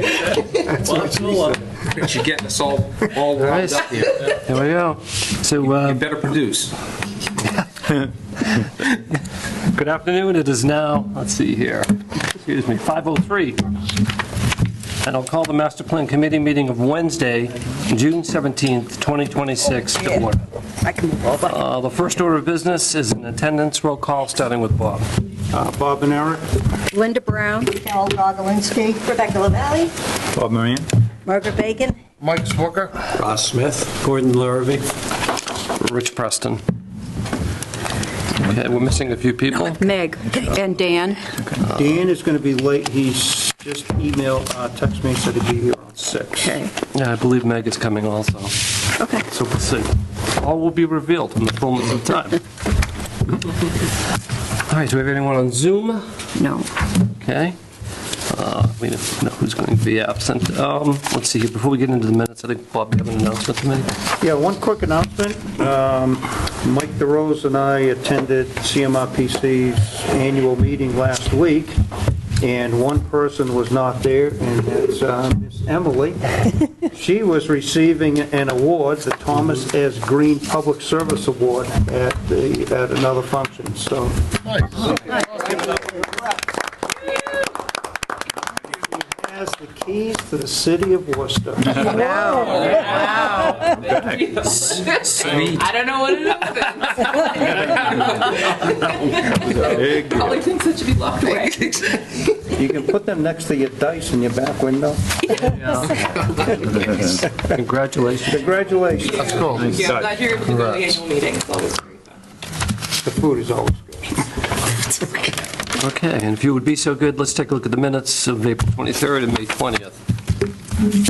You're getting us all wound up here. Here we go. So, You better produce. good afternoon. It is now, let's see here, excuse me, 5:03. And I'll call the Master Plan Committee meeting of Wednesday, June 17th, 2026 to order. I can move over. The first order of business is an attendance roll call, starting with Bob. Bob and Eric. Linda Brown. Carol Gogolinsky. Rebecca Lavalley. Bob Moran. Margaret Bacon. Mike Swooker. Ross Smith. Gordon Larrabee. Rich Preston. Okay, we're missing a few people. Meg and Dan. Dan is going to be late. He's just emailed, text me, said he'd be here on 6. Okay. Yeah, I believe Meg is coming also. Okay. So we'll see. All will be revealed in the fullness of time. All right, do we have anyone on Zoom? No. Okay. We don't know who's going to be absent. Let's see here, before we get into the minutes, I think, Bob, you have an announcement to make? Yeah, one quick announcement. Mike DeRose and I attended CMRPC's annual meeting last week, and one person was not there, and that's Miss Emily. She was receiving an award, the Thomas S. Green Public Service Award, at another function, so. Has the keys to the city of Worcester. Wow. Sweet. I don't know what it is. Probably thinks it should be locked away. You can put them next to your dice in your back window. Congratulations. Congratulations. That's cool. Yeah, I'm glad you're able to go to the annual meeting. It's always great fun. The food is always good. Okay, and if you would be so good, let's take a look at the minutes of April 23rd and May 20th.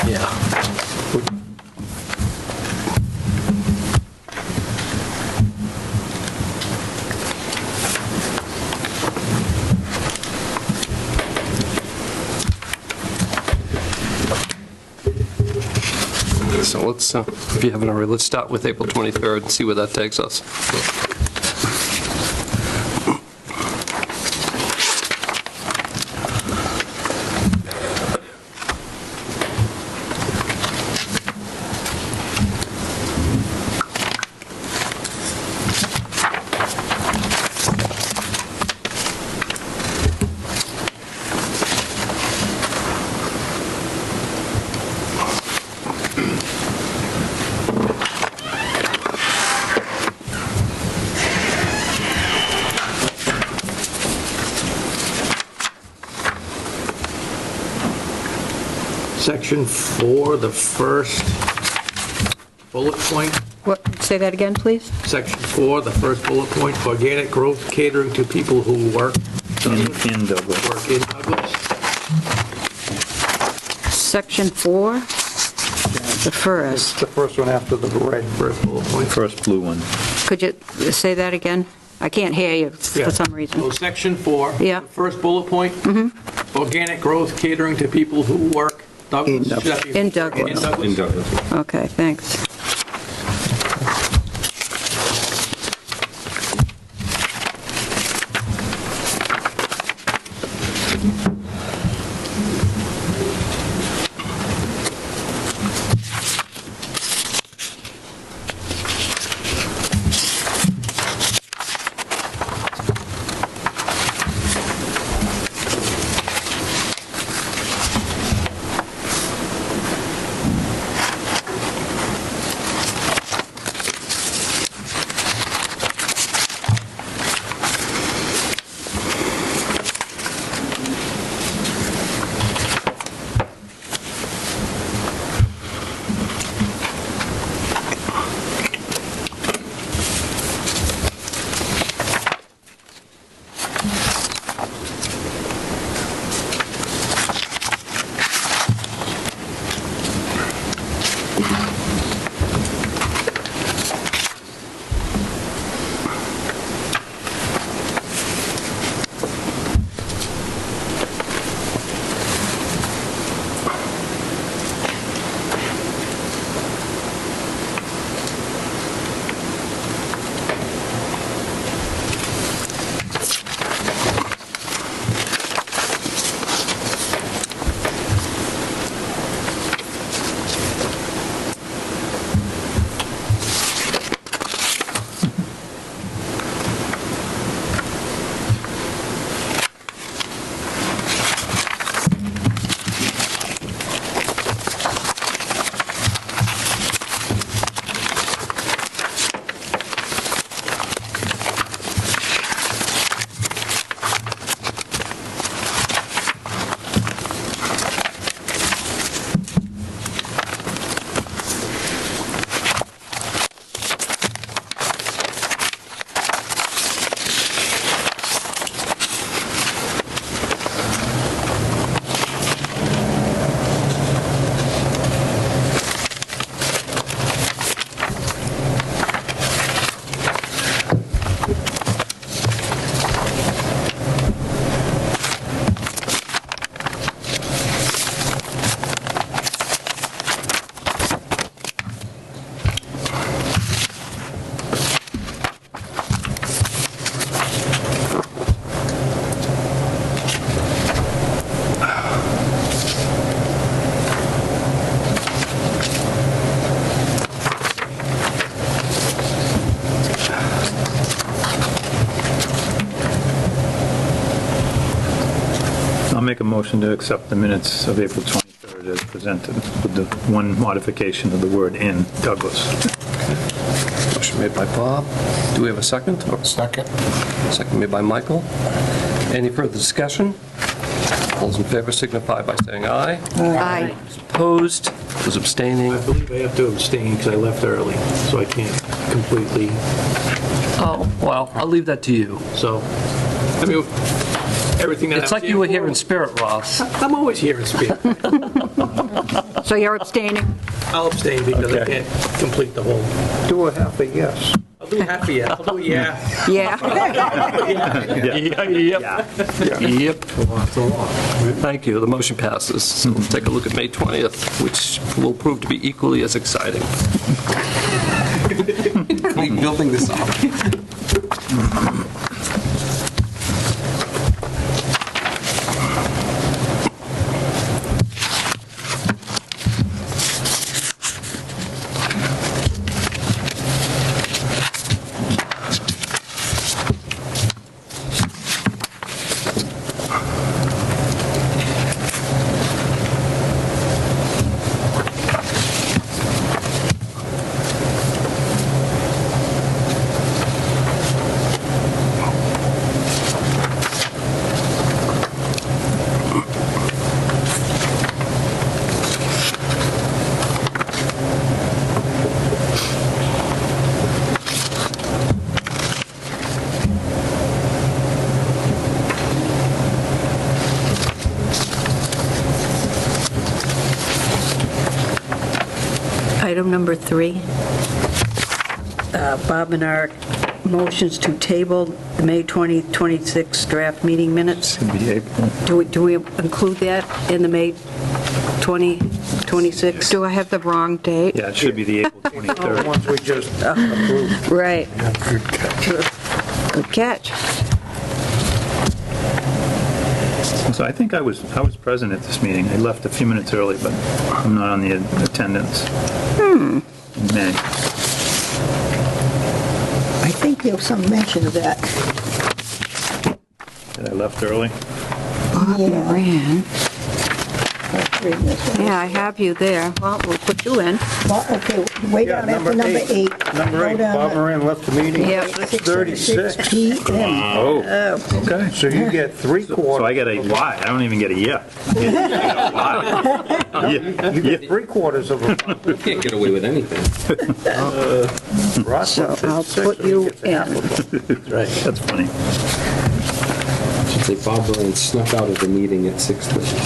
Yeah. So let's, if you haven't already, let's start with April 23rd and see where that takes us. Section 4, the first bullet point. What, say that again, please? Section 4, the first bullet point, organic growth catering to people who work In Douglas. work in Douglas. Section 4, the It's first. the first one after the red. First bullet point. First blue one. Could you say that again? I can't hear you Yeah. for some So reason. section 4, Yeah. the first bullet point. Organic growth catering to people who work Douglas. In Douglas. Should that be- In Douglas. In Douglas. Okay, thanks. a motion to accept the minutes of April 23rd as presented, with the one modification of the word "in" Douglas. Motion made by Bob. Do we have a second? Second. Second made by Michael. Any further discussion? All those in favor signify by saying aye. Aye. Opposed? Those abstaining? I believe I have to abstain because I left early, so I can't completely, Oh, well, I'll leave that to you. so, I mean, everything that I was It's like you were here for- in spirit, Ross. I'm always here in spirit. So you're abstaining? I'll abstain because I can't complete the whole. Do a half a yes. I'll do half a yeah. I'll do a yeah. Yeah. Yep. Thank you. The motion passes. So we'll take a look at May 20th, which will prove to be equally as exciting. Keep building this up. Item number 3. Bob and our motions to table the May 2026 draft meeting minutes. Should be April. Do we include that in the May 2026? Do I have the wrong date? Yeah, it should be the April The 23rd. ones we just approved. Right. Good catch. So I think I was present at this meeting. I left a few minutes early, but I'm not on the attendance. In May. I think there was some mention of that. That I left early. Yeah. Moran. Let's read this one. Yeah, I have you there. Well, we'll put you in. Well, okay, way Yeah, down after number 8. Number 8, Bob Moran left the meeting Yep. at 6:36. 6:36 p.m. Oh, okay. So you get 3/4. So I get a Y. I don't even get a yeah. You get 3/4 of a You can't get away with anything. Ross So left at I'll 6, put so he you gets half in. of it. Right, that's funny. Should say Bob Moran snuck out of the meeting at 6:30.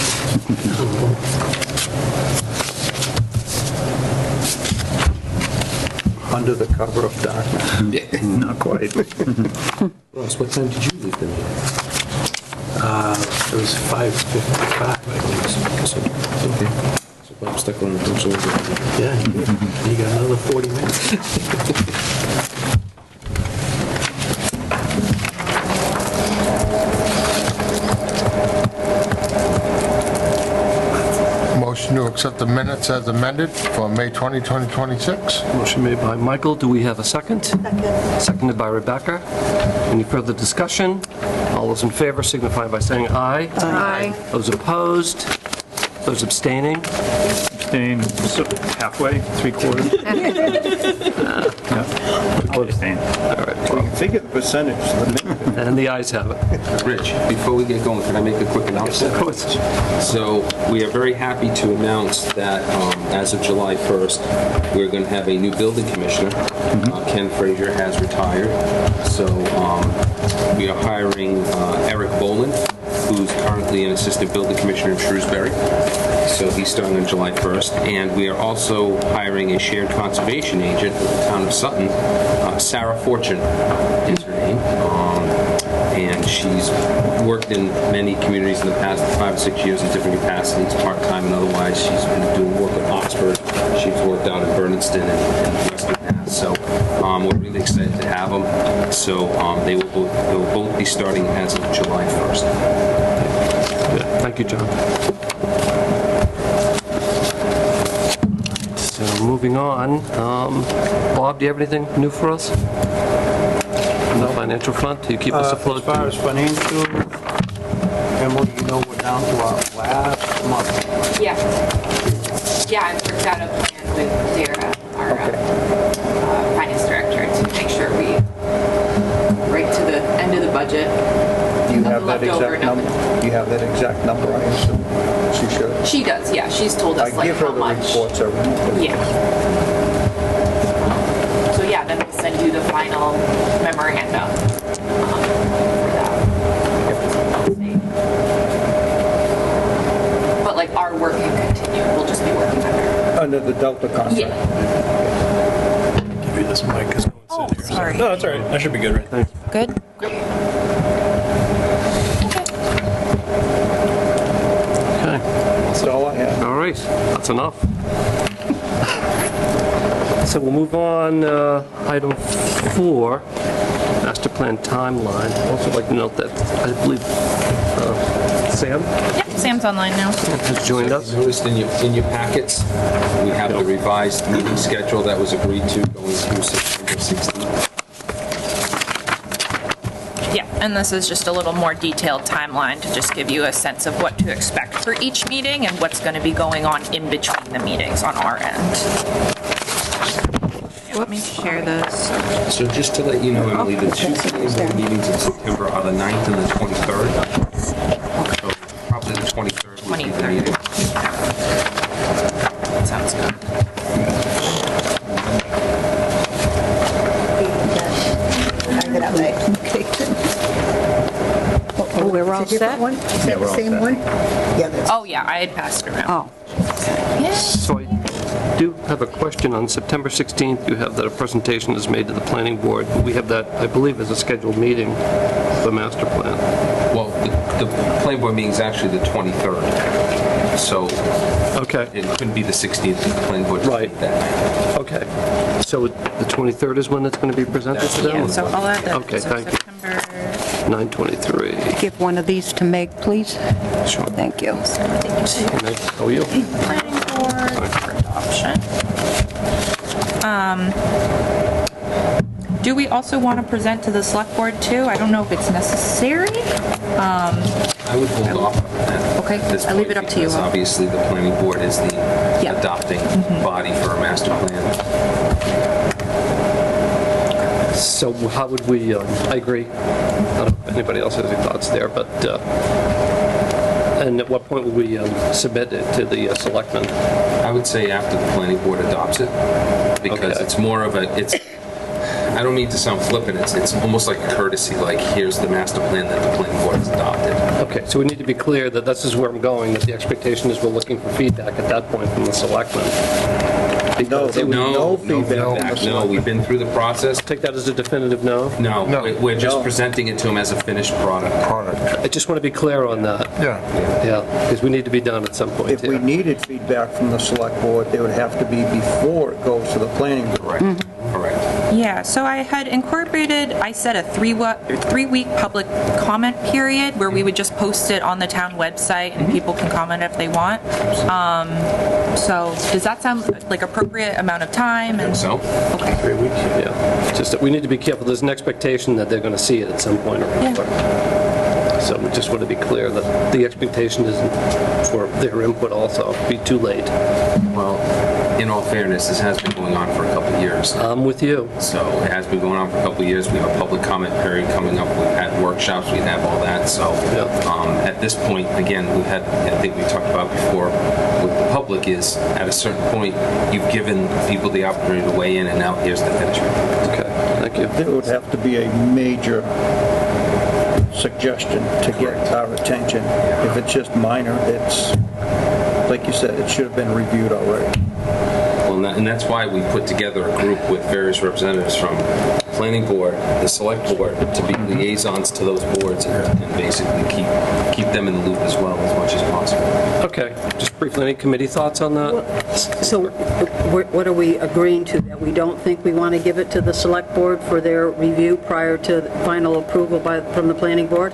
Under the cover of darkness. Not quite. Ross, what time did you leave the meeting? It was 5:55, I believe. Okay. So Bob stuck on the social. Yeah, you got another 40 minutes. Motion to accept the minutes as amended for May 20, 2026. Motion made by Michael. Do we have a second? Seconded by Rebecca. Any further discussion? All those in favor signify by saying aye. Aye. Those opposed? Those abstaining? Abstain, so halfway, 3/4. Yeah, abstain. All right. You can figure the percentage. And the ayes have it. Rich, before we get going, can I make a quick announcement? Of course. So we are very happy to announce that as of July 1st, we're going to have a new building commissioner. Ken Frazier has retired. So we are hiring Eric Boland, who's currently an assistant building commissioner in Shrewsbury. So he's starting on July 1st. And we are also hiring a shared conservation agent for the town of Sutton. Sarah Fortune is her name. And she's worked in many communities in the past 5 or 6 years in different capacities, part-time and otherwise. She's been doing work at Oxford. She's worked out in Berniston and Western Mass. So we're really excited to have them. So they will both be starting as of July 1st. Good. Thank you, John. So moving on, Bob, do you have anything new for us? On the financial front, do you keep us As afloat? far as financial, Emily, you know what down to our last month. Yeah. Yeah, I worked out a plan with Dara, our finance director, to make sure we, right to the end of the budget. Do you have Nothing that left over, exact number? nothing. Do you have that exact number, I assume? She should. She does, yeah. She's told I us like give her how the much. reports every month. Yeah. So yeah, then we'll send you the final memorandum for that. But like our work can continue. We'll just be working under. Under the Delta contract. Yeah. Give you this mic because no one's in here. Sorry. No, that's all right. I should be good, right? Good? Okay. That's all I have. All right, that's enough. So we'll move on, item 4, master plan timeline. I'd also like to note that I believe Sam Yep, Sam's online now. has joined us. Noticed in your packets, we have the revised meeting schedule that was agreed to going through September 16th. Yeah, and this is just a little more detailed timeline to just give you a sense of what to expect for each meeting and what's going to be going on in between the meetings on our end. Let me share this. So just to let you know, Emily, the two meetings in September are the 9th and the 23rd. So probably the 23rd would be the meeting. Sounds good. I got my application. Oh, we're all It's a different set? one? Is that the same one? Yeah, that's. Oh, yeah, I had passed it around. Oh, Yeah. So I do have a question. On September 16th, you have that a presentation is made to the planning board. We have that, I believe, as a scheduled meeting, the master plan. Well, the planning board meeting is actually the 23rd. So Okay, it couldn't be the 16th, the planning board did Right. that. okay. So the 23rd is when it's going to be presented to them? Yeah, so I'll add that. Okay, So thank you. September 9/23. give one of these to Meg, please. Sure. Thank you. 17th. How are you? Planning board for adoption. Do we also want to present to the select board too? I don't know if it's necessary. I would hold off on that. Okay, at this I leave point, it up to you. Because obviously the planning board is the Yeah. adopting body for a master plan. So how would we, I agree. I don't know if anybody else has any thoughts there, but, and at what point would we submit it to the selectmen? I would say after the planning board adopts it, because Okay. it's more of a, I don't mean to sound flippant, it's almost like a courtesy, like here's the master plan that the planning board has adopted. Okay, so we need to be clear that this is where I'm going, that the expectation is we're looking for feedback at that point from the selectmen. No, Because there was no feedback from the No, selectmen. we've been through the process. take that as a definitive no? No, No. we're just No. presenting it to them as a finished product. Product. I just want to be clear on that. Yeah. Yeah, because we need to be done at some point If we here. needed feedback from the select board, it would have to be before it goes to the planning board. Correct, correct. Yeah, so I had incorporated, I said a three-week public comment period where we would just post it on the town website and people can comment if they want. So does that sound like appropriate amount of time? And So, Okay. 3 weeks, yeah. Just that we need to be careful. There's an expectation that they're going to see it at some point or another. So we just want to be clear that the expectation isn't for their input also, be too late. well, in all fairness, this has been going on for a couple of years. I'm with you. So it has been going on for a couple of years. We have a public comment period coming up. We've had workshops, we have all that. So Yeah. at this point, again, I think we talked about before with the public is at a certain point, you've given people the opportunity to weigh in and now here's the finished product. Okay, thank you. There would have to be a major suggestion to get our attention. If it's just minor, it's, like you said, it should have been reviewed already. Well, and that's why we put together a group with various representatives from planning board, the select board, to be liaisons to those boards and basically keep them in the loop as well as much as possible. Okay, just briefly, any committee thoughts on that? So what are we agreeing to? That we don't think we want to give it to the select board for their review prior to final approval from the planning board?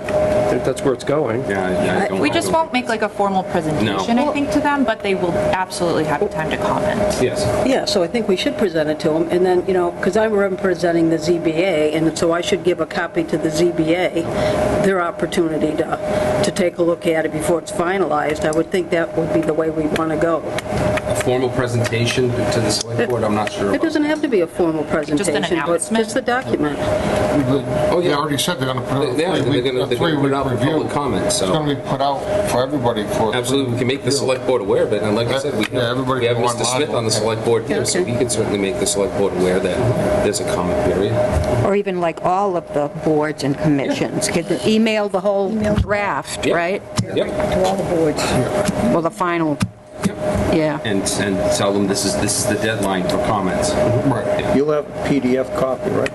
think that's where it's going. Yeah, I don't. We just won't make like a formal presentation, I think, to them, but they will absolutely have time to comment. Yes. Yeah, so I think we should present it to them, and then, because I'm representing the ZBA, and so I should give a copy to the ZBA, their opportunity to take a look at it before it's finalized. I would think that would be the way we want to go. A formal presentation to the select board, I'm not sure. It doesn't have to be a formal presentation, but announcement? just the document. Oh, They yeah. already said they're going to put out Yeah, a they're gonna put three-week it out for review. public comment, It's so. going to be put out for everybody for... Absolutely, we can make the select board aware of it, and like I said, we Yeah, everybody have can Mr. watch Smith on the live. select board here, so he can certainly make the select board aware that there's a comment period. Or even like all of the boards and commissions, could email the whole draft, Yep. right? Yep. To all the boards. Well, the final, yeah. And tell them this is the deadline for comments. Right. You'll have a PDF copy, right?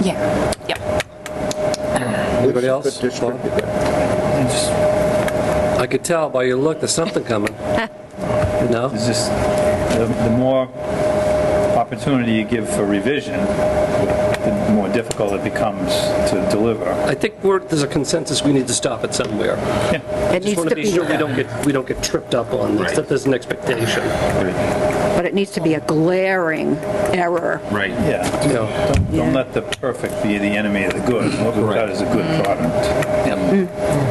Yeah. Yep. Anybody We else? could distribute that. I could tell by your look, there's something coming. No? It's just, the more opportunity you give for revision, the more difficult it becomes to deliver. I think there's a consensus we need to stop it somewhere. It Just needs want to to be, be sure we don't get tripped up on this, Right. that there's an expectation. but it needs to be a glaring error. Right. Yeah. You know, Don't let the perfect be the enemy of the good. What we've got is a good product.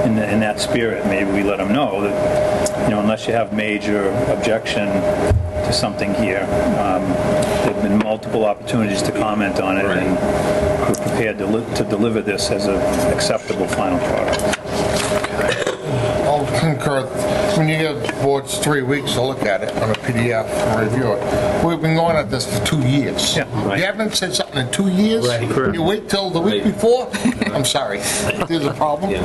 In that spirit, maybe we let them know that, unless you have major objection to something here, there have been multiple opportunities to comment on it, and we're prepared to deliver this as an acceptable final product. I'll concur. When you give boards 3 weeks to look at it on a PDF and review it, we've been going at this for 2 years. Yeah, right. You haven't said something in 2 years? Right. Correct. You wait till the week Right. before? I'm sorry. There's a problem? Yeah.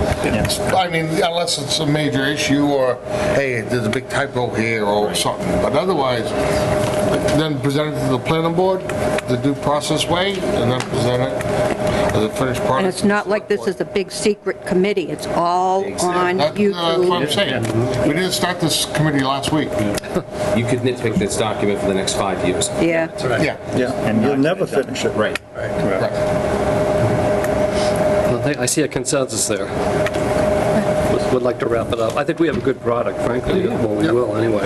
I mean, unless it's a major issue or, hey, there's a big typo here or something. But otherwise, then present it to the planning board, the due process way, and then present it as a finished product. And it's not like this is a big secret committee, it's all on That's what I'm YouTube. saying. We didn't start this committee last week. You could nitpick this document for the next 5 years. Yeah. Yeah. Yeah, and you'll never finish it. Right. Correct. I see a consensus there. Would like to wrap it up. I think we have a good product, frankly. Well, we will anyway.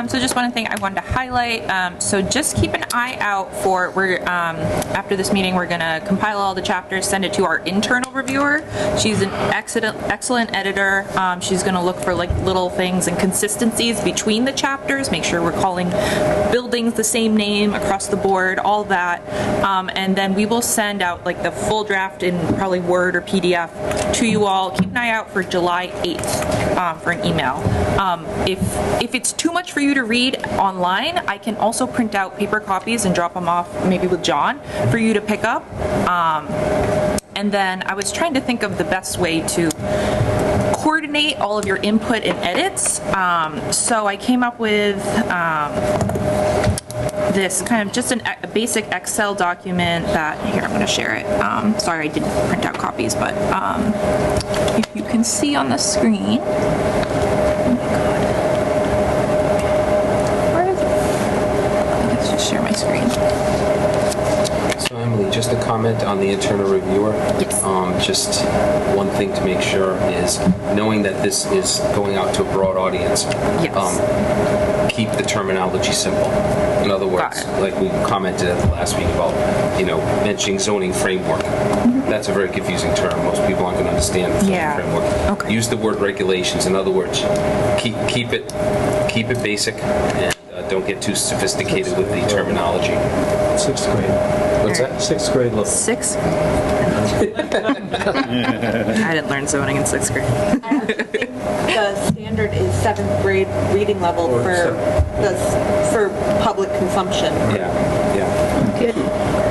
So just one thing I wanted to highlight. So just keep an eye out for, after this meeting, we're going to compile all the chapters, send it to our internal reviewer. She's an excellent editor. She's going to look for like little things and consistencies between the chapters, make sure we're calling buildings the same name across the board, all that. And then we will send out like the full draft in probably Word or PDF to you all. Keep an eye out for July 8th for an email. If it's too much for you to read online, I can also print out paper copies and drop them off maybe with John for you to pick up. And then I was trying to think of the best way to coordinate all of your input and edits. So I came up with this kind of just a basic Excel document that, here, I'm going to share it. Sorry, I didn't print out copies, but if you can see on the screen. Oh my God. Where is it? Let's just share my screen. So Emily, just a comment on the internal reviewer. Yes. Just one thing to make sure is knowing that this is going out to a broad audience. Yes. Keep the terminology simple. In other words, Got it. like we commented at the last week about, mentioning zoning framework. That's a very confusing term. Most people aren't going to understand the zoning Yeah. framework. Okay. Use the word regulations. In other words, keep it basic and don't get too sophisticated with the terminology. 6th grade. What's that? 6th grade level. 6th? I didn't learn zoning in 6th grade. The standard is 7th grade reading level for public consumption. Yeah. Kidding.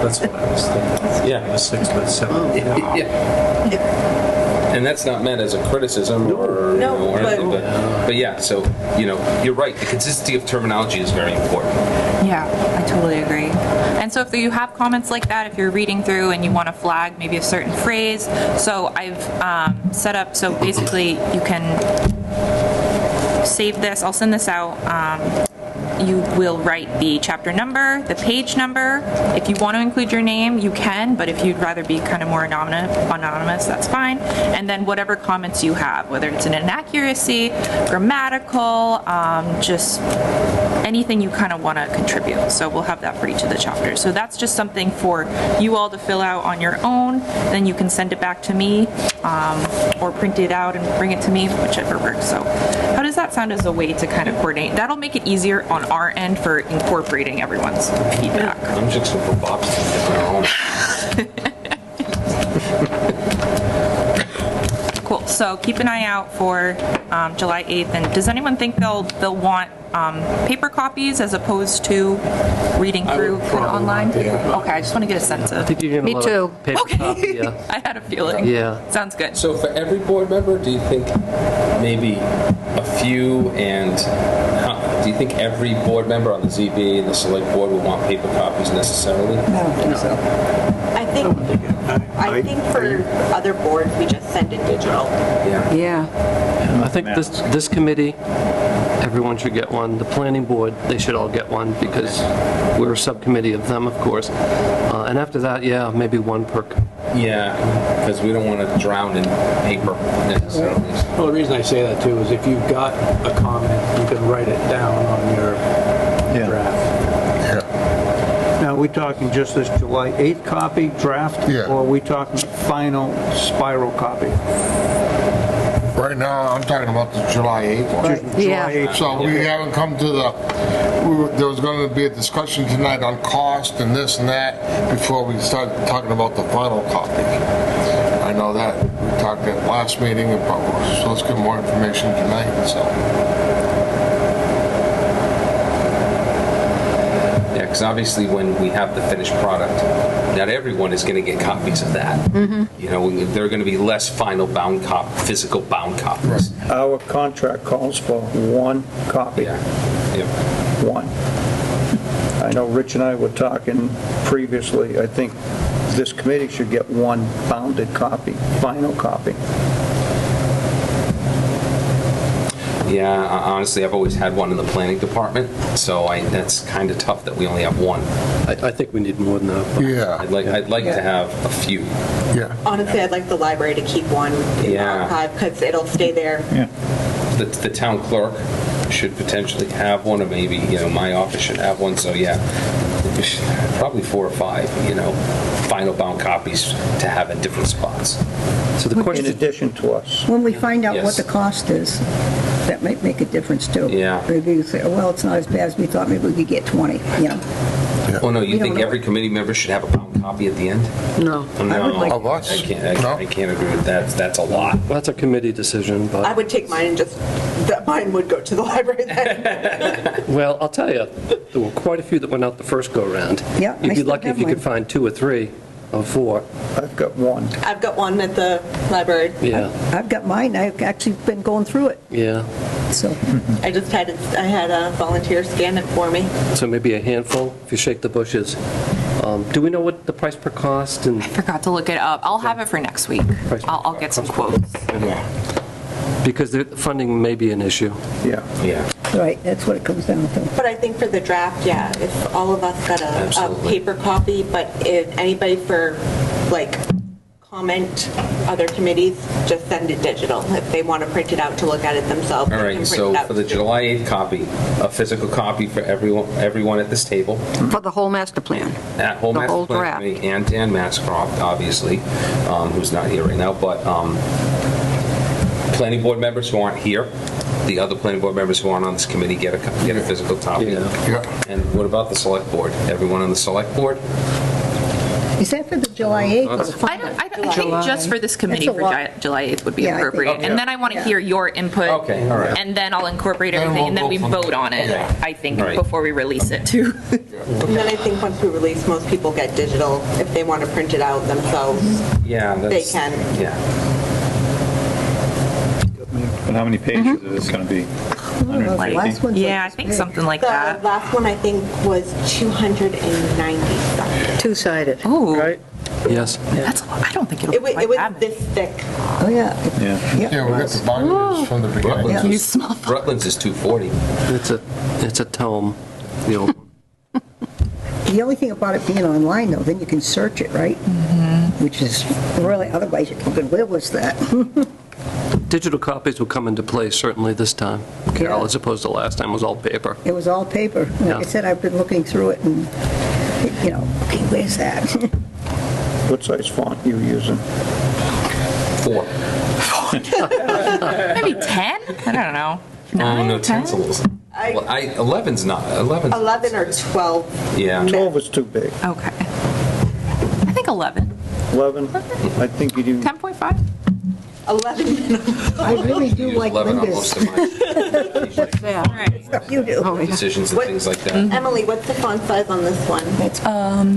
That's what I was thinking. Yeah. The 6th, but 7th. Yeah. And that's not meant as a criticism or anything, but yeah, so, you're right. The consistency of terminology is very important. Yeah, I totally agree. And so if you have comments like that, if you're reading through and you want to flag maybe a certain phrase, so I've set up, so basically you can save this, I'll send this out. you will write the chapter number, the page number. If you want to include your name, you can, but if you'd rather be kind of more anonymous, that's fine. And then whatever comments you have, whether it's an inaccuracy, grammatical, just anything you kind of want to contribute. So we'll have that for each of the chapters. So that's just something for you all to fill out on your own. Then you can send it back to me or print it out and bring it to me, whichever works. So how does that sound as a way to kind of coordinate? That'll make it easier on our end for incorporating everyone's feedback. I'm just going to put Bob's Cool. So keep an eye out for July 8th. And does anyone think they'll want paper copies as opposed to reading through online? Okay, I just want to get a sense I of. think you're going to Me love too. a paper copy, yeah. I had a feeling. Yeah. Sounds good. So for every board member, do you think maybe a few, and do you think every board member on the ZBA and the select board will want paper copies necessarily? I don't think so. I think for other boards, we just send it digital. Yeah. Yeah. I think this committee, everyone should get one. The planning board, they should all get one because we're a subcommittee of them, of course. And after that, yeah, maybe one per. Yeah, because we don't want to drown in paper necessarily. Well, the reason I say that too is if you've got a comment, you can write it down on your draft. Now, are we talking just this July 8th copy draft? Yeah. Or are we talking final spiral copy? Right now, I'm talking about the July 8th one. Yeah. July 8th. So we haven't come to there was going to be a discussion tonight on cost and this and that before we start talking about the final copy. I know that. We talked at last meeting about, so let's get more information tonight, so. Yeah, because obviously when we have the finished product, not everyone is going to get copies of that. You know, there are going to be less final physical bound copies. Our contract calls for one copy. Yeah. Yep. One. I know Rich and I were talking previously, I think this committee should get one bounded copy, final copy. Yeah, honestly, I've always had one in the planning department, so that's kind of tough that we only have one. I think we need more than that. But Yeah. I'd like to have a few. Yeah. Honestly, I'd like the library to keep one in the Yeah. archive because it'll stay there. The town clerk should potentially have one, or maybe, my office should have one, so yeah. We should have probably 4 or 5, final bound copies to have at different spots. So the In question, addition to us. When we find out what Yes. the cost is, that might make a difference too. Yeah. Maybe you say, well, it's not as bad as we thought, maybe we could get 20, Oh, no, you We think don't know. every committee member should have a bound copy at the end? No. Oh, no. I would like, Of us? I can't No. agree with that. That's a lot. that's a committee decision, I but, would take mine and mine would go to the library then. well, I'll tell you, there were quite a few that went out the first go-round. Yeah, I You'd be still lucky have if you could mine. find 2 or 3 or 4. I've got one. I've got one at the library. Yeah, I've got mine, I've actually been going through it, yeah. so. I had a volunteer scan it for me. So maybe a handful, if you shake the bushes. Do we know what the price per cost and, Forgot to look it up. I'll have it for next week. I'll get some quotes. because the funding may be an issue. Yeah. Yeah. Right, that's what it comes down to. But I think for the draft, yeah, if all of us got a Absolutely. paper copy, but if anybody for, comment, other committees, just send it digital. If they want to print it out to look at it themselves, All they right, can print so it out. for the July 8th copy, a physical copy for everyone at this table, For the whole master plan. at Home The Master whole Plan draft. Committee, and Dan Mascroft, obviously, who's not here right now, but planning board members who aren't here, the other planning board members who aren't on this committee get a physical copy. Yeah. Yeah. And what about the select board? Everyone on the select board? Is that for the July 8th? I think just for this committee That's a for lot. July 8th would be Yeah, I think- appropriate. Okay. And then I want to hear your input. Okay, all right. And then I'll incorporate Then everything, and then we'll we go from vote on it, Yeah. I think, Right. before we release it, too. And then I think once we release, most people get digital. If they want to print it out themselves, Yeah, that's... can. Yeah. And how many pages is this going to be? The last one's Yeah, I like think this big. something like The that. last one, I think, was 290 something. Two-sided. Ooh, Yes. that's a lot. I don't think it'll It be was, quite it was that this thick. Oh, yeah. Yeah. Yeah, we got the binders from the beginning. Rutland's You is- small. Rutland's is 240. It's a tome. the old one. The only thing about it being online, though, then you can search it, right? Which is really, otherwise you're thinking, where was that? Digital copies will come into play certainly this time, Carol, Yeah. as opposed to last time it was all paper. It was all paper. Like Yeah. I said, I've been looking through it and, okay, where's that? What size font you using? 4. Maybe 10? I don't know. Oh, 9, no, 10? 10's a little... Well, 11's not. 11's... 11 or 12. Yeah. 12 is too big. Okay. I think 11. 11, I think you do. 10.5? 11. I really do Use like 11 on Linda's. most of my You do. decisions and What- things like that. Emily, what's the font size on this one?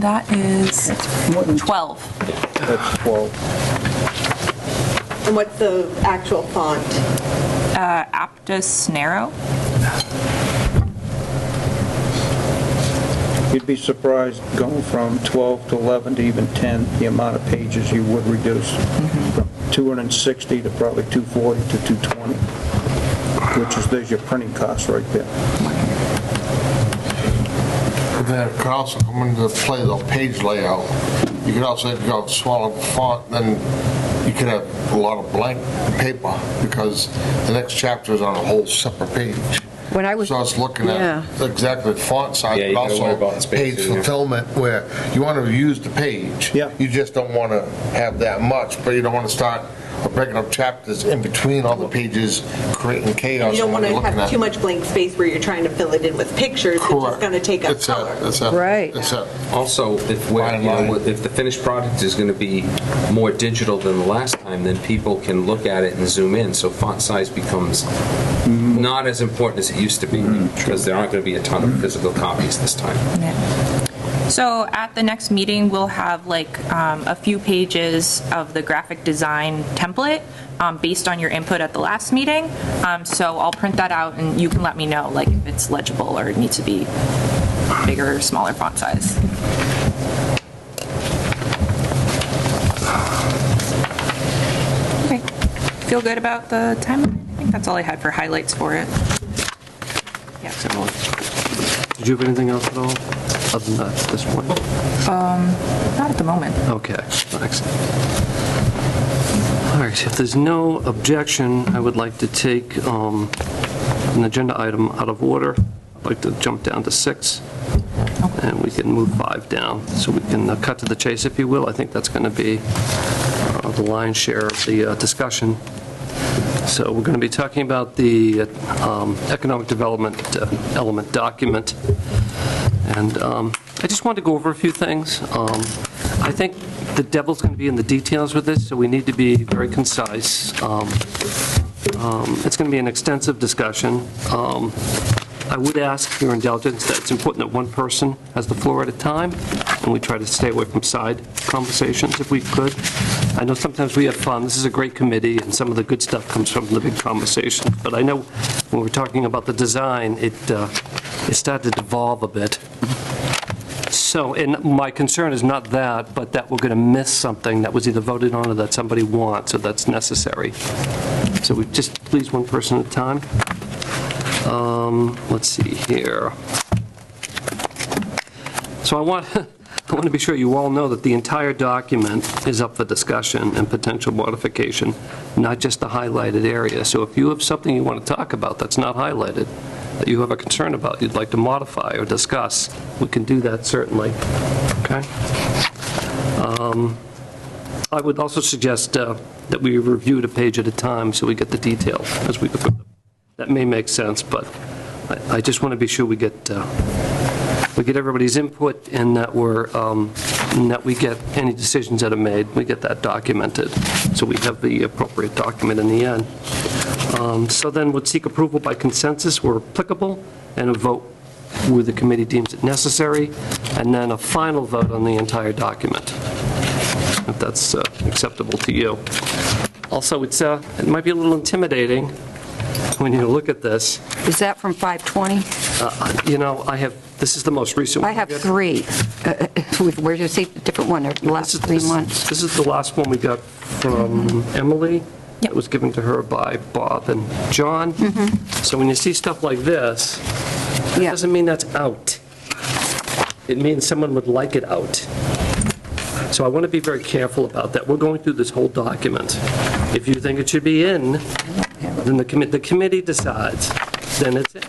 That is More than 12. That's 12. And what's the actual font? Aptus Narrow. You'd be surprised going from 12 to 11 to even 10, the amount of pages you would reduce. From 260 to probably 240 to 220, which is, there's your printing cost right there. But then it could also come into play the page layout. You could also, if you have smaller font, then you could have a lot of blank paper because the next chapter is on a whole separate page. When I was, So I was looking Yeah. at exactly font size, Yeah, you but gotta worry about also space page in here. fulfillment where you want to use the page. Yeah. You just don't want to have that much, but you don't want to start breaking up chapters in between all the pages, creating chaos. You don't when want to you're looking have at too much blank space where you're trying to fill it in with pictures. It's just Correct. going to take up It's color. Right. It's a, Also, if we're, Fine you know, line. if the finished product is going to be more digital than the last time, then people can look at it and zoom in, so font size becomes not as important as it used to be, because there aren't going to be a ton of physical copies this time. So at the next meeting, we'll have a few pages of the graphic design template based on your input at the last meeting. So I'll print that out and you can let me know if it's legible or it needs to be bigger or smaller font size. Okay. Feel good about the timeline? I think that's all I had for highlights for it. Yeah. Did you have anything else at all, other than that at this point? Not at the moment. Okay, thanks. All right, if there's no objection, I would like to take an agenda item out of order. I'd like to jump down to 6, and we can move 5 down, so we can cut to the chase, if you will. I think that's going to be the lion's share of the discussion. So we're going to be talking about the economic development element document. And I just wanted to go over a few things. I think the devil's going to be in the details with this, so we need to be very concise. It's going to be an extensive discussion. I would ask your indulgence that it's important that one person has the floor at a time, and we try to stay away from side conversations if we could. I know sometimes we have fun. This is a great committee, and some of the good stuff comes from the big conversations. But I know when we're talking about the design, it started to devolve a bit. So, and my concern is not that, but that we're going to miss something that was either voted on or that somebody wants, or that's necessary. So we just, please, one person at a time. Let's see here. So I want to be sure you all know that the entire document is up for discussion and potential modification, not just the highlighted area. So if you have something you want to talk about that's not highlighted, that you have a concern about, you'd like to modify or discuss, we can do that certainly. Okay? I would also suggest that we review it a page at a time so we get the details as we go through them. That may make sense, but I just want to be sure we get everybody's input and that we get any decisions that are made, we get that documented, so we have the appropriate document in the end. So then would seek approval by consensus where applicable, and a vote where the committee deems it necessary, and then a final vote on the entire document, if that's acceptable to you. Also, it might be a little intimidating when you look at this. Is that from 520? This is the most recent one. I have 3. Where's your different one, or the last 3 months? This is the last one we got from Emily. It was given to her by Bob and John. So when you see stuff like this, That Yeah. doesn't mean that's out. It means someone would like it out. So I want to be very careful about that. We're going through this whole document. If you think it should be in, then the committee decides, then it's in.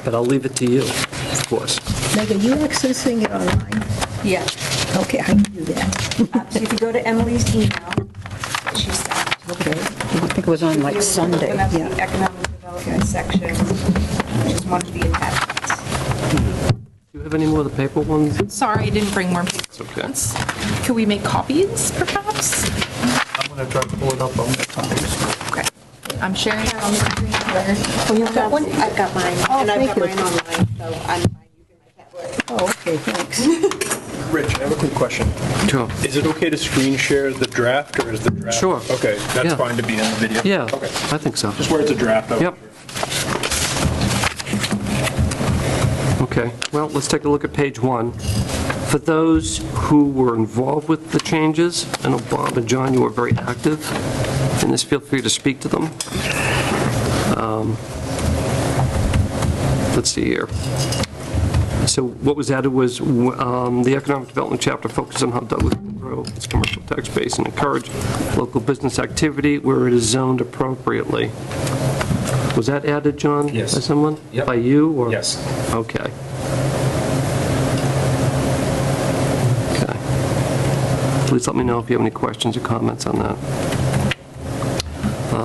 But I'll leave it to you, of course. Meg, are you accessing it online? Yeah. Okay, I can do that. So if you go to Emily's email, she sent. Okay. I think it was on like Sunday. Open up Yeah. the economic development section, which is one of the attachments. Do you have any more of the paper ones? Sorry, I didn't bring more okay. papers. Could we make copies, perhaps? I'm going to try to pull it up on the copies. Okay. I'm sharing it on the screen here. Oh, you've got one? I've got mine, and I've got thank you. mine online, so I'm fine using my tablet. Oh, okay, thanks. Rich, I have a quick question. Sure. Is it okay to screen share the draft, or is the draft? Sure. Okay, that's Yeah. fine to be in the video? Yeah, Okay. I think so. Just where it's a draft. Yep. Okay, well, let's take a look at page 1. For those who were involved with the changes, I know Bob and John, you were very active in this, feel free to speak to them. Let's see here. So what was added was the economic development chapter focused on how Douglas can grow its commercial tax base and encourage local business activity where it is zoned appropriately. Was that added, John? Yes. By someone? Yep. By you, or? Yes. Okay. Okay. Please let me know if you have any questions or comments on that.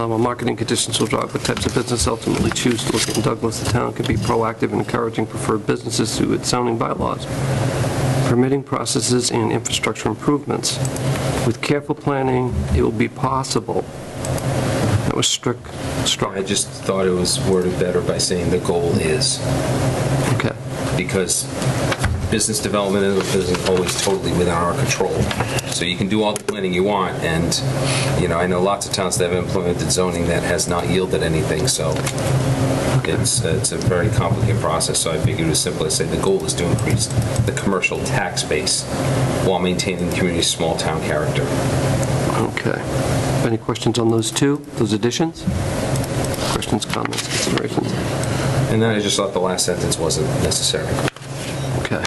While marketing conditions will drive what types of business ultimately choose to look in Douglas, the town can be proactive in encouraging preferred businesses through its zoning bylaws, permitting processes, and infrastructure improvements. With careful planning, it will be possible. That was struck. I just thought it was worded better by saying the goal is, Okay. because business development isn't always totally within our control. So you can do all the planning you want, and, you know, I know lots of towns that have implemented zoning that has not yielded anything, so it's a very complicated process. So I figured it was simple to say the goal is to increase the commercial tax base while maintaining the community's small town character. Okay. Any questions on those additions? Questions, comments, considerations? And then I just thought the last sentence wasn't necessary. Okay.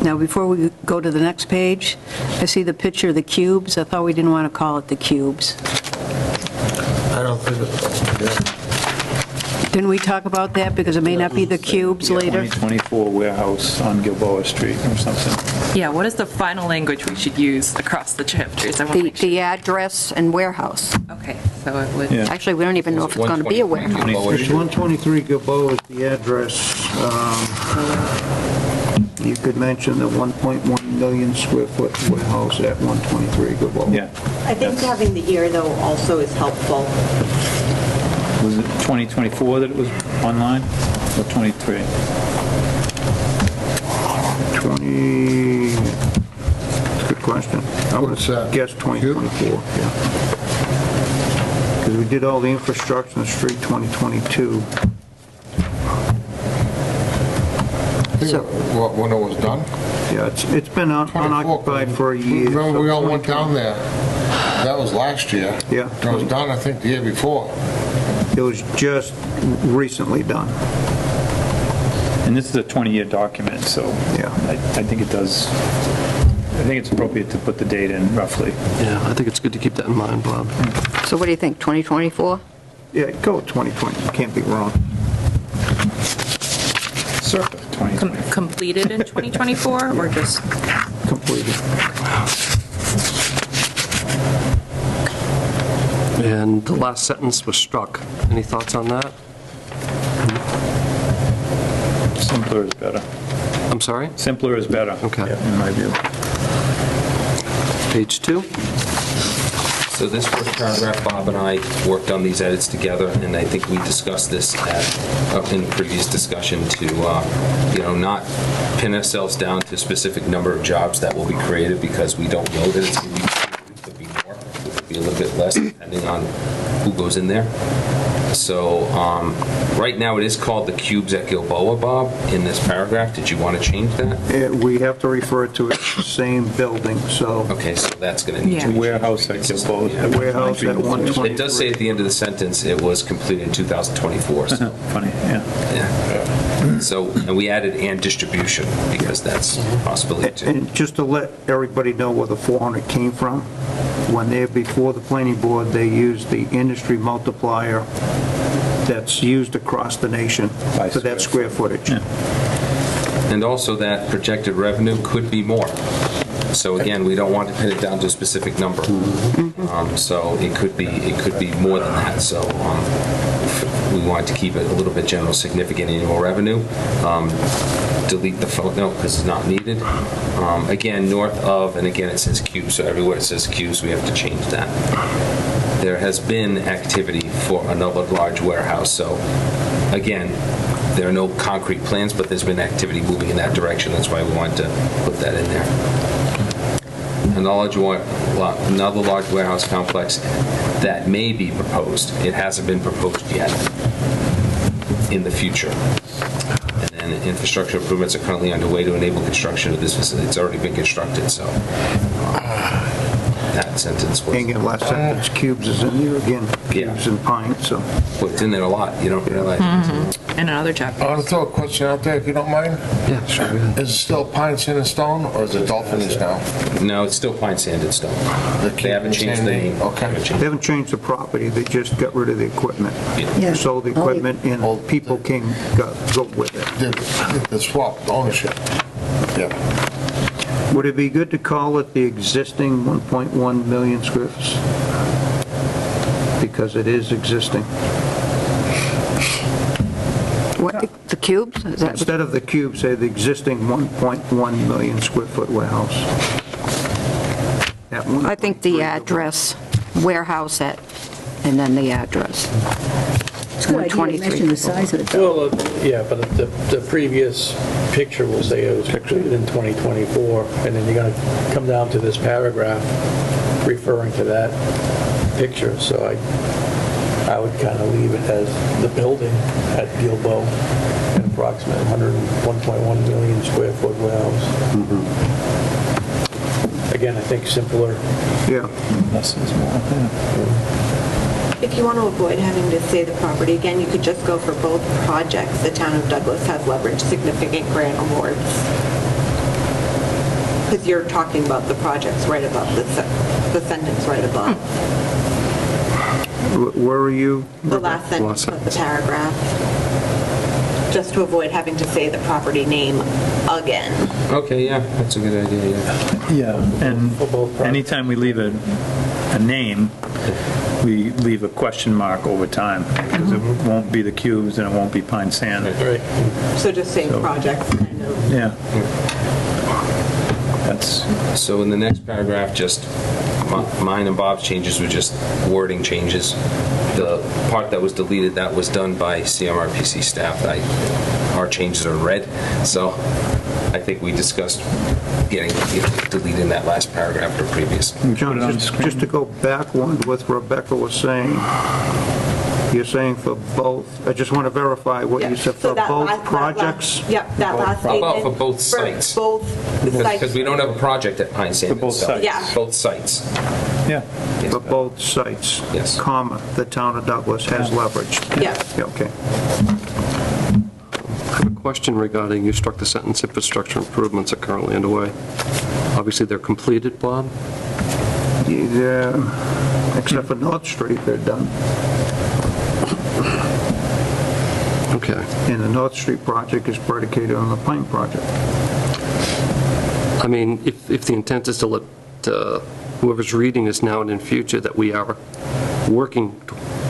Now, before we go to the next page, I see the picture of the cubes. I thought we didn't want to call it the cubes. I don't think it's, Didn't we talk about that? Because it may not be the cubes later. 2024 warehouse on Gilboa Street or something. Yeah, what is the final language we should use across the chapters? I want to make sure. The address and warehouse. Okay, so it would. Yeah. Actually, we don't even know if it's going to be a warehouse. It's 123 Gilboa is the address. You could mention the 1.1 million square foot warehouse at 123 Gilboa. Yeah. I think having the year, though, also is helpful. Was it 2024 that it was online, or 23? 20, good question. I would What's that? guess 2024, yeah. Because we did all the infrastructure in the street 2022. So- when it was done? Yeah, it's been unoccupied for a year. Remember, we so all went down there. That was last year. Yeah. It was done, I think, the year before. It was just recently done. And this is a 20-year document, so Yeah. I think it does, I think it's appropriate to put the date in roughly. Yeah, I think it's good to keep that in mind, Bob. So what do you think, 2024? Yeah, go with 2020, you can't be wrong. Circa 2020. Completed in 2024, or just? Completed. And the last sentence was struck. Any thoughts on that? Simpler is better. I'm sorry? Simpler is better. Okay. In my view. Page 2? So this first paragraph, Bob and I worked on these edits together, and I think we discussed this in previous discussion to, not pin ourselves down to a specific number of jobs that will be created, because we don't know that it's going to be, it could be more, it could be a little bit less, depending on who goes in there. So right now it is called the Cubes at Gilboa, Bob, in this paragraph. Did you want to change that? We have to refer to it as the same building, so Okay, so that's going to need Yeah. to be Warehouse at Gilboa. the warehouse at 120. It does say at the end of the sentence, it was completed in 2024, so, Funny, yeah. yeah. So, and we added "and distribution," because that's a possibility too. And just to let everybody know where the 400 came from, when they're before the planning board, they use the industry multiplier that's used across the nation By for that square footage. And also that projected revenue could be more. So again, we don't want to pin it down to a specific number. So it could be more than that. So we wanted to keep it a little bit general, significant annual revenue. Delete the footnote because it's not needed. Again, north of, and again, it says Cubes, so everywhere it says Cubes, we have to change that. There has been activity for another large warehouse, so again, there are no concrete plans, but there's been activity moving in that direction. That's why we wanted to put that in there. Another large warehouse complex that may be proposed. It hasn't been proposed yet in the future. And then infrastructure improvements are currently underway to enable construction of this facility. It's already been constructed, so that sentence was... And again, last sentence, Cubes is in there again, Cubes and Pine, so. Well, it's in there a lot. You don't realize. In another chapter. I want to throw a question out there, if you don't mind. Yeah, sure. go ahead. Is it still pine, sand, and stone, or is it dolphins now? No, it's still pine, sand, and stone. The They haven't changed the name. Okay. They haven't changed the property, they just got rid of the equipment. Yeah. Sold the equipment and people came, go with it. The swap ownership. Yeah. Would it be good to call it the existing 1.1 million square feet? Because it is existing. What, the cubes? Is that, Instead of the cube, say the existing 1.1 million square foot warehouse. That one. I think the address, warehouse at, and then the address. It's a good idea to 123. mention the size of it, though. Well, yeah, but the previous picture will say it was completed in 2024, and then you're going to come down to this paragraph referring to that picture, so I would kind of leave it as the building at Gilboa, an approximate 101.1 million square foot warehouse. Again, I think simpler. Yeah. Less is more, yeah. If you want to avoid having to say the property again, you could just go for both projects. The town of Douglas has leveraged significant grant awards. Because you're talking about the projects right above, the sentence right above. Where are you? The last sentence of the paragraph. Just to avoid having to say the property name again. Okay, yeah, that's a good idea, yeah. Yeah, and anytime we leave a name, we leave a question mark over time, because it won't be the Cubes and it won't be Pine Sand. Right. So just saying projects, kind of. Yeah. That's, So in the next paragraph, just mine and Bob's changes were just wording changes. The part that was deleted, that was done by CMRPC staff. Our changes are in red, so I think we discussed deleting that last paragraph or previous. John, just to go back one with what Rebecca was saying, you're saying for both, I just want to verify what you said, So for that both last- projects? Yep, that last How statement. about for both sites? Both sites. Because we don't have a project at Pine Sand. For both sites. Yeah. Both sites. yeah. Yes, For both sites? Yes. Comma, the town of Douglas has leveraged? Yeah. Yeah, okay. I have a question regarding, you struck the sentence, infrastructure improvements are currently underway. Obviously, they're completed, Bob? Yeah, except for North Street, they're done. Okay. And the North Street project is predicated on the Pine project. I mean, if the intent is to let whoever's reading this now and in future that we are working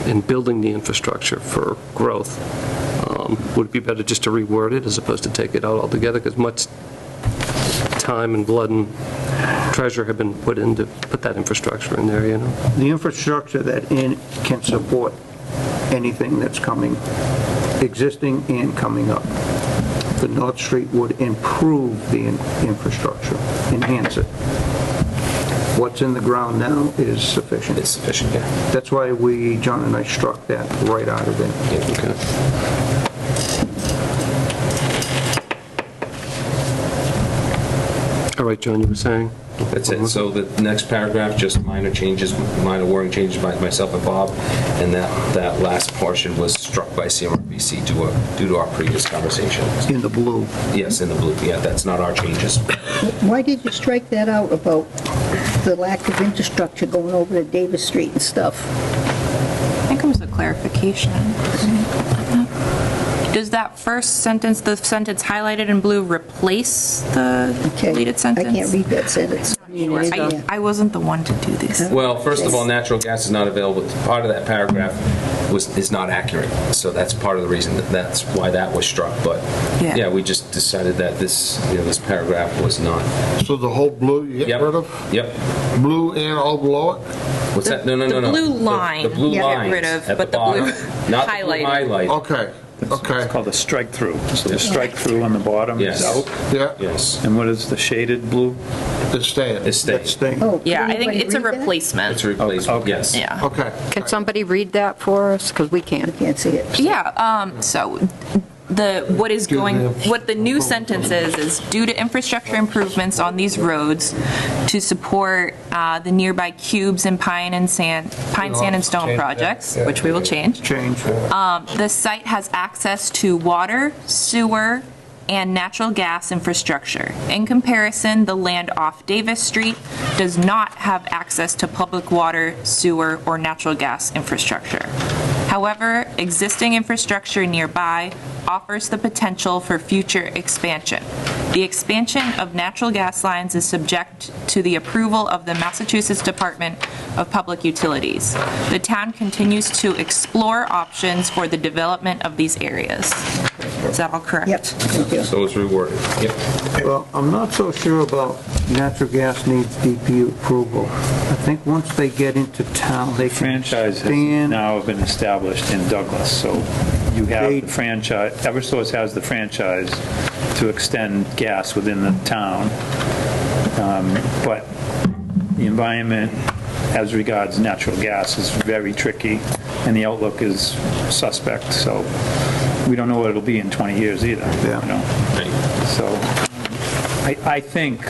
in building the infrastructure for growth, would it be better just to reword it as opposed to take it out altogether? Because much time and blood and treasure have been put into put that infrastructure in there, you know? The infrastructure that can support anything that's coming, existing and coming up. The North Street would improve the infrastructure, enhance it. what's in the ground now is sufficient. It's sufficient, yeah. That's why John and I struck that right out of it. Okay. All right, John, you were saying? That's it. So the next paragraph, just minor changes, minor wording changes by myself and Bob, and that last portion was struck by CMRPC due to our previous conversation. In the blue. Yes, in the blue. Yeah, that's not our changes. Why did you strike that out about the lack of infrastructure going over to Davis Street and stuff? I think it was a clarification. Does that first sentence, the sentence highlighted in blue, replace the deleted sentence? I can't read that sentence. I wasn't the one to do this. Well, first of all, natural gas is not available. Part of that paragraph is not accurate, so that's part of the reason that's why that was struck. But yeah, we just decided that this paragraph was not. So the whole blue you get rid of? Yep. Blue and all below it? What's that? No. The blue line. The blue line. Get rid of, at but the bottom, blue not highlighted. the blue highlight. Okay. Okay. It's called a strike through. So the strike through on the bottom Yes. is out. Yeah. Yes. And what is the shaded blue? It's staying. It's staying. Oh, Yeah, can I think anybody it's a read that? replacement. It's a replacement. Okay. Yes. Yeah. Okay. Can somebody read that for us? Because we can't. Can't see it. Yeah, so what the new sentence is due to infrastructure improvements on these roads to support the nearby Cubes and Pine Sand and Stone projects, which we will change. The site has access to water, sewer, and natural gas infrastructure. In comparison, the land off Davis Street does not have access to public water, sewer, or natural gas infrastructure. However, existing infrastructure nearby offers the potential for future expansion. The expansion of natural gas lines is subject to the approval of the Massachusetts Department of Public Utilities. The town continues to explore options for the development of these areas. Is that all correct? Yep, thank you. So it's reworded. Yep. Well, I'm not so sure about natural gas needs DPU approval. I think once they get into town, they can Franchise has now been established in Douglas, so you have the franchise, Eversource has the franchise to extend gas within the town, but the environment as regards natural gas is very tricky, and the outlook is suspect, so we don't know what it'll be in 20 years either. Yeah. You know? So I think,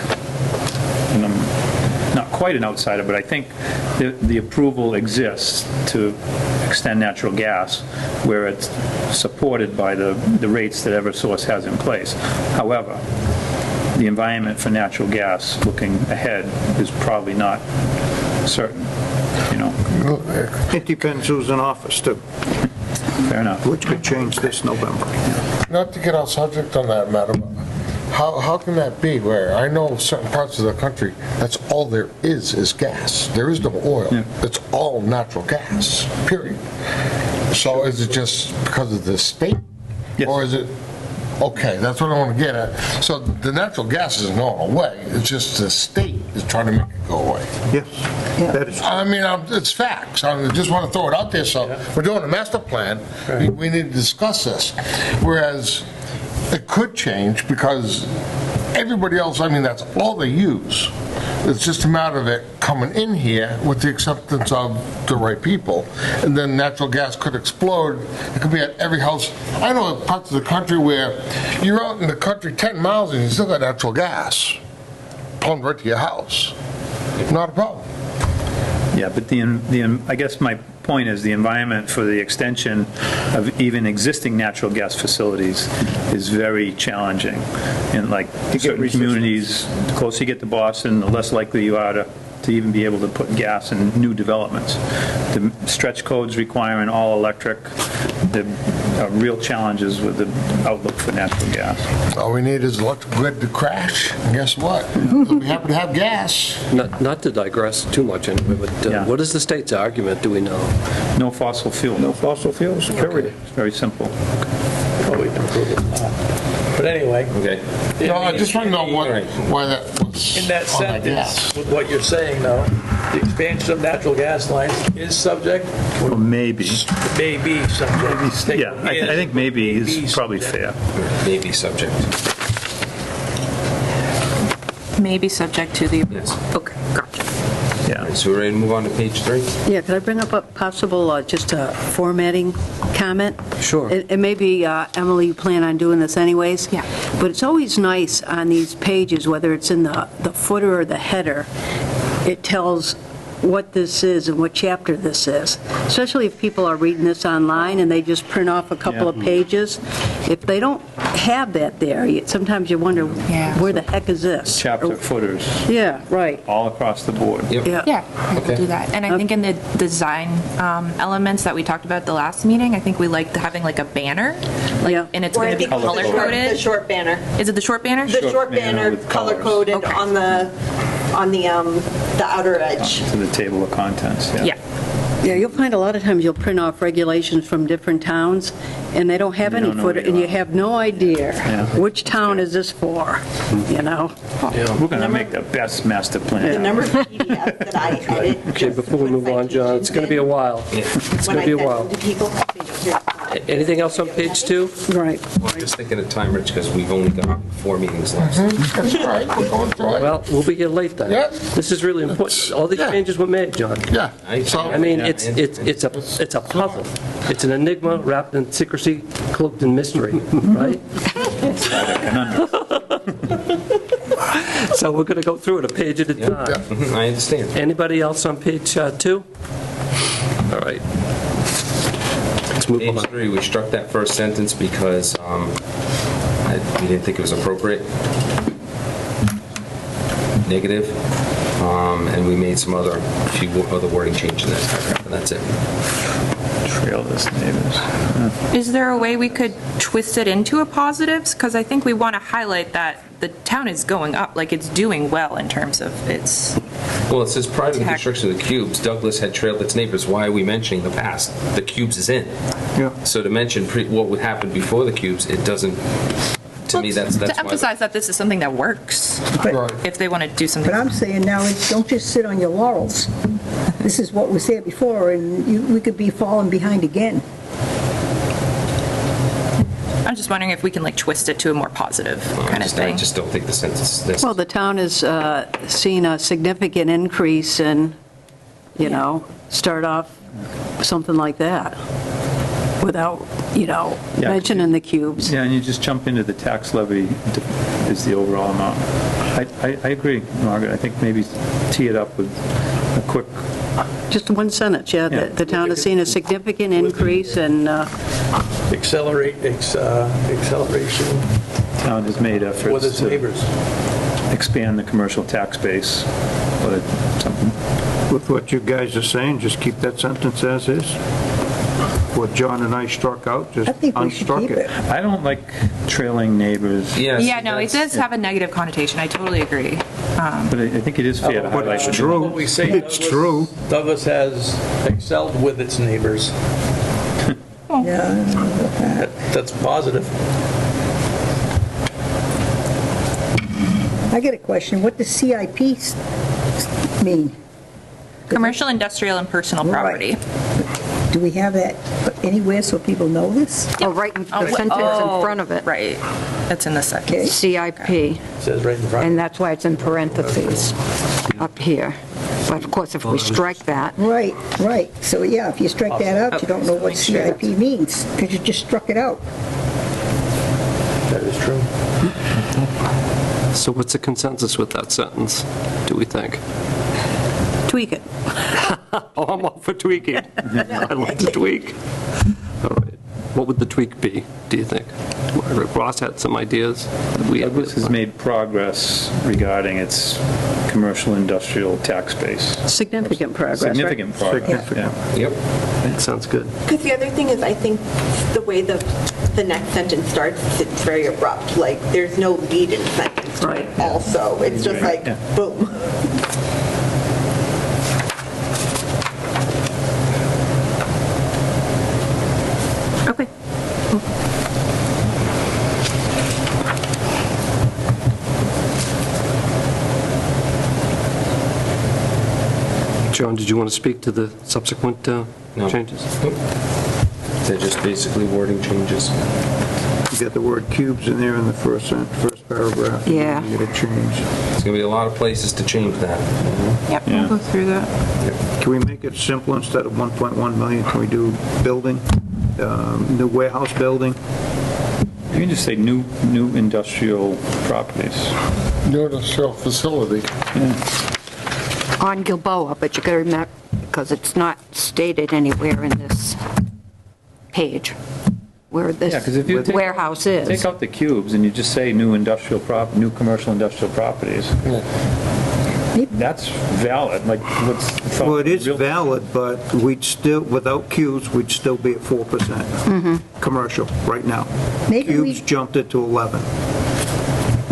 and I'm not quite an outsider, but I think the approval exists to extend natural gas where it's supported by the rates that Eversource has in place. However, the environment for natural gas looking ahead is probably not certain, you know. It depends who's in office, too. Fair enough. Which could change this November. Not to get off subject on that matter, but how can that be where I know certain parts of the country, that's all there is gas. There is no oil. Yeah. It's all natural gas, period. So is it just because of the state? Yes. Or is it, okay, that's what I want to get at. So the natural gas isn't going away. It's just the state is trying to make it go away. Yes, that is. I mean, it's facts. I just want to throw it out there. So we're doing a master plan. We need to discuss this. Whereas it could change because everybody else, I mean, that's all they use. It's just a matter of it coming in here with the acceptance of the right people. And then natural gas could explode. It could be at every house. I know parts of the country where you're out in the country 10 miles and you still got natural gas plumbed right to your house. Not a problem. Yeah, but I guess my point is the environment for the extension of even existing natural gas facilities is very challenging. And like certain communities, the closer you get to Boston, the less likely you are to even be able to put gas in new developments. The stretch codes requiring all electric, the real challenges with the outlook for natural gas. All we need is electric grid to crash, and guess what? We'll be happy to have gas. Not to digress too much into it, but what is the state's argument, do we know? No fossil fuel. No fossil fuel security. It's very simple. Well, we can prove it. But anyway. Okay. No, I just want to know why that was In that on that gas. sentence, with what you're saying though, the expansion of natural gas lines is subject? Well, maybe. May be subject. Yeah, I think maybe is probably fair. Maybe subject. May be subject to the... Yes. Okay, gotcha. right, so we're ready to move on to page 3? Yeah, could I bring up a possible, just a formatting comment? Sure. And maybe, Emily, you plan on doing this anyways? Yeah. But it's always nice on these pages, whether it's in the footer or the header, it tells what this is and what chapter this is, especially if people are reading this online and they just print off a couple of pages. If they don't have that there, sometimes you wonder, where the heck is this? Chapter footers, Yeah, right. all across the board. Yeah. Yeah, we'll do that. And I think in the design elements that we talked about at the last meeting, I think we liked having like a banner, Yeah. and it's going to be The color-coded. short banner. Is it the short banner? The short banner banner, with colors. color-coded Okay. on the outer edge. To the table of contents, yeah. Yeah. Yeah, you'll find a lot of times you'll print off regulations from different towns, and they don't have You any don't know footer, what and you you are. have no idea Yeah. which town is this for, you know? We're going to make the best master The plan. number of PDFs that I edit. Okay, just before we with move on, John, it's going to be a while. It's when going to be a I send while. them to people, they just hear, Anything else on page 2? Right. Well, I'm just thinking of time, Rich, because we've only got 4 meetings left. That's all right, we're going through it. Well, we'll be here late then. Yeah. This is really important. All these Yeah. changes were made, John. Yeah, so, I mean, it's a puzzle. It's an enigma wrapped in secrecy, cloaked in mystery, right? So we're going to go through it a page at a time. Mhm, I understand. Anybody else on page 2? All right. Let's move Page on. 3, we struck that first sentence because we didn't think it was appropriate. Negative. And we made some other wording changes in that paragraph, and that's it. Trailless neighbors. Is there a way we could twist it into a positives? Because I think we want to highlight that the town is going up, like it's doing well in terms of its, Well, it says prior to the Tech. construction of the cubes, Douglas had trailed its neighbors. Why are we mentioning the past? The cubes is in. Yeah. So to mention what would happen before the cubes, it doesn't, to me, that's to why. emphasize that this is something that works, right. if they want to do something. But I'm saying now, don't just sit on your laurels. This is what was there before, and we could be falling behind again. I'm just wondering if we can like twist it to a more positive kind of I thing. just don't think the sentence is this. Well, the town has seen a significant increase in, start off something like that, without, Yeah. mentioning the cubes. Yeah, and you just jump into the tax levy is the overall amount. I agree, Margaret. I think maybe tee it up with a quick, Just one sentence, yeah. Yeah. The town has seen a significant increase in, acceleration town has made with efforts its to neighbors. expand the commercial tax base. But something, With what you guys are saying, just keep that sentence as is. What John and I struck out, just I think we should unstruck keep it. it. I don't like trailing neighbors. Yes, Yeah, no, it does have a negative connotation. I totally agree. But I think it is fair to But highlight. it's true. What we say, It's true. Douglas has excelled with its neighbors. Yeah. That's positive. I got a question. What does CIP mean? Commercial, industrial, and personal property. Do we have that anywhere so people know this? Oh, right in the sentence in front of it. Right. That's in the second. Okay. CIP, It says right in front. and that's why it's in parentheses up here. But of course, if we strike that, Right, right. So, yeah, if you strike that out, you don't know what CIP means, because you just struck it out. That is true. So what's the consensus with that sentence, do we think? tweak it. Oh, I'm all for tweaking. I like to tweak. All right. What would the tweak be, do you think? Margaret Ross had some ideas. Douglas has made progress regarding its commercial industrial tax base. Significant progress, right? Significant progress, yeah. Yep. That sounds good. Because the other thing is, I think the way the next sentence starts, it's very abrupt, like, there's no lead in sentence. Right. Also, it's just like, Yeah. boom. Okay. John, did you want to speak to the subsequent changes? Nope. They're just basically wording changes. You got the word cubes in there in the first paragraph. Yeah. You gotta change. There's going to be a lot of places to change that. Yep, we'll go through that. Can we make it simple instead of 1.1 million? Can we do building, new warehouse building? You can just say new industrial properties. New industrial facility. On Gilboa, but you got to remember, because it's not stated anywhere in this page where Yeah, 'cause if you this take- warehouse is. Take out the cubes and you just say new commercial industrial properties. That's valid, like what's... Well, it is valid, but we'd still, without cubes, we'd still be at 4% commercial right now. Maybe we- Cubes jumped it to 11.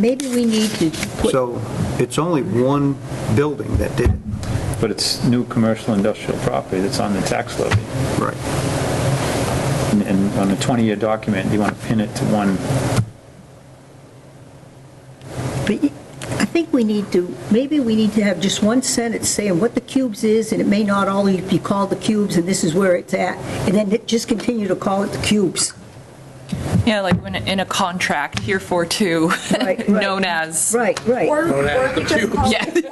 Maybe we need to put, So it's only one building that did it. But it's new commercial industrial property that's on the tax levy. Right. And on a 20-year document, you want to pin it to one. but I think we need to, maybe we need to have just one sentence saying what the cubes is, and it may not always be called the cubes, and this is where it's at, and then just continue to call it the cubes. Yeah, like when in a contract, heretofore Right. known as. Right. Or you could just call Yeah. it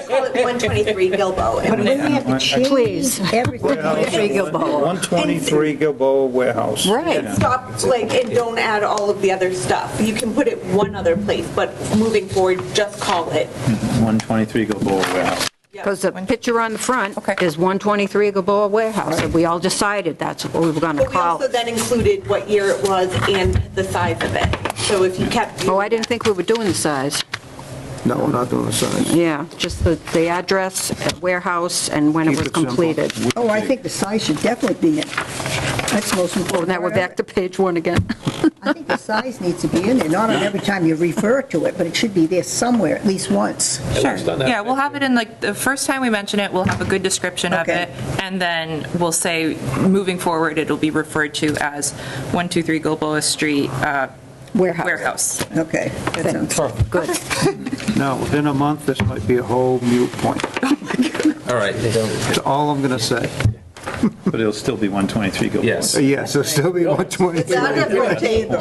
123 Gilboa. But then we have to change Please. everything. 123 Gilboa Warehouse. Right. Stop, and don't add all of the other stuff. You can put it one other place, but moving forward, just call it. 123 Gilboa Warehouse. Because the picture on the front Okay. is 123 Gilboa Warehouse, and we all decided that's what we were going to But we call also it. then included what year it was and the size of it. So if you kept... Oh, I didn't think we were doing the size. No, we're not doing the size. Yeah, just the address, warehouse, and when it Keep was it simple. completed. Oh, I think the size should definitely be in. That's the most Oh, important. now we're part of back to page one again. it. I think the size needs to be in there, not on every time you refer to it, but it should be there somewhere, at least once. Sure. Yeah, we'll have it in, like, the first time we mention it, we'll have a good description of Okay. it, and then we'll say, moving forward, it'll be referred to as 123 Gilboa Street Warehouse. Okay, that sounds Good. Now, within a month, this might be a whole mute point. All right. That's all I'm going to say. But it'll still be 123 Gilboa. Yes. Yes, it'll still be 123, Not every table.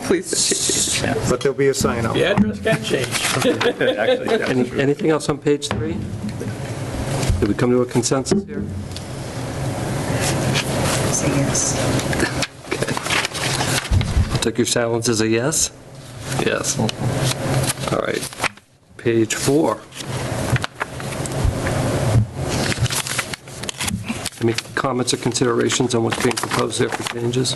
Please. but there'll be a sign up. The address can change. Actually, Anything else on page 3? Did we come to a consensus here? Say yes. I'll take your silence as a yes? Yes. All right. Page 4. Any comments or considerations on what's being proposed there for changes?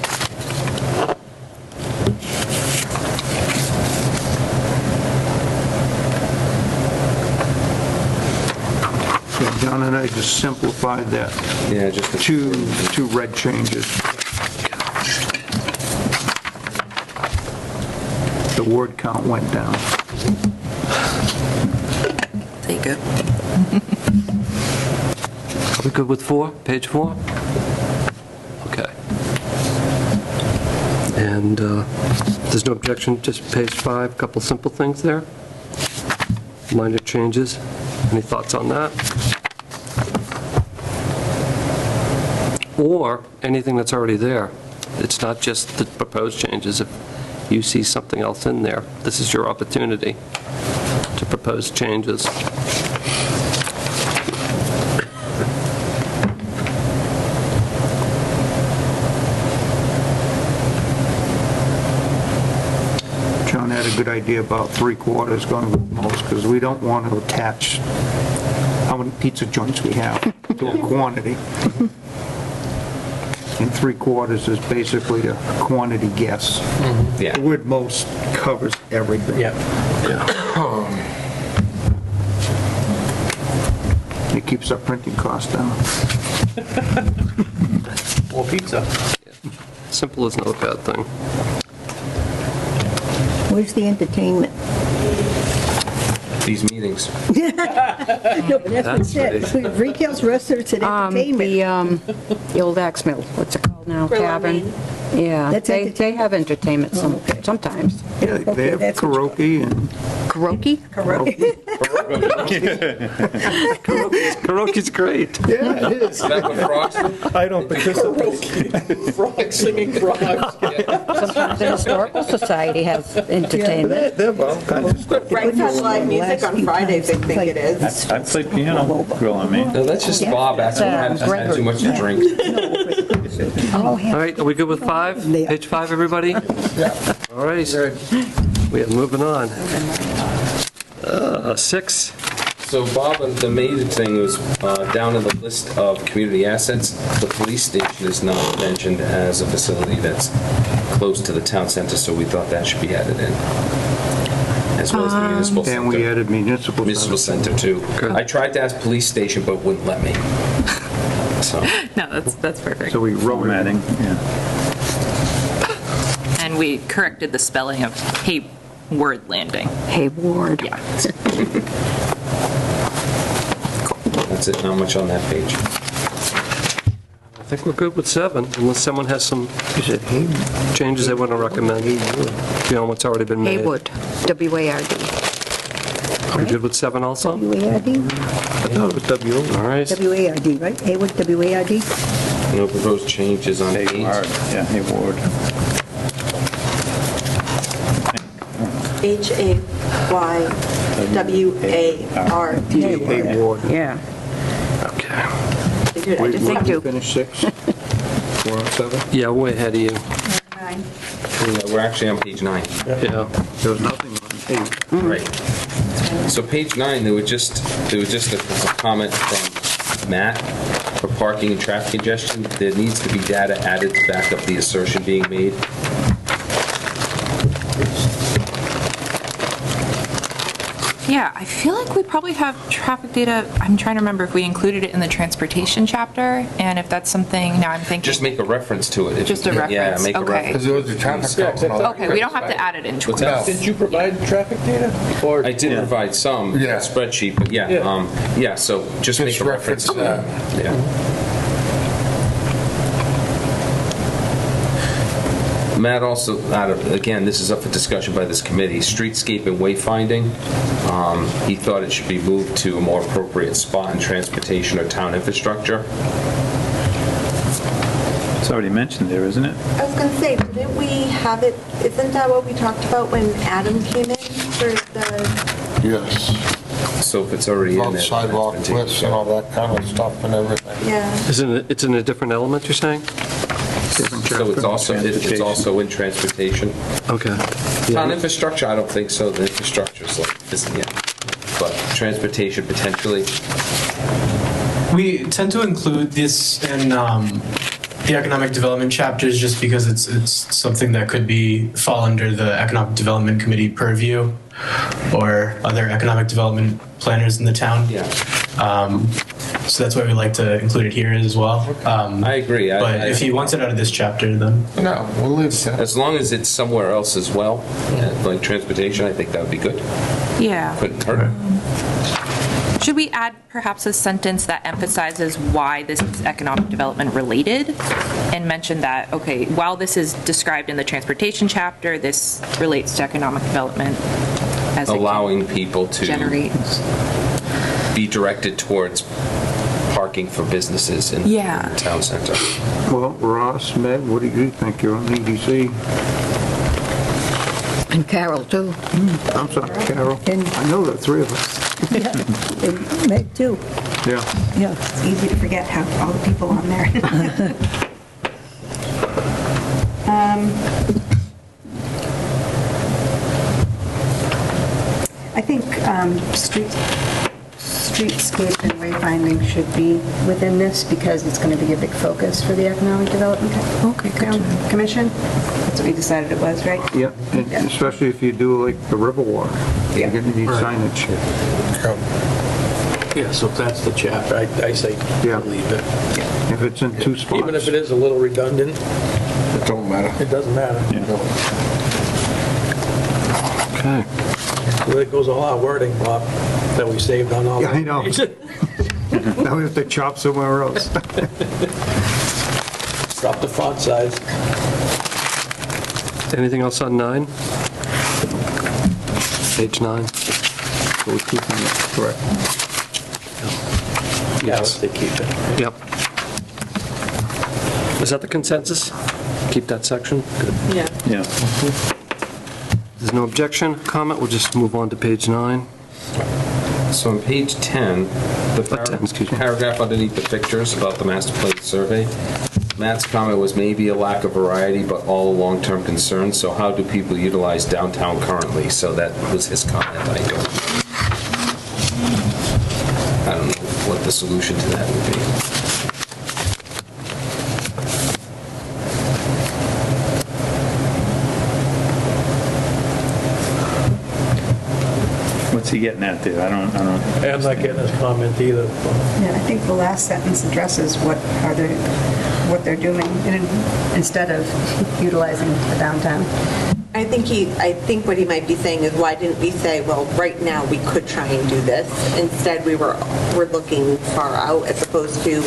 Yeah, John and I just simplified that. Yeah, just the Two red changes. The word count went down. Take it. Are we good with 4? Page 4? Okay. And there's no objection, just page 5, couple simple things there. Minor changes. Any thoughts on that? Or anything that's already there. It's not just the proposed changes. If you see something else in there, this is your opportunity to propose changes. John had a good idea about 3/4 going with most, because we don't want to attach how many pizza joints we have to a quantity. And 3/4 is basically a quantity guess. Yeah. The word most covers everything. Yeah. It keeps our printing costs down. More pizza. Simple is not a bad thing. Where's the entertainment? These meetings. No, but that's what it said. Retail's, restaurants, and entertainment. The old Axe Mill, what's it called now? Grill Tavern? Lane. Yeah, That's they entertainment? have entertainment Oh, okay. sometimes. Yeah, they have that's what you- karaoke and Karaoke? Correct. Karaoke's great. Yeah, it is. Is that what frogs do? I don't participate. Frogs singing frogs. Sometimes the Historical Society has entertainment. They're all kinds of stuff. Rex has live music on Fridays, I think it is. I play piano, grill on me. No, that's just Bob asking if I've had too much to drink. All right, are we good with 5? Page 5, everybody? All right. We are moving on. 6. So Bob, the main thing was down in the list of community assets, the police station is not mentioned as a facility that's close to the town center, so we thought that should be added in. As well as the municipal center. And we added municipal. Municipal center too. I tried to ask police station, but wouldn't let me. So. No, that's perfect. So we wrote it. Formatting, yeah. And we corrected the spelling of Hayward Landing. Hayward. Yeah. That's it, not much on that page. I think we're good with 7, unless someone has some changes they want to recommend beyond what's already been made. Haywood, W-A-R-D. Are we good with 7 also? W-A-R-D? I thought it was W. All right. W-A-R-D, right? Haywood, W-A-R-D? No proposed changes on page. Yeah, Hayward. Hayward. Hayward. Yeah. Okay. Thank you. Finish 6. We're on 7. Yeah, way ahead of you. We're actually on page 9. Yeah. There was nothing on 8. Right. So page 9, there was just a comment from Matt for parking and traffic congestion. There needs to be data added to back up the assertion being made. Yeah, I feel like we probably have traffic data. I'm trying to remember if we included it in the transportation chapter, and if that's something, now I'm thinking. Just make a reference to it. if Just you a can. Yeah, reference, make a okay. reference. Because there was a traffic count and all that. Okay, we don't have to add it into What's it. that? Did you provide traffic data? Or I did provide some Yeah. spreadsheet, but yeah, so just make Just a reference to that. Yeah. Matt also, again, this is up for discussion by this committee, streetscape and wayfinding. He thought it should be moved to a more appropriate spot in transportation or town infrastructure. It's already mentioned there, isn't it? I was going to say, didn't we have it, isn't that what we talked about when Adam came in for the, Yes. So if it's already in About there. sidewalk then that's widths and all that kind of stuff and everything. yeah. Isn't it, it's in a different element, you're saying? So it's also in transportation. Okay. Town infrastructure, I don't think so. The infrastructure's like, but transportation potentially. We tend to include this in the economic development chapters just because it's something that could fall under the economic development committee purview or other economic development planners in the town. Yeah. So that's why we like to include it here as well. I agree. But if he wants it out of this chapter, then No, we'll leave it. As long as it's somewhere else as well, like transportation, I think that would be good. Yeah. Couldn't hurt. Should we add perhaps a sentence that emphasizes why this is economic development related and mention that, okay, while this is described in the transportation chapter, this relates to economic development as it can Allowing people to generate. be directed towards parking for businesses in Yeah. the town center. Well, Ross, Meg, what do you think? You're on EDC. And Carol, too. I'm sorry, Carol. And- I know the 3 of us. Yeah, and Meg too. Yeah. Yeah. It's easy to forget how all the people on there. I think streetscape and wayfinding should be within this because it's going to be a big focus for the Economic Development Commission. That's what we decided it was, right? Yeah, and especially if you do like the Riverwalk. You're going to need signage. Yeah, so if that's the chapter, I say Yeah. leave it. If it's in 2 spots. Even if it is a little redundant, It don't matter. it doesn't matter. Okay. There goes all our wording, Bob, that we saved on all. Yeah, I know. Now we have to chop somewhere else. Drop the font size. Anything else on 9? Page 9. So we're keeping it, correct? Yes. They keep it. Yep. Is that the consensus? Keep that section? Good. Yeah. Yeah. There's no objection, comment, we'll just move on to page 9. So on page 10, the 10, excuse me. paragraph underneath the pictures about the master plan survey, Matt's comment was maybe a lack of variety, but all a long-term concern. So how do people utilize downtown currently? So that was his comment. I don't know what the solution to that would be. What's he getting at there? I don't. I'm not getting his comment either. Yeah, I think the last sentence addresses what they're doing instead of utilizing the downtown. I think what he might be saying is, why didn't we say, well, right now we could try and do this? Instead, we're looking far out as opposed to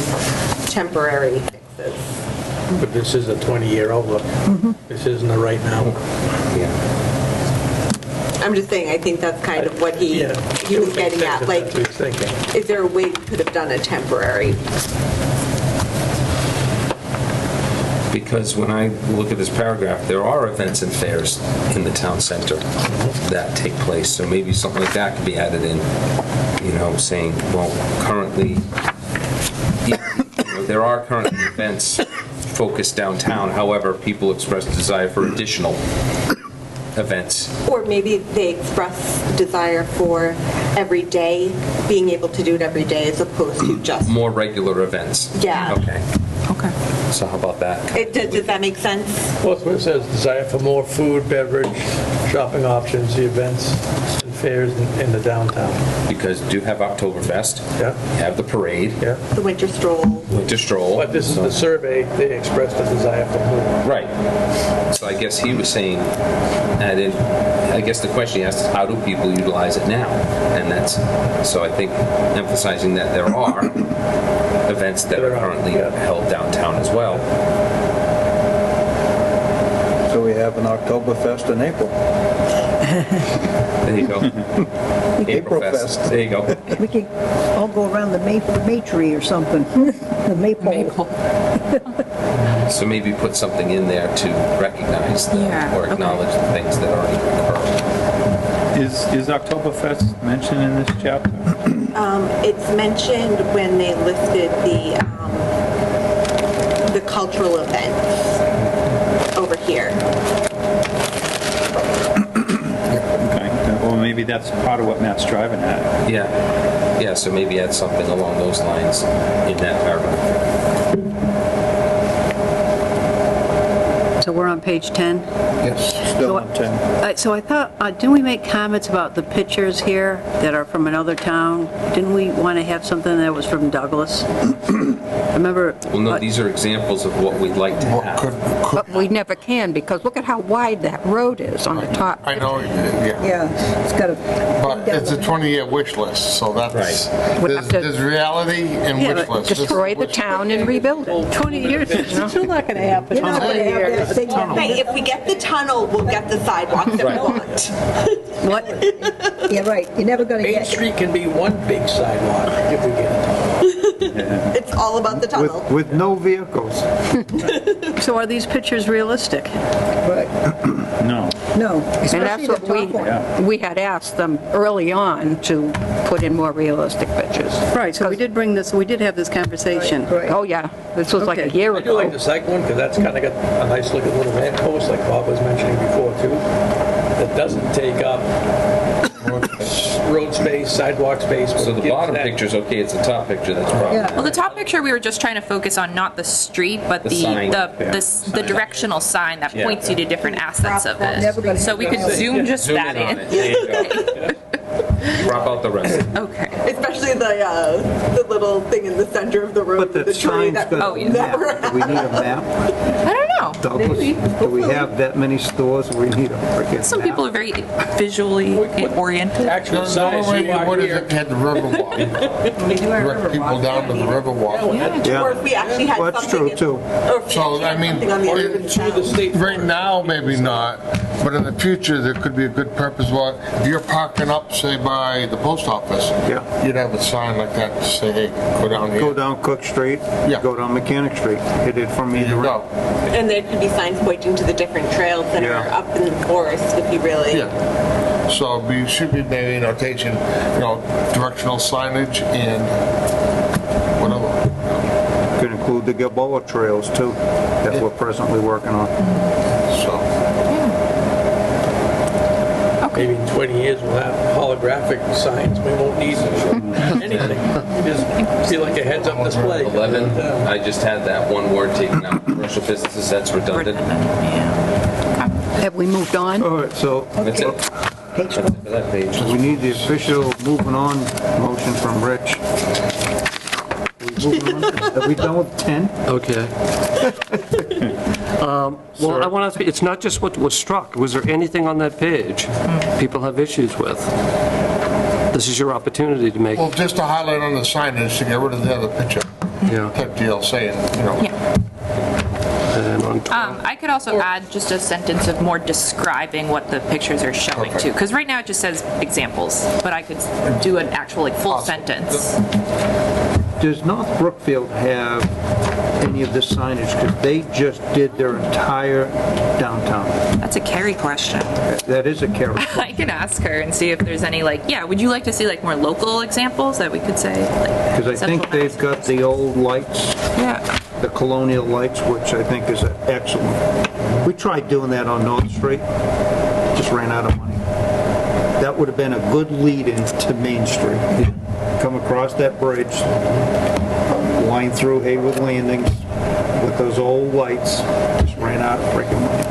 temporary fixes. But this is a 20-year outlook. This isn't a right now. Yeah. I'm just saying, I think that's kind of what he was getting at. Like, That's what he's thinking. is there a way we could have done a temporary? Because when I look at this paragraph, there are events and fairs in the town center that take place. So maybe something like that could be added in, saying, well, currently, there are currently events focused downtown. However, people express desire for additional events. Or maybe they express desire for every day, being able to do it every day as opposed to just... More regular events. Yeah. Okay. Okay. So how about that? Does that make sense? Well, that's what it says, desire for more food, beverage, shopping options, the events and fairs in the downtown. Because do have Oktoberfest. Yeah. You have the parade. Yeah. The winter stroll. Winter stroll. But this is the survey, they expressed a desire for more. Right. So I guess he was saying, I guess the question he asked is, how do people utilize it now? And that's, so I think emphasizing that there are events that are currently held downtown as well. So we have an Oktoberfest in April. There you go. Aprilfest. There you go. We could all go around the May tree or something. The maypole. So maybe put something in there to recognize or acknowledge the things that already occurred. Is Oktoberfest mentioned in this chapter? It's mentioned when they listed the cultural events over here. Okay. Well, maybe that's part of what Matt's driving at. Yeah. Yeah, so maybe add something along those lines in that paragraph. So we're on page 10? Yes, still on 10. So I thought, didn't we make comments about the pictures here that are from another town? Didn't we want to have something that was from Douglas? Remember? Well, no, these are examples of what we'd like to have. But we never can, because look at how wide that road is on the top. I know, yeah. Yeah, it's got a... But it's a 20-year wish list, so that's, there's reality and wish list. Destroy the town and rebuild it. 20 years, it's still not going to happen. You're not going to have that thing. Hey, if we get the tunnel, we'll get the sidewalks that we want. What? Yeah, right, you're never going to Main get... Street can be one big sidewalk if we get it. It's all about the tunnel. With no vehicles. So are these pictures realistic? Right. No. No, And especially that's the what top one. we had asked them early on to put in more realistic pictures. Right, so we did bring this, we did have this conversation. Right. Oh, yeah, this was like a year I do like ago. the second one, because that's kind of got a nice looking little lamp post, like Bob was mentioning before, too, that doesn't take up road space, sidewalk space. So the bottom picture's okay, it's the top picture that's problem. Yeah. Well, the top picture, we were just trying to focus on not the street, but The the sign. the directional sign that points you to different assets of Never gonna it. So we could zoom just Zoom that in on in. it. There you go. Drop out the rest. Okay. Especially the little thing in the center of the road But with the the tree sign's that got Oh, yeah. never Do we need a map? I don't know. know. Douglas, do we have that many stores we need a freaking Some people are very visually oriented. Actual No, size, no, you are what is here. it, had the Riverwalk. We do our Direct people down to the Riverwalk. Yeah. Or if we actually had Well, that's something. true, too. Or if we So, actually I had mean, something on the other it- side. The state Right now, maybe not, but in the future, there could be a good purpose. Well, if you're parking up, say, by the post office, Yeah. you'd have a sign like that to say, hey, go down here. Go down Cook Street, Yeah. go down Mechanic Street, hit it from There either you end. go. And there could be signs pointing to the different trails that Yeah. are up in the forest if you really. Yeah. So we should be maybe notation, directional signage and whatever. Could include the Gilboa trails too, that we're presently working on. So, Maybe in 20 years, we'll have holographic signs. We won't need anything. Just be like a heads-up display. 11, I just had that one word taken out. Commercial businesses, that's redundant. Have we moved on? All right, so That's it. Page That's it for that page. we need the official moving on motion from Rich. Are we done with 10? Okay. Well, I want to ask you, it's not just what was struck. Was there anything on that page people have issues with? This is your opportunity to make, well, just to highlight on the signage to get rid of the other picture yeah. type deal saying, Yeah. And on 12. I could also add just a sentence of more describing what the pictures are showing too, because right now it just says examples, but I could do an actual full Awesome. sentence. Does North Brookfield have any of this signage? Because they just did their entire downtown. That's a Carrie question. That is a carrot. I can ask her and see if there's any would you like to see more local examples that we could say? Because I think they've got the old lights, Yeah. the colonial lights, which I think is excellent. We tried doing that on North Street, just ran out of money. That would have been a good lead-in to Main Street. Come across that bridge, wind through Haywood Landings with those old lights, just ran out of freaking money.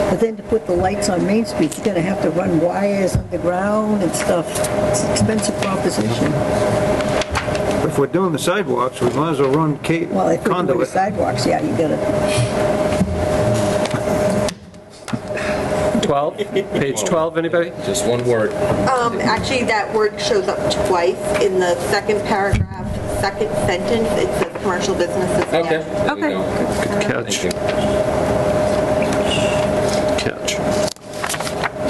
But then to put the lights on Main Street, you're gonna have to run wires underground and stuff. It's an expensive proposition. If we're doing the sidewalks, we might as well run Well, if we're doing the conduit. sidewalks, yeah, you gotta, 12? Page 12, anybody? Just one word. Actually, that word shows up twice in the second paragraph, second sentence. It says commercial businesses. Okay. again. There we Okay. go. Good catch. Thank you. Catch.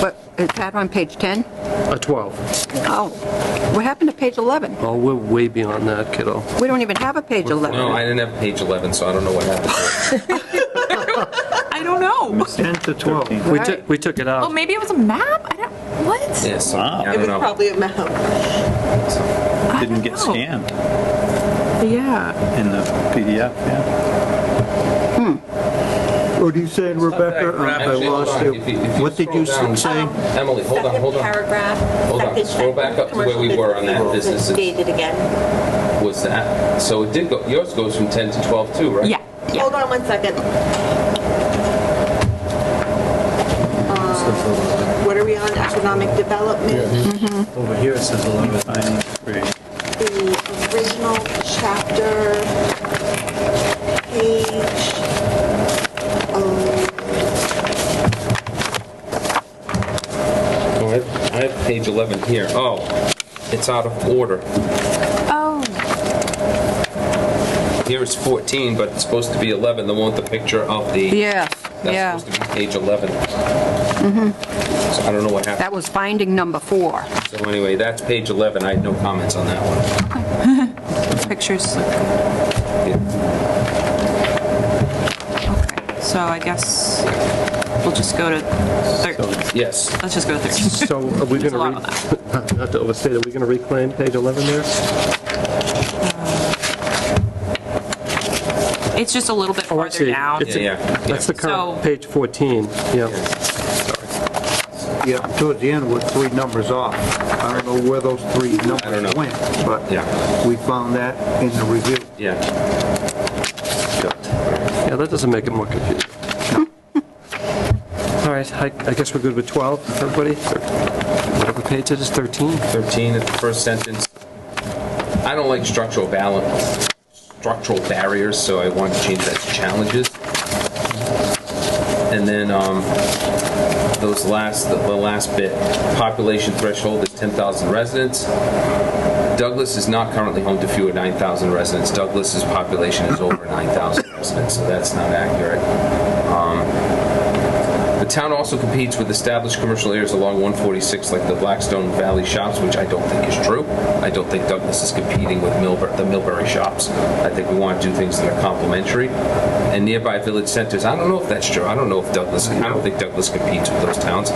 But is that on page 10? 12. Oh, what happened to page 11? Oh, we're way beyond that, kiddo. We don't even have a page 11. No, I didn't have page 11, so I don't know what happened to it. I don't know. 10 to 12. We took it Oh, out. maybe it was a map? I don't, what? Yes, Wow. I It don't was know. probably a map. Didn't get know. scanned Yeah. in the PDF, yeah. What are you saying, Rebecca? I Actually, hold lost on. you. If you What did you scroll down- say? Emily, hold on. Second paragraph. Hold on, second scroll back up to where we were on that commercial businesses. Dated again. Was that? So it did go, yours goes from 10 to 12 too, right? Yeah. Yeah. Hold on 1 second. What are we on? Economic development? Over here it says 1193. The original chapter, page, Oh, I have page 11 here. Oh, it's out of order. Oh. Here it's 14, but it's supposed to be 11, the one with the picture of the... Yes, That's yeah. supposed to be page 11. So I don't know what happened. That was finding number 4. So anyway, that's page 11. I had no comments on that one. Pictures look good. Yeah. Okay. So I guess we'll just go to 13. Yes. Let's just go to 13. So are we There's going a lot to, on not to overstate, are we going to reclaim page 11 there? It's just a little bit Oh, I farther see. down. It's Yeah. That's the current, So- page 14, yeah. Yeah, towards the end, we're 3 numbers off. I don't know where those 3 I don't know. numbers went, but Yeah. we found that in the review. Yeah. Yeah, that doesn't make it more confusing. All right, I guess we're good with 12, everybody? Whatever page it is, 13? 13 at the first sentence. I don't like structural barriers, so I want to change that to challenges. the last bit, population threshold is 10,000 residents. Douglas is not currently home to fewer 9,000 residents. Douglas's population is over 9,000 residents, so that's not accurate. The town also competes with established commercial areas along 146 like the Blackstone Valley Shops, which I don't think is true. I don't think Douglas is competing with the Millbury Shops. I think we want to do things that are complementary. And nearby village centers, I don't know if that's true. I don't think Douglas competes with those towns.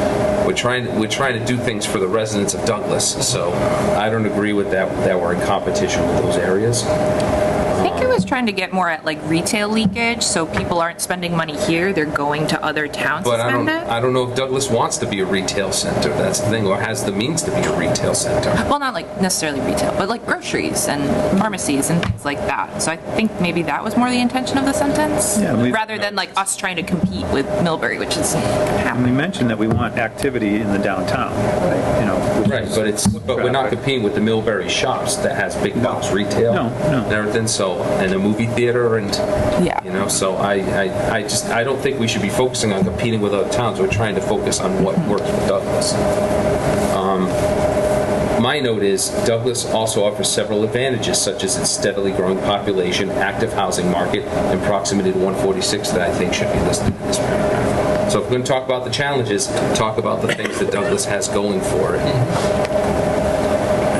We're trying to do things for the residents of Douglas, so I don't agree with that we're in competition with those areas. I think I was trying to get more at like retail leakage, so people aren't spending money here, they're going to other towns to But spend it. I don't know if Douglas wants to be a retail center. That's the thing, or has the means to be a retail center. Well, not like necessarily retail, but like groceries and pharmacies and things like that. So I think maybe that was more the intention of the sentence, rather than like us trying to compete with Millbury, which is And we mentioned that we want activity in the downtown, right? Right, but we're not competing with the Millbury Shops that has big box retail and everything. So, and a movie theater and so I don't think we should be focusing on competing with other towns. We're trying to focus on what works for Douglas. My note is Douglas also offers several advantages, such as its steadily growing population, active housing market, and proximity to 146 that I think should be listed in this paragraph. So if we're going to talk about the challenges, talk about the things that Douglas has going for it. I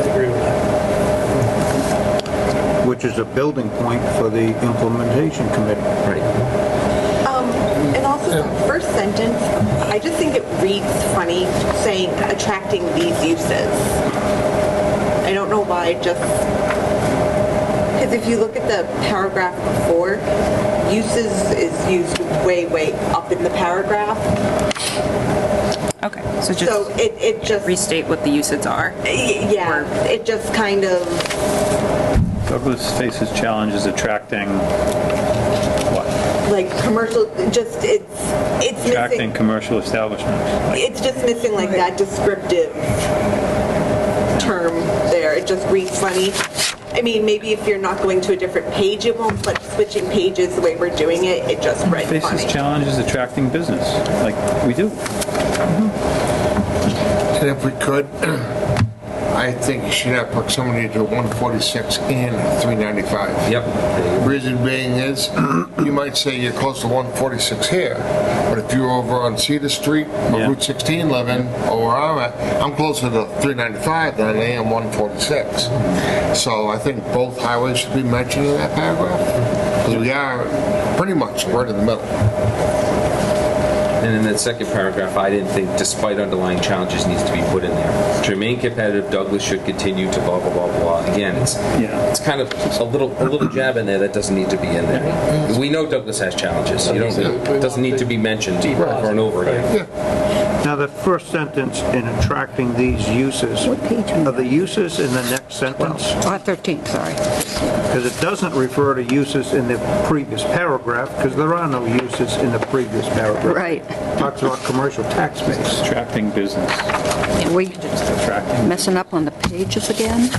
agree with that. Which is a building point for the implementation committee. Right. And also the first sentence, I just think it reads funny saying attracting these uses. I don't know why, just because if you look at the paragraph before, uses is used way up in the paragraph. Okay, so it just restate what the uses are. Yeah, it just kind of. Douglas faces challenges attracting what? Like commercial, just it's Attracting missing. commercial establishments. It's just missing like that descriptive term there. It just reads funny. I mean, maybe if you're not going to a different page, it won't. But switching pages the way we're doing it, it just read funny. Faces challenges attracting business, like we do. And if we could, I think you should have proximity to 146 and 395. Yep. Reason being is, you might say you're close to 146 here, but if you're over on Cedar Street or Route 16 living, or where I'm at, I'm closer to 395 than I am 146. So I think both highways should be mentioned in that paragraph, because we are pretty much right in the middle. And in that second paragraph, I didn't think, despite underlying challenges, needs to be put in there. To remain competitive, Douglas should continue to blah, blah, blah, blah. Again, it's kind of a little jab in there that doesn't need to be in there. We know Douglas has challenges. It doesn't need to be mentioned over and over again. Now, the first sentence in attracting these uses, are the uses in the next sentence? 13, sorry. Because it doesn't refer to uses in the previous paragraph, because there are no uses in the previous paragraph. Right. It talks about commercial tax base. Attracting business. Are we messing up on the pages again?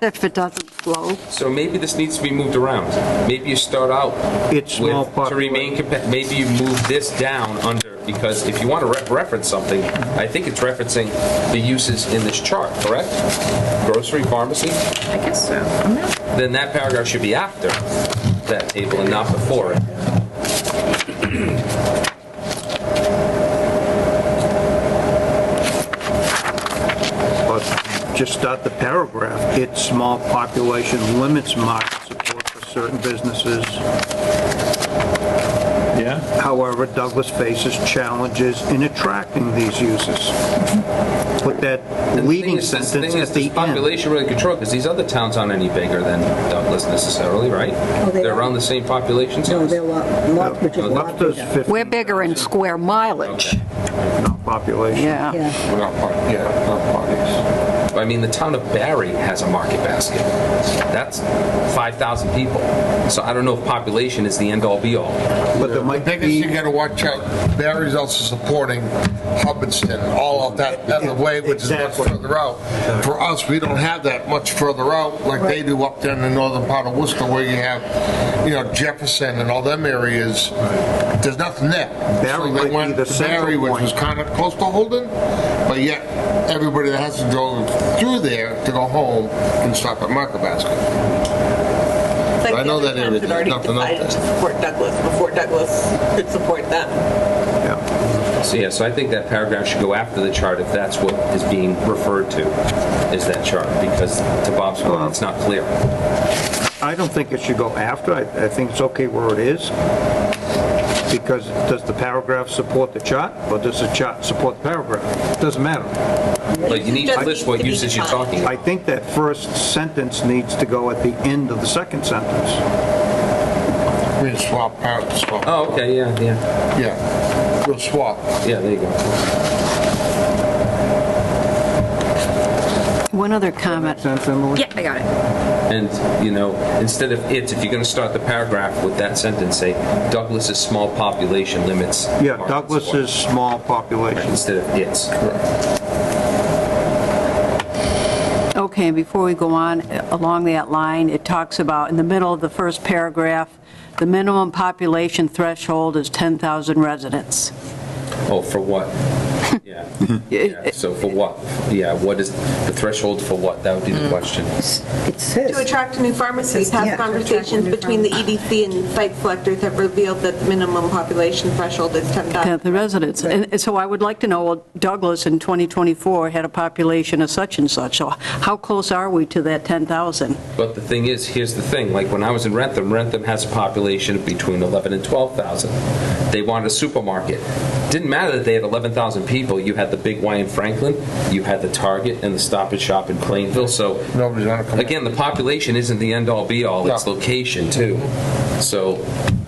If it doesn't flow. So maybe this needs to be moved around. Maybe you start out with to remain competitive. Maybe you move this down under, because if you want to reference something, I think it's referencing the uses in this chart, correct? Grocery, pharmacy? I guess so. Then that paragraph should be after that table and not before it. Just start the paragraph. Its small population limits market support for certain businesses. Yeah. However, Douglas faces challenges in attracting these uses. Put that leading sentence at the end. Population really controlled, because these other towns aren't any bigger than Douglas necessarily, right? They're around the same population size? No, they're a lot bigger. We're bigger in square mileage. Not population. Yeah. We're not parties. I mean, the town of Barry has a market basket. That's 5,000 people. So I don't know if population is the end-all be-all. But there might The biggest you gotta watch out, Barry's also supporting Hubbardston, all of that other way, which is much further out. For us, we don't have that much further out like they do up there in the northern part of Worcester where you have, Jefferson and all them areas. There's nothing there. Barry So might they be went the to Barry, central which was point. kind of close to Holden, but yet everybody that has to go through there to go home can stop at Market Basket. It's like I know the other that area, towns had already there's nothing out decided to there. support Douglas before Douglas could support them. So I think that paragraph should go after the chart if that's what is being referred to, is that chart, because to Bob's point, it's not clear. I don't think it should go after. I think it's okay where it is. Because does the paragraph support the chart, or does the chart support the paragraph? Doesn't matter. But you need to list what uses you're talking about. I think that first sentence needs to go at the end of the second sentence. We can swap. Oh, okay, yeah. Yeah, we'll swap. Yeah, there you go. One other comment. Yeah, I got it. And, instead of it, if you're going to start the paragraph with that sentence, say, Douglas's small population limits. Yeah, Douglas's small population. Instead of its. Okay, before we go on along that line, it talks about, in the middle of the first paragraph, the minimum population threshold is 10,000 residents. Oh, for what? Yeah. So for what? Yeah, what is the threshold for what? That would be the question. It says. To attract new pharmacies, past conversations between the EDC and site selectors have revealed that the minimum population threshold is 10,000. The residents. And so I would like to know, well, Douglas in 2024 had a population of such and such, so how close are we to that 10,000? But the thing is, here's the thing, like when I was in Rentham has a population of between 11 and 12,000. They wanted a supermarket. Didn't matter that they had 11,000 people. You had the Big Y in Franklin, you had the Target and the Stop and Shop in Plainville. So nobody's gonna come. Again, the population isn't the end all be all. It's location too. So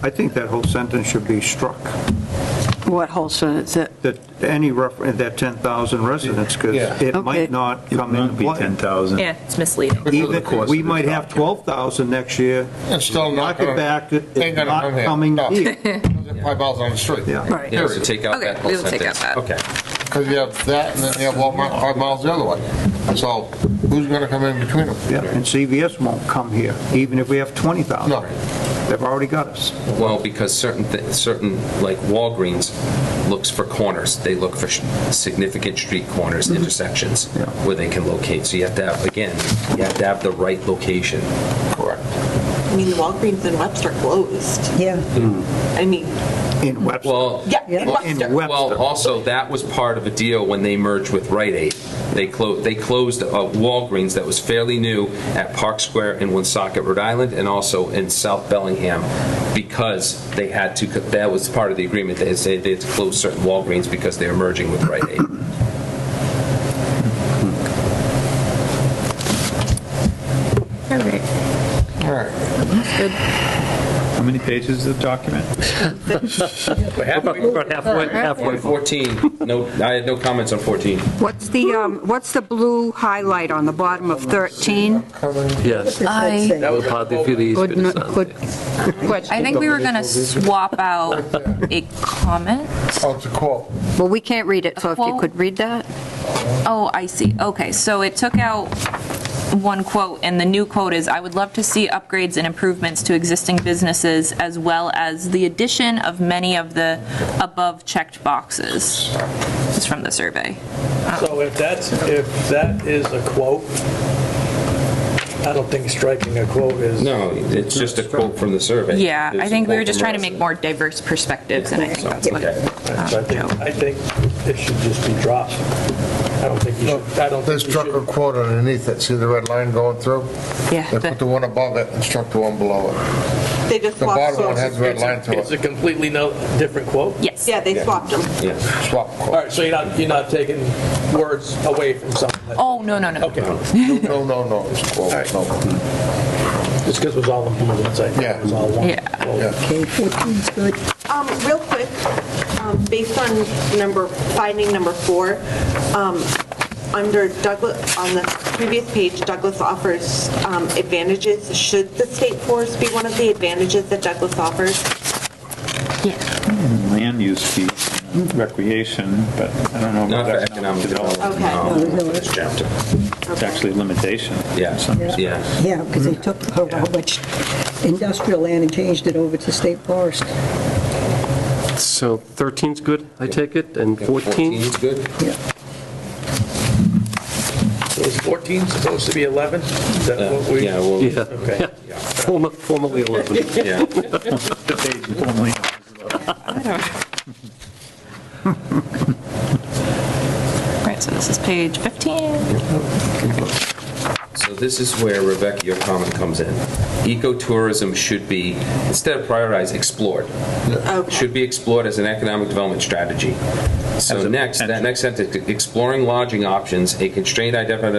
I think that whole sentence should be struck. What whole sentence? That any reference, that 10,000 residents, because it might not come into play. 10,000. Yeah, it's misleading. Even, we might have 12,000 next year. It's still not Knock it back, ain't it's gonna not come here. coming No. here. 5 miles on the street. Yeah. Right. yeah, so take out Okay, that whole we will take sentence. out that. Okay. Because you have that, and then you have Walmart 5 miles the other way. So who's going to come in between them? Yeah, and CVS won't come here, even if we have 20,000. No. They've already got us. Well, because certain like Walgreens looks for corners. They look for significant street corners, intersections where they can locate. So you have to have, again, you have to have the right location. Correct. I mean, the Walgreens in Webster closed. Yeah. I mean, In Webster. Well, in Webster. well, also that was part of a deal when they merged with Rite Aid. They closed a Walgreens that was fairly new at Park Square in Woonsocket, Rhode Island, and also in South Bellingham, because they had to. That was part of the agreement. They had to close certain Walgreens because they were merging with Rite Aid. All right. All right. Good. How many pages is the document? About halfway. 14. No, I had no comments on 14. What's the blue highlight on the bottom of 13? Yes. That would hardly feel easy. Good, good. I think we were going to swap out a comment. Oh, it's a quote. Well, we can't read it, so if you quote? could read that. Oh, I see. Okay, so it took out one quote, and the new quote is, "I would love to see upgrades and improvements to existing businesses, as well as the addition of many of the above checked boxes." This is from the survey. So if that is a quote, I don't think striking a quote is. No, it's just a quote from the survey. Yeah, It's I a think we were quote just from trying to us. make more diverse perspectives, and I think that's what. So I think it should just be dropped. I don't think you should. I don't They think you struck should. a quote underneath it. See the red line going through? Yeah. They put the one above it and struck the one below it. They just The swapped bottom one them. has a red line through It's a it. completely different quote? Yes. Yeah, they swapped them. Yeah. Swap All quote. right, so you're not taking words away from something. Oh, no. Okay. No, it's a quote. All right. No. Just because it was all in blue, it's like, Yeah. it was all one. Yeah. quote. Yeah. Okay, 14's good. Real quick, based on finding number 4, under Douglas, on the previous page, Douglas offers advantages. Should the state forest be one of the advantages that Douglas offers? Land use fee, recreation, but I don't know Not about for economic development, Okay. no, for this chapter. It's actually a limitation. Yeah, in some respects. yeah. Yeah, because they took a whole bunch industrial land and changed it over to state forest. So 13's good, I take it, and 14? 14 is good. Yeah. So is 14 supposed to be 11? Is that what we? Yeah, well, Yeah. Okay. Yeah. Formerly 11. yeah. The page formerly known Right, so this is page 15. So this is where, Rebecca, your comment comes in. Ecotourism should be, instead of prioritize, explored. Okay. Should be explored as an economic development strategy. So As a next, that potential. next sentence, exploring lodging options, a constrained I didn't,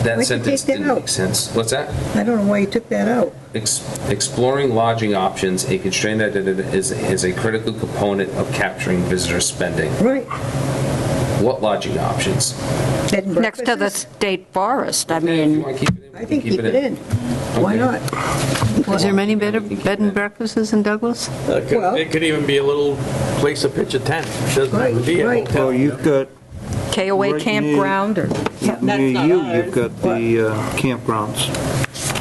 that Why'd you sentence take that didn't out? make sense. What's that? I don't know why you took that out. Exploring lodging options, a constrained is a critical component of capturing visitor spending. Right. What lodging options? Bed and Next to the breakfasts? state forest, I If you mean, want to keep it in, we I can think keep it in. Why Okay. not? Is there many bed and breakfasts in Douglas? Well- It could even be a little place to pitch a tent. It doesn't have to be a Right, right. hotel. Well, you've got, KOA Right campground or, near you, you've got the campgrounds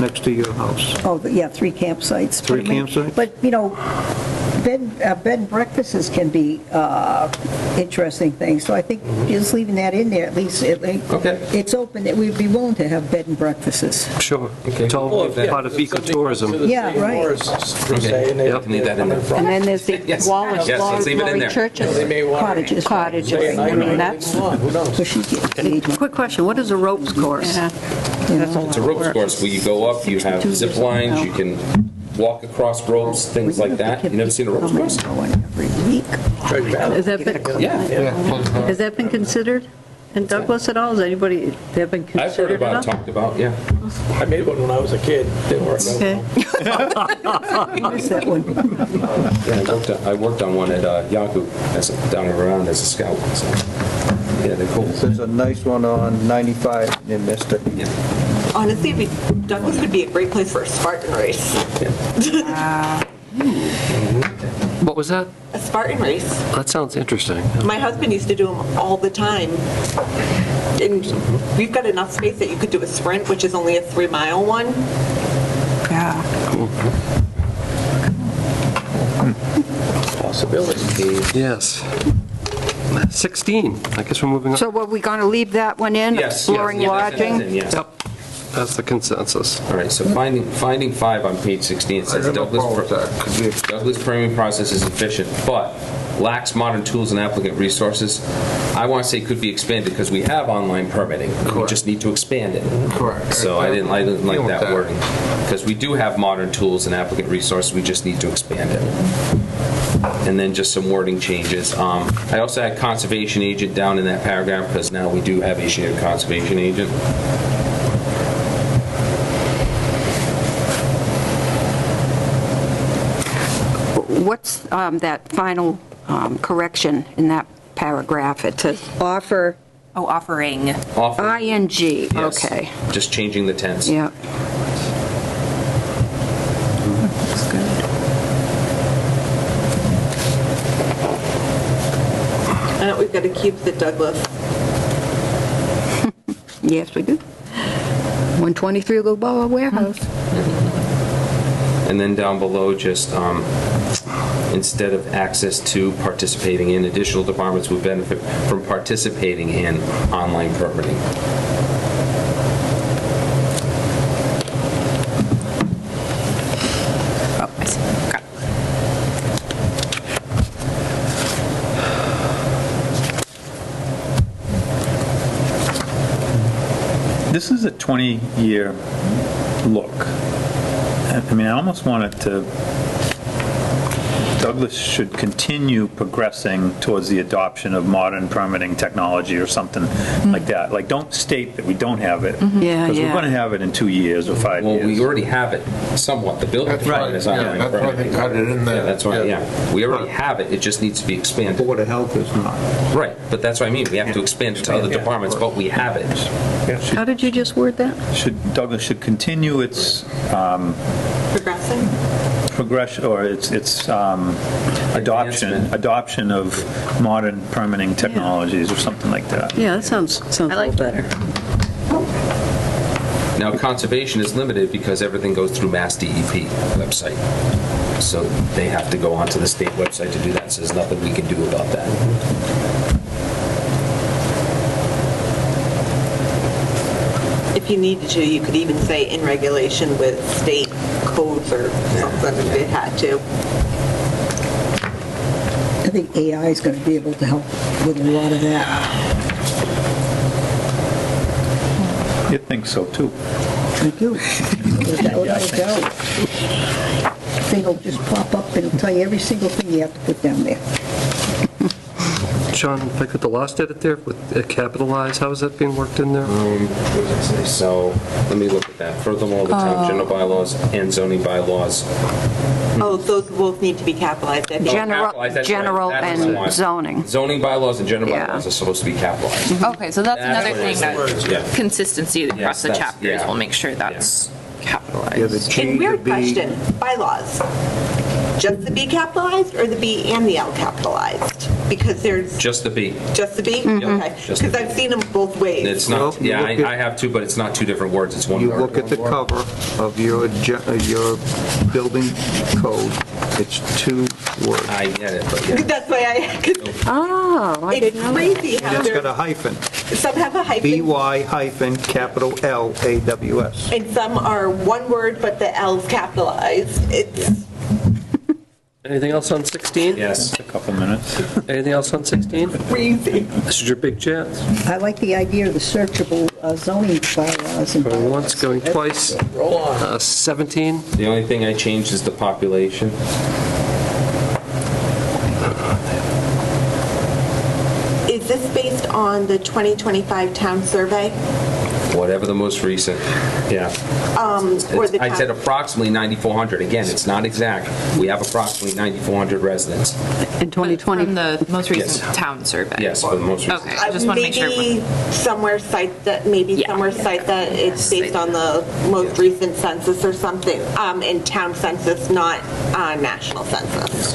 next to your house. Oh, yeah, 3 campsites. Three But I mean- campsites? But, you know, bed and breakfasts can be interesting things, so I think just leaving that in there, at least, Okay. it's open, that we'd be willing to have bed and breakfasts. Sure. Okay. It's all Well, yeah, part of if something comes to ecotourism. the Yeah, state right. forests, per Okay. se, and they- Yep, leave that in there. and then there's the Yes. Wallace Yes, let's leave it in Laurie there. churches. They may want to Cottages. Cottages, stay at night I or mean, anything that's, they want. Who knows? So she's getting engaged. Quick question, what is a ropes course? yeah. It's a ropes course where you go up, you have zip lines, you can walk across ropes, things like that. You never seen a ropes course? Going every week. Treasure Valley. Has that been, Yeah. has that been considered in Douglas at all? Has anybody, they have been I've heard considered about, enough? talked about, yeah. I made one when I was a kid. Didn't work out. Okay. I missed that one. Yeah, I worked on one at Yahoo, down around as a scout. So, yeah, they're cool. There's a nice one on 95 in Mystic. Yeah. Honestly, Douglas would be a great place for a Spartan race. What was that? A Spartan race. That sounds interesting. My husband used to do them all the time. And we've got enough space that you could do a sprint, which is only a 3-mile one. Yeah. Possibility. Yes. 16, I guess we're moving on. So were we going to leave that one in, Yes, exploring yes, lodging? yes. Yep, that's the consensus. All right, so finding 5 on page 16, it says Douglas permitting process is efficient, but lacks modern tools and applicant resources. I want to say could be expanded because we have online permitting. We just need to expand it. Correct. So I didn't like Deal with that wording. Because we do have modern tools and applicant resources, we just need to expand it. And then just some wording changes. I also had conservation agent down in that paragraph because now we do have a shared conservation agent. What's that final correction in that paragraph? It says offer, Oh, offering. Offer. ing, Yes. okay. Just changing the tense. Yeah. We've got to keep the Douglas. Yes, we do. 123 Gilboa Warehouse. And then down below, just instead of access to, participating in, additional departments would benefit from participating in online permitting. Oh, I see. Got it. This is a 20-year look. I mean, I almost want it to Douglas should continue progressing towards the adoption of modern permitting technology or something like that. Like, don't state that we don't have it. Yeah, Because we're yeah. going to have it in 2 years or 5 Well, years. we already have it somewhat. The building That's right. department is not. Yeah, that's why they got it in there. Yeah, that's why, Yeah. yeah. We already have it, it just needs to be expanded. Board of Health is not. Right, but that's what I mean, we have to expand it to other departments, but we have it. How did you just word that? Douglas should continue its Progressing? progression, or its Advancement. adoption of modern permitting technologies or something like that. Yeah, that sounds a little better. Now, conservation is limited because everything goes through Mass DEP website. So they have to go onto the state website to do that, so there's nothing we can do about that. If you needed to, you could even say in regulation with state codes or something if it had to. I think AI is going to be able to help with a lot of that. You think so, too? I do. Without a doubt. Thing will just pop up and it'll tell you every single thing you have to put down there. John, if I could, the last edit there with capitalize, how is that being worked in there? What does it say? So, let me look at that. Furthermore, the town general bylaws and zoning bylaws. Oh, those both need to be capitalized, I think. Capitalized, that's right. General That's what I and want. zoning. Zoning bylaws and general Yeah. bylaws are supposed to be capitalized. Okay, so that's another what it thing is. Yeah. that consistency across Yes, the that's- chapters yeah. will make sure that's capitalized. Yeah, the G And would weird be. question, bylaws. Just the B capitalized or the B and the L capitalized? Because there's Just the B. just the B? Okay, Just the because I've seen them both ways. It's not, Well, you yeah, look at- I have two, but it's not two different words, it's one You word. look at the cover of your building code, it's 2 words. I get it, but yeah. That's why I, 'cause Oh, I it's didn't know. crazy how It's got a they're, hyphen, some have a hyphen BY hyphen capital LAWS. and some are one word, but the L's capitalized. It's Anything else on 16? Yes. A couple minutes. Anything else on 16? crazy. This is your big chance. I like the idea of the searchable zoning bylaws and Going once, going twice. Roll on. 17? The only thing I changed is the population. Is this based on the 2025 town survey? Whatever the most recent, yeah. Or the I said town? approximately 9,400. Again, it's not exact. We have approximately 9,400 residents. In 2020, From the most recent Yes. town survey. Yes, for the most recent. Okay, I just want to make sure. Maybe somewhere cite that, it's based on the most recent census or something, and town census, not national census.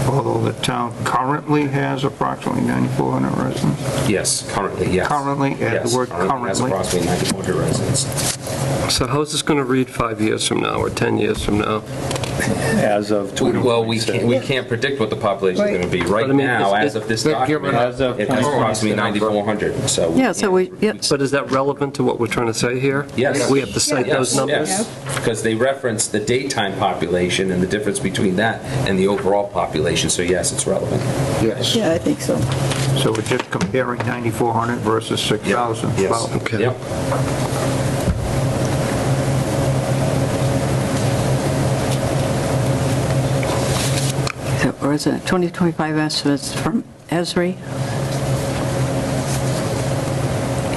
Although the town currently has approximately 9,400 residents. Yes, currently, yes. Currently, add Yes, the word Has currently. approximately 9,400 residents. So how's this going to read 5 years from now or 10 years from now? As of Well, we 2026. can't predict what the population is going to be. Right But I mean, now, it's- as of this They're document, giving us- it has approximately 9,400, so. yeah, so we, yeah, But is that relevant to what we're trying to say here? Yes. We have to cite those numbers? Yes, because they reference the daytime population and the difference between that and the overall population, so yes, it's relevant. Yes. yeah, I think so. So we're just comparing 9,400 versus 6,000. Yes. Well, Okay. Yep. or is it 2025 estimates from ESRI?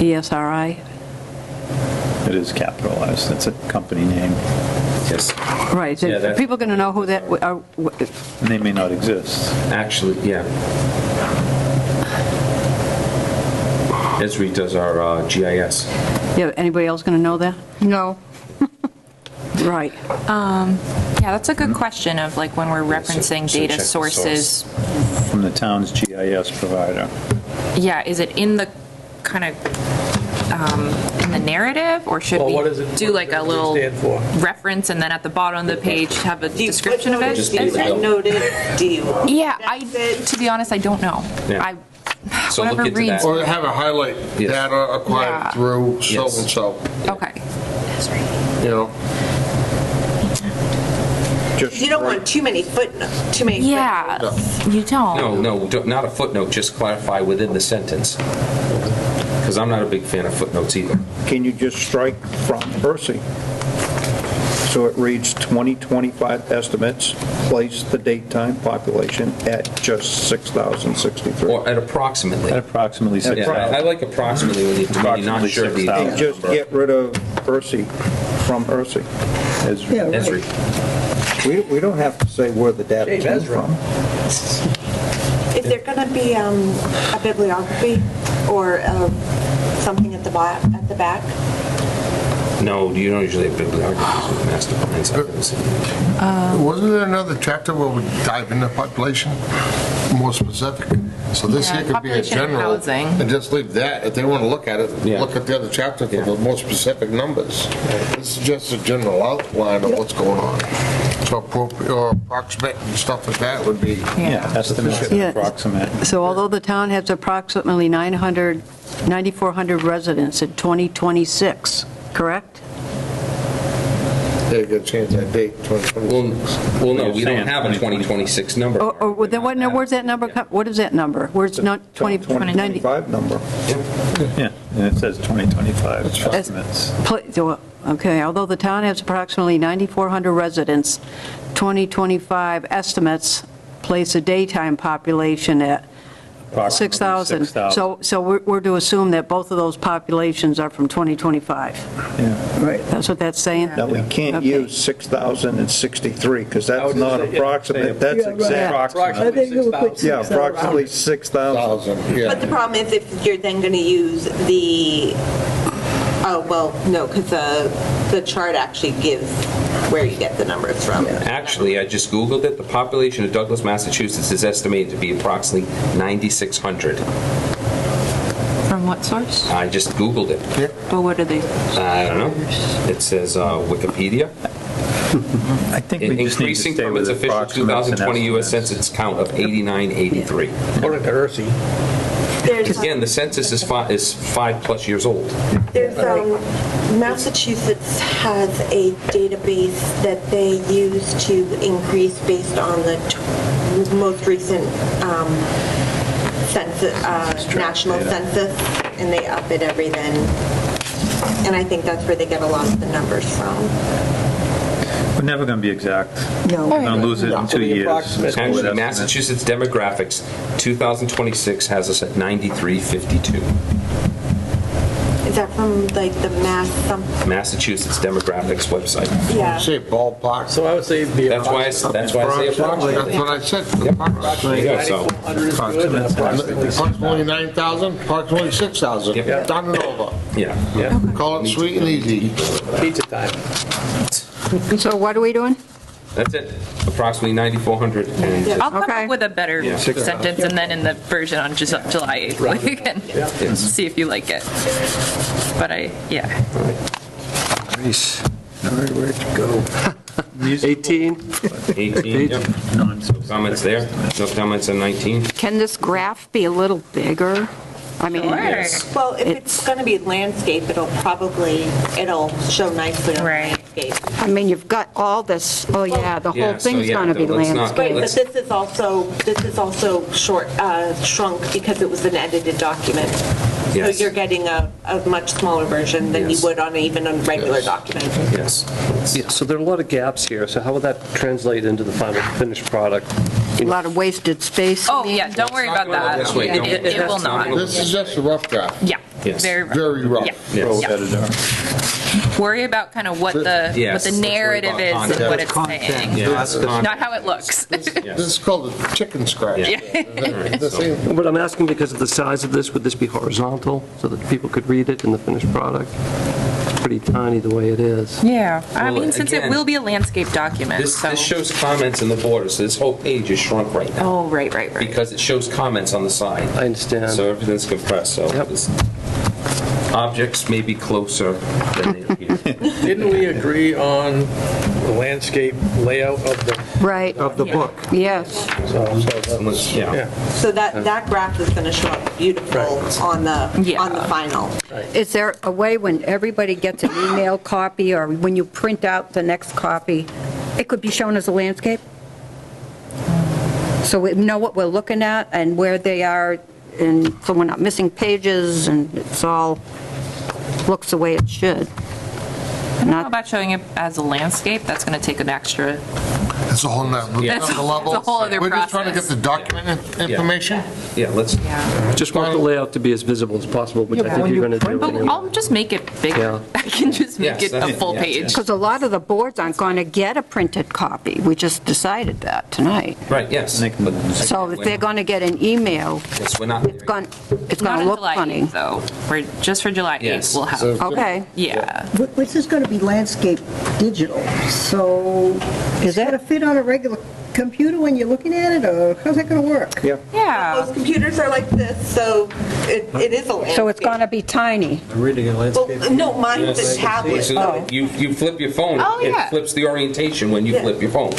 ESRI? It is capitalized. It's a company name, Yes. Right, Yeah, that- people going to know who that, are? and they may not exist. Actually, yeah. Esri does our GIS. Yeah, anybody else going to know that? No. Right. Yeah, that's a good question of like when we're referencing so data check the sources. From the town's GIS provider. Yeah, is it in the kind of, in the narrative, or should Well, we what is it- do like a what does it little stand for? reference and then at the bottom of the page have a Do you description of it? Just Do you footnote it? Do you? Yeah, index it? to be honest, I don't know. Yeah. I, So look whatever into reads. that. Or have a highlight, Yes. data acquired Yeah. through Yes. so-and-so, Okay. you know? You don't want too many footnotes, too many. Yeah, you don't. No, not a footnote, just clarify within the sentence. Because because I'm not a big fan of footnotes either. Can you just strike from Percy? So it reads 2025 estimates, place the date-time population at just 6,063. Or at approximately. At approximately Yeah, 6,000. I like approximately when you're not sure of the Approximately exact Just number. get rid of Percy from Percy. Ezra. Yeah, right. Esri. We don't have to say where the data Dave came Ezra. from. Is there going to be a bibliography or something at the back? No, you don't usually have bibliographies with master plans. I've never seen it. Wasn't there another chapter where we dive into population, more specific? So this Yeah, here could be a population and general, housing. and just leave that. If they want to look at it, Yeah. look at the other chapter for the more specific numbers. This is just a general outline of what's going on. So appropriate, or approximate and stuff like that would be. Yeah, estimates, Yeah. approximate. So although the town has approximately 9,400 residents in 2026, correct? They got to change that date, 2026. Well, no, You're we don't saying have a 2026 number. Or then where's that number, what is that number? Where's not 2090? 2025 number. Yeah, and it says 2025 estimates. Okay, although the town has approximately 9,400 residents, 2025 estimates place a daytime population at Approximately 6,000. 6,000. So we're to assume that both of those populations are from 2025. Yeah. Right. That's what that's saying? Now, we can't Okay. use 6,063, because I that's would not just say, approximate, that's Yeah, right. exact. I think we'll put Yeah, 6,000. approximately 6,000. But the problem is if you're then going to use the, no, because the chart actually gives where you get the numbers from. Actually, I just Googled it. The population of Douglas, Massachusetts is estimated to be approximately 9,600. From what source? I just Googled it. But what are they? I don't know. It says Wikipedia. I think we just need to Increasing stay from with its official approximates and 2020 U.S. estimates. Census count of 8983. According to Ersie. There's, Again, the census is 5+ years old. there's, Massachusetts has a database that they use to increase based on the most recent census, national census, and they up it every then. And I think that's where they get a lot of the numbers from. We're never going to be exact. No. We're going to lose it in 2 years. approximate. Actually, Massachusetts demographics 2026 has us at 9352. Is that from like the Massachusetts demographics website. Yeah. Say ballpark. So I would say the That's why I say approximately. That's what I said. There you go, so. 9,400 is good and approximately Approximately 9,000, approximately 6,000. Yep. Done and over. Yeah. Call it sweet and easy. pizza time. So what are we doing? That's it. Approximately 9,400. And I'll come Okay. up with a better Yeah. sentence, and then in the version on July 8th, we can see if you like it. But Greece. All right, where'd you go? 18? 18, yep. No comments there. No comments on 19. Can this graph be a little bigger? I mean, Well, if it's going to be landscape, it'll show nicely on Right. landscape. I mean, you've got all this, oh yeah, the Yeah, whole so thing's yeah, gonna be let's not- landscape. Right, but Let's- this is also shrunk because it was an edited document. So Yes. you're getting a much smaller version than you Yes. would on even a regular Yes. document. Yes. Yeah, so there are a lot of gaps here, so how would that translate into the final finished product? A lot of wasted space. Oh, yeah, don't worry about that. This way, don't- It will not. This is just a rough draft. Yeah, Yes. very, Very rough. yeah. Yes. Editor. Worry about kind of what Yes, the let's worry narrative about is and content. what it's saying, Yeah, that's not how it looks. This is called a chicken scratch. This ain't- But I'm asking because of the size of this, would this be horizontal so that people could read it in the finished product? It's pretty tiny the way it is. Yeah, I Well, mean, since it again, will be a landscape document, This so. shows comments in the border, so this whole page is shrunk right now. Oh, right. Because it shows comments on the side. I understand. So everything's compressed, so Yep. this- objects may be closer than they appear. Didn't we agree on the landscape layout of the, Right, Of the book. yes. Unless- Yeah. yeah. So that graph is going to show up beautiful on the final. Is there a way when everybody gets an email copy or when you print out the next copy, it could be shown as a landscape? So we know what we're looking at and where they are and so we're not missing pages, and it's all, looks the way it should. I don't know about showing it as a landscape. That's going to take an extra. It's a whole nother That's a whole other We're just trying to get process. the document information. Yeah, let's, Just want the layout to be as visible as possible, which I think you're going to do. But anyway. I'll just make it bigger. Yeah. I can just make Yes, it a that's- full yeah, page. Because a lot of the boards aren't going to get a printed copy. We just decided that tonight. right, yes. So if they're going to get an email, Yes, we're not. it's going Not to on look July funny. 8th, though. We're just for July 8th. Yes. We'll have. So- Okay. Yeah. This is going to be landscape digital, so is that a fit on a regular computer when you're looking at it, or how's that going to work? Yeah. Yeah. Those computers are like this, so it is a landscape. So it's going to be tiny. I'm reading a landscape. Well, no, mine's a tablet. So You flip your phone, Oh, yeah. it flips the orientation when you Yeah. flip your phone.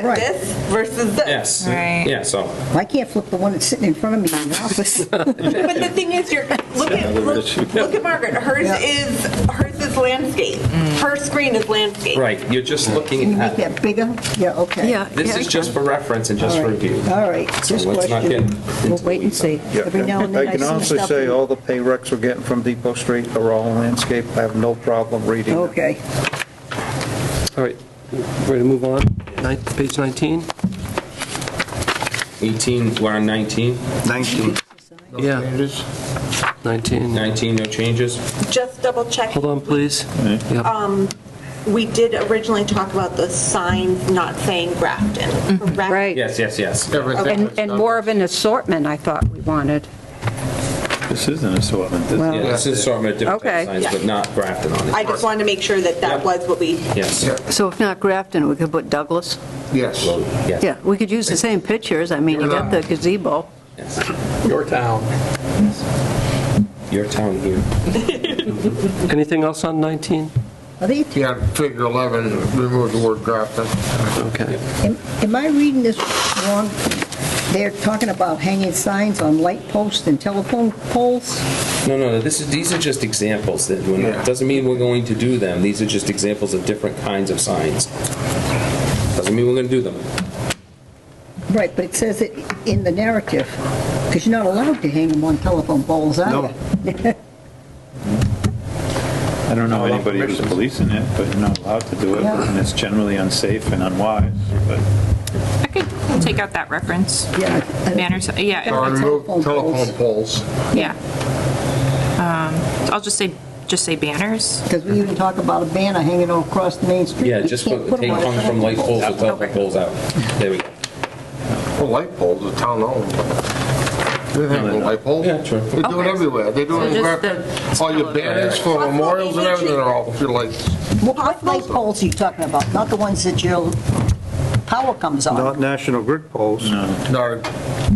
Right. This versus this. Yes. Right. Yeah, so, I can't flip the one that's sitting in front of me in the office. But the thing is, look at Margaret. Hers is landscape. Her screen is landscape. right, you're just Can you looking make at, that bigger? Yeah, okay. Yeah. this is just for reference and just for review. All right, So just let's not get question. We'll wait and see. Every now and then I I can see honestly stuff. say all the pay recs we're getting from Depot Street are all landscape. I have no problem reading them. Okay. All right, ready to move on? Page 19? 18, we're on 19. 19. Yeah. 19. 19, no changes. Just double check. Hold on, please. Yep. We did originally talk about the signs not saying Grafton. correct? Right. Yes, yes, yes. And more of an assortment, I thought we wanted. This is an assortment. This- Well- Yeah, this is sort of a different Okay. type of signs, but not grafted on it. I just wanted to make sure that Yeah. that was what we, Yes. So if not Grafton, we could put Douglas? Yes. Well, yes. Yeah, we could use the same pictures. I mean, you got the gazebo. Yes. Your town. Your town here. Anything else on 19? Are they, Yeah, figure 11, remove the word Grafton. Okay. am I reading this wrong? They're talking about hanging signs on light posts and telephone poles? No, these are just examples. That we're not- Doesn't mean we're going to do them. These are just examples of different kinds of signs. Doesn't mean we're going to do them. Right, but it says it in the narrative, because you're not allowed to hang them on telephone poles, are No. you? I don't know anybody who's policing it, but you're not allowed to do it, and it's generally unsafe and unwise, but I could take out that reference. Yeah. Banners, yeah, Or remove Telephone telephone poles. yeah. I'll just say banners. Because we even talk about a banner hanging across the main street. Yeah, You just can't take them on a hung from light telephone poles to telephone poles out. There we go. Well, light poles, the town owns. They have light poles. Yeah, true. They do it everywhere. They do So it in just Grafton. the- All your banners for memorials and everything are all for lights. What light poles are you talking about? Not the ones that your power comes on? Not National Grid poles. No,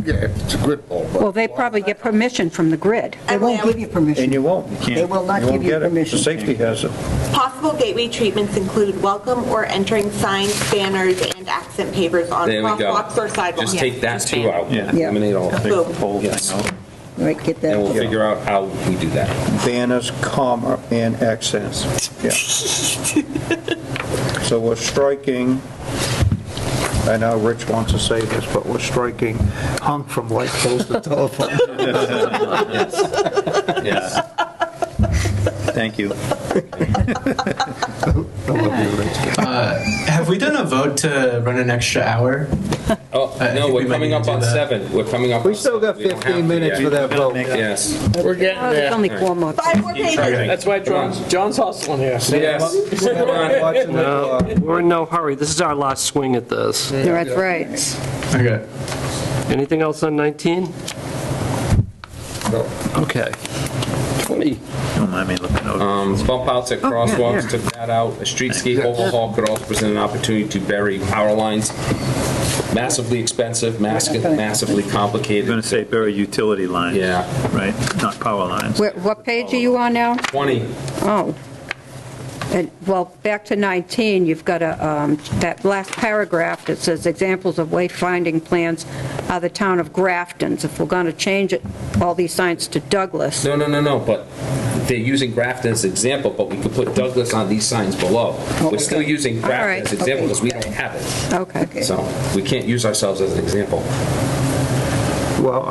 yeah, it's a grid pole, but. Well, they probably get permission from the grid. They won't give you permission. And you won't. They will not You won't give you get it. The permission. safety has it. possible gateway treatments include welcome or entering signs, banners, and accent pavers on There we go. crosswalks or sidewalks. Just take that just two ban. out. Yeah. Eliminate all. take the whole Yes. thing out. Right, get And we'll that. figure out how we do that. Banners, comma, and accents. Yeah. So we're striking, I know Rich wants to say this, but we're striking hung from light poles to telephone. Yes. Thank you. Have we done a vote to run an extra hour? Oh, I no, think we're we might coming need up to do on that. 7. We're coming up. We on still got 7. We don't 15 have to minutes yet. for that vote. Yes. We're getting Oh, there's there. only 4 more. 5 more pages. That's why John's hustling here. Yes. Come on. Watching the No, clock. we're in no hurry. This is our last swing at this. That's right. Okay. Anything else on 19? Okay. 20. Don't mind me looking over. Bump outs at crosswalks, took that out. A streetscape overhaul could also present an opportunity to bury power lines. Massively expensive, massively You're complicated. going to say bury utility lines. Yeah. Right, not power lines. What page are you on now? 20. Oh. And, well, back to 19, you've got that last paragraph that says examples of wayfinding plans are the town of Grafton's. If we're going to change it, all these signs to Douglas. No, but they're using Grafton as an example, but we could put Douglas on these signs below. We're still using Grafton right. as an example because we don't have it. Okay. So we can't use ourselves as an example. Well,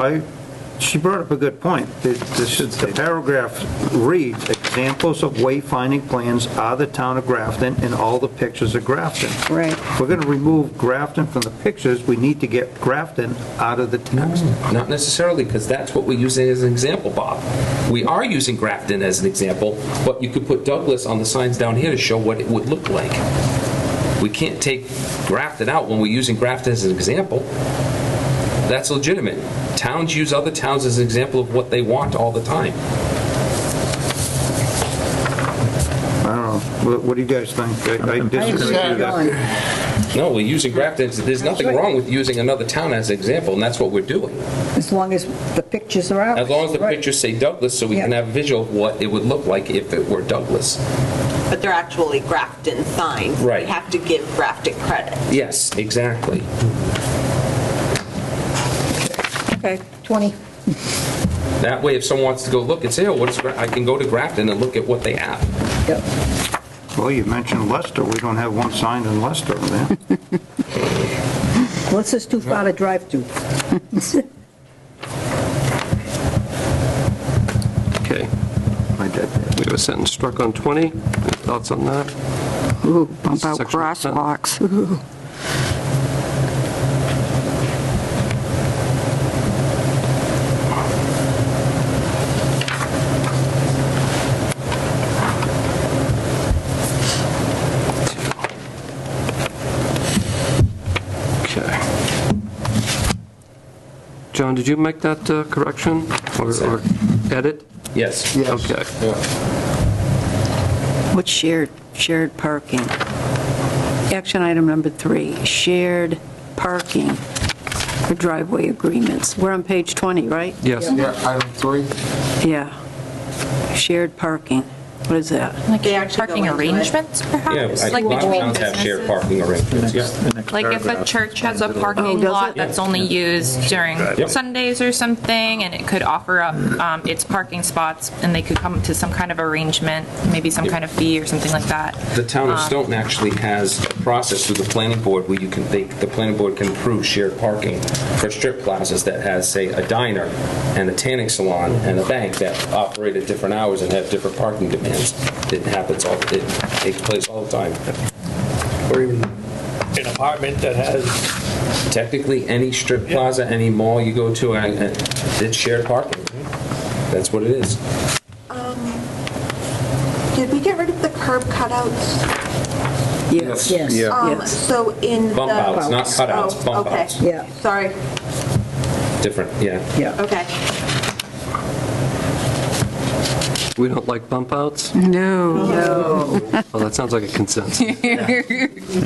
she brought up a good point. The paragraph reads, "Examples of wayfinding plans are the town of Grafton and all the pictures of Grafton." Right. If we're going to remove Grafton from the pictures, we need to get Grafton out of the text. Not necessarily, because that's what we're using as an example, Bob. We are using Grafton as an example, but you could put Douglas on the signs down here to show what it would look like. We can't take Grafton out when we're using Grafton as an example. That's legitimate. Towns use other towns as an example of what they want all the time. I don't know. What do you guys think? I disagree with that. No, we're using Grafton. There's nothing wrong with using another town as an example, and that's what we're doing. As long as the pictures are out. As long as the Right. pictures say Douglas, so we can have a visual of what it would look like if it were Douglas. But they're actually Grafton signs. Right. We have to give Grafton credit. Yes, exactly. Okay, 20. That way, if someone wants to go look and say, oh, I can go to Grafton and look at what they have. Yep. Well, you mentioned Leicester. We don't have one sign in Leicester, man. Well, it's just too far to drive to. Okay. I did. We have a sentence struck on 20. Any thoughts on that? Ooh, bump out Section crosswalks. Ooh. Okay. John, did you make that correction or edit? Yes. Okay. What's shared parking? Action item number 3, shared parking for driveway agreements. We're on page 20, right? Yes. Yeah, item 3. Yeah. Shared parking. What is that? Like They actually parking go into it. arrangements, perhaps? Yeah, Like a lot of between towns have shared businesses? parking arrangements, yeah. The next Like if a paragraph. church has a Oh, parking does lot it? that's only used during Yep. Sundays or something, and it could offer up its parking spots, and they could come to some kind of arrangement, maybe some kind of fee or something like that. The town of Stoughton actually has a process through the planning board where the planning board can approve shared parking for strip plazas that has, say, a diner and a tanning salon and a bank that operate at different hours and have different parking demands. It takes place all the time. Or even an apartment that has, Technically, any strip plaza, any mall you go to, it's shared parking. That's what it is. Did we get rid of the curb cutouts? Yes. Yes. So in the... Bump outs, not cutouts, Oh, bump okay. outs. Yeah. Sorry. Different, yeah. Yeah. Okay. We don't like bump outs? No. Well, that sounds like a consensus.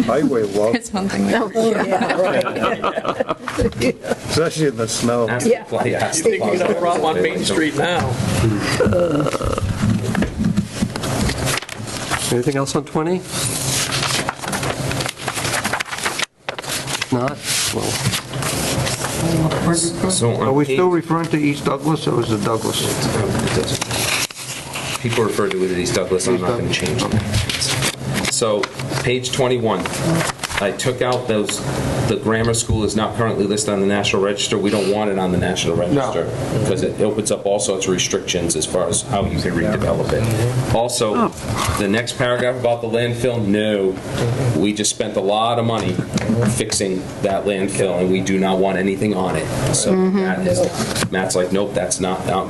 Highway love, It's something that Oh, yeah, right. especially in the snow. Ask Yeah. the pla- yeah, ask the thinking plaza. of Rum on Main Street now. Anything else on 20? Not? Well, So on Are we page- still referring to East Douglas, or is it Douglas? People refer to it as East Douglas, I'm not going to change that. So, page 21, I took out the grammar school is not currently listed on the National Register. We don't want it on the National Register, because it opens up all sorts of restrictions as far as how you can redevelop it. Also, the next paragraph about the landfill, no. We just spent a lot of money fixing that landfill, and we do not want anything on it. So that is, Matt's like, nope, that's not on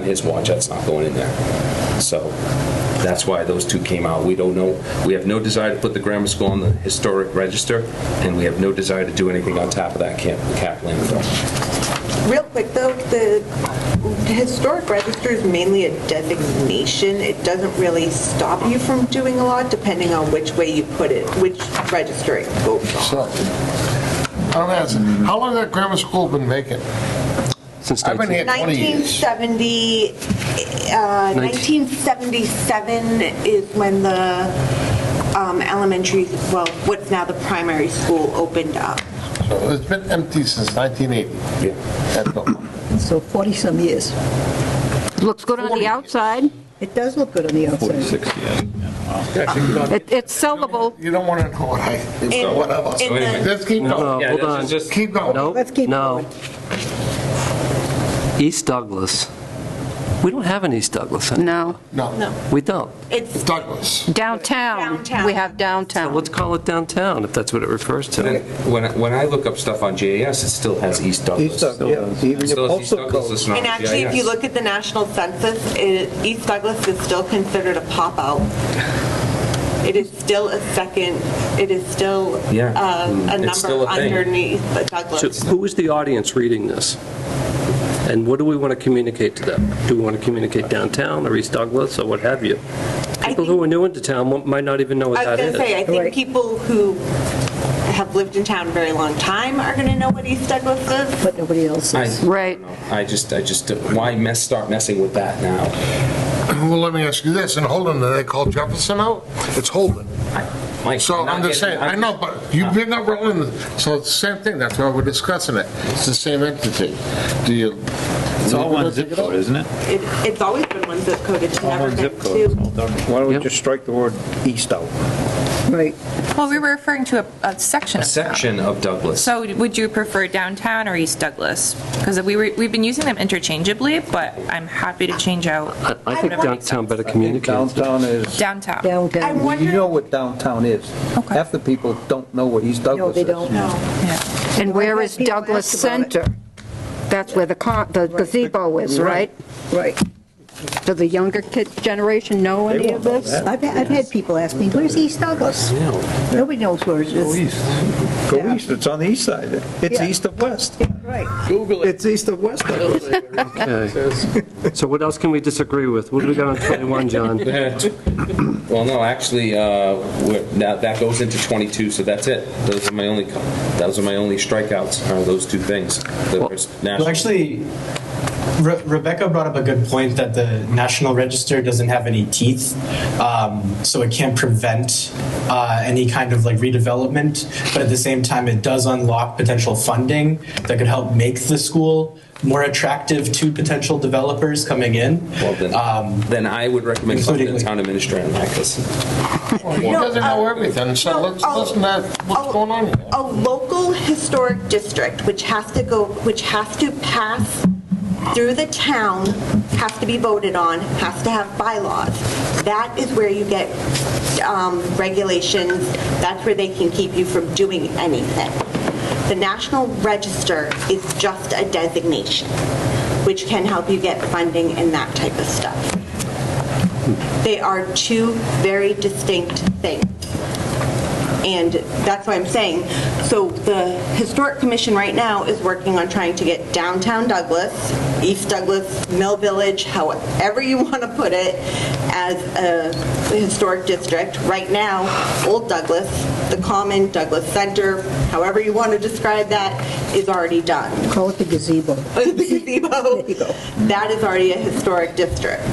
his watch, that's not going in there. So that's why those two came out. We don't know, we have no desire to put the grammar school on the historic register, and we have no desire to do anything on top of that cap landfill. Real quick, though, the historic register is mainly a designation. It doesn't really stop you from doing a lot, depending on which way you put it, which register it goes on. So, I'm asking, how long has that grammar school been vacant? since I've been here 20 years. 1977 is when the elementary, well, what's now the primary school opened up. So it's been empty since 1980. Yeah. That's all. So 40-some years. Looks good on the outside. It does look good on the outside. 60, yeah. It's sellable. You don't want to know what whatever. in the- Just keep No, going. Yeah, hold this on. is just, Keep going. No, Let's keep no. East Douglas. We don't have an East Douglas anymore. No. No, We don't. It's Douglas. Downtown. Downtown. We have downtown. Let's call it downtown, if that's what it refers to. Then when I look up stuff on GIS, it still has East Douglas. East Douglas, yeah, even It your still has East postal Douglas code. listed on And actually, if you GIS. look at the national census, East Douglas is still considered a pop-out. It is still a second, it is still Yeah. a It's still number a thing. underneath the So Douglas. who is the audience reading this? And what do we want to communicate to them? Do we want to communicate downtown or East Douglas or what have you? People who are new into town might not even know what I was that going to say, I is. think people who have lived in town a very long time are going to know what East Douglas is. But nobody else is. Right. I just, why start messing with that now? Well, let me ask you this, in Holden, do they call Jefferson out? It's Holden. Mike, So I'm just saying, I know, but you bring up Rutland, so it's the same thing, that's why we're discussing it. It's the same entity. Do you? It's all one zip code, isn't it? It's always been one zip code, it's All never one been zip code. It's two. all Douglas. Why don't we Yep. just strike the word east out? Right. Well, we were referring to a section A of town. section of Douglas. So would you prefer downtown or East Douglas? Because we've been using them interchangeably, but I'm happy to change out I think downtown better communicates. Downtown is, downtown. Downtown. you know what downtown is. Okay. Half the people don't know what East No, Douglas they is. don't. Yeah. And where I've is had people Douglas ask about it. Center? That's where the gazebo is, right? Right. Do the younger kid generation know any of this? I've had people ask me, where's East Douglas? Nobody knows where it Go is. east. Go east, it's on the east side. It's Yeah. east of west. Right. Google it. It's east of west. Okay. So what else can we disagree with? What do we got on 21, John? Well, no, actually, now that goes into 22, so that's it. Those are my only strikeouts, are those two things. Well, actually, Rebecca brought up a good point that the National Register doesn't have any teeth, so it can't prevent any kind of like redevelopment, but at the same time, it does unlock potential funding that could help make the school more attractive to potential developers coming in. Well, then I would recommend something to the town administrator in that case. He doesn't know everything, so let's listen to what's going on here. A local historic district, which has to pass through the town, has to be voted on, has to have bylaws. That is where you get regulations. That's where they can keep you from doing anything. The National Register is just a designation, which can help you get funding and that type of stuff. They are two very distinct things. And that's why I'm saying, so the Historic Commission right now is working on trying to get downtown Douglas, East Douglas, Mill Village, however you want to put it, as a historic district. Right now, Old Douglas, the Common, Douglas Center, however you want to describe that, is already done. Call it the gazebo. The gazebo. There you go. That is already a historic district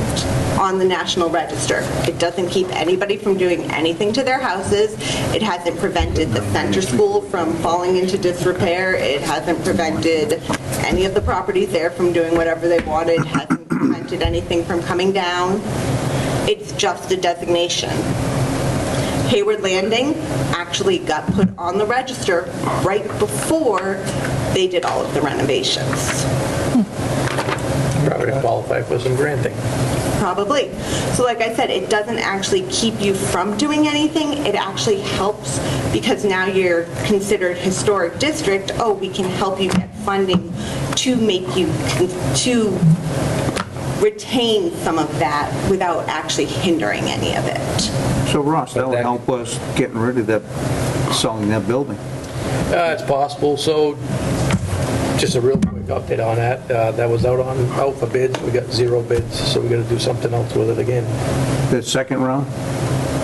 on the National Register. It doesn't keep anybody from doing anything to their houses. It hasn't prevented the center school from falling into disrepair. It hasn't prevented any of the properties there from doing whatever they wanted. It hasn't prevented anything from coming down. It's just a designation. Hayward Landing actually got put on the register right before they did all of the renovations. Probably qualify for some granting. Probably. So like I said, it doesn't actually keep you from doing anything. It actually helps because now you're considered historic district. Oh, we can help you get funding to make you, to retain some of that without actually hindering any of it. So Ross, that would help us getting rid of that, selling that building. It's possible, so just a real quick update on that. That was out for bids, we got 0 bids, so we gotta do something else with it again. The second round?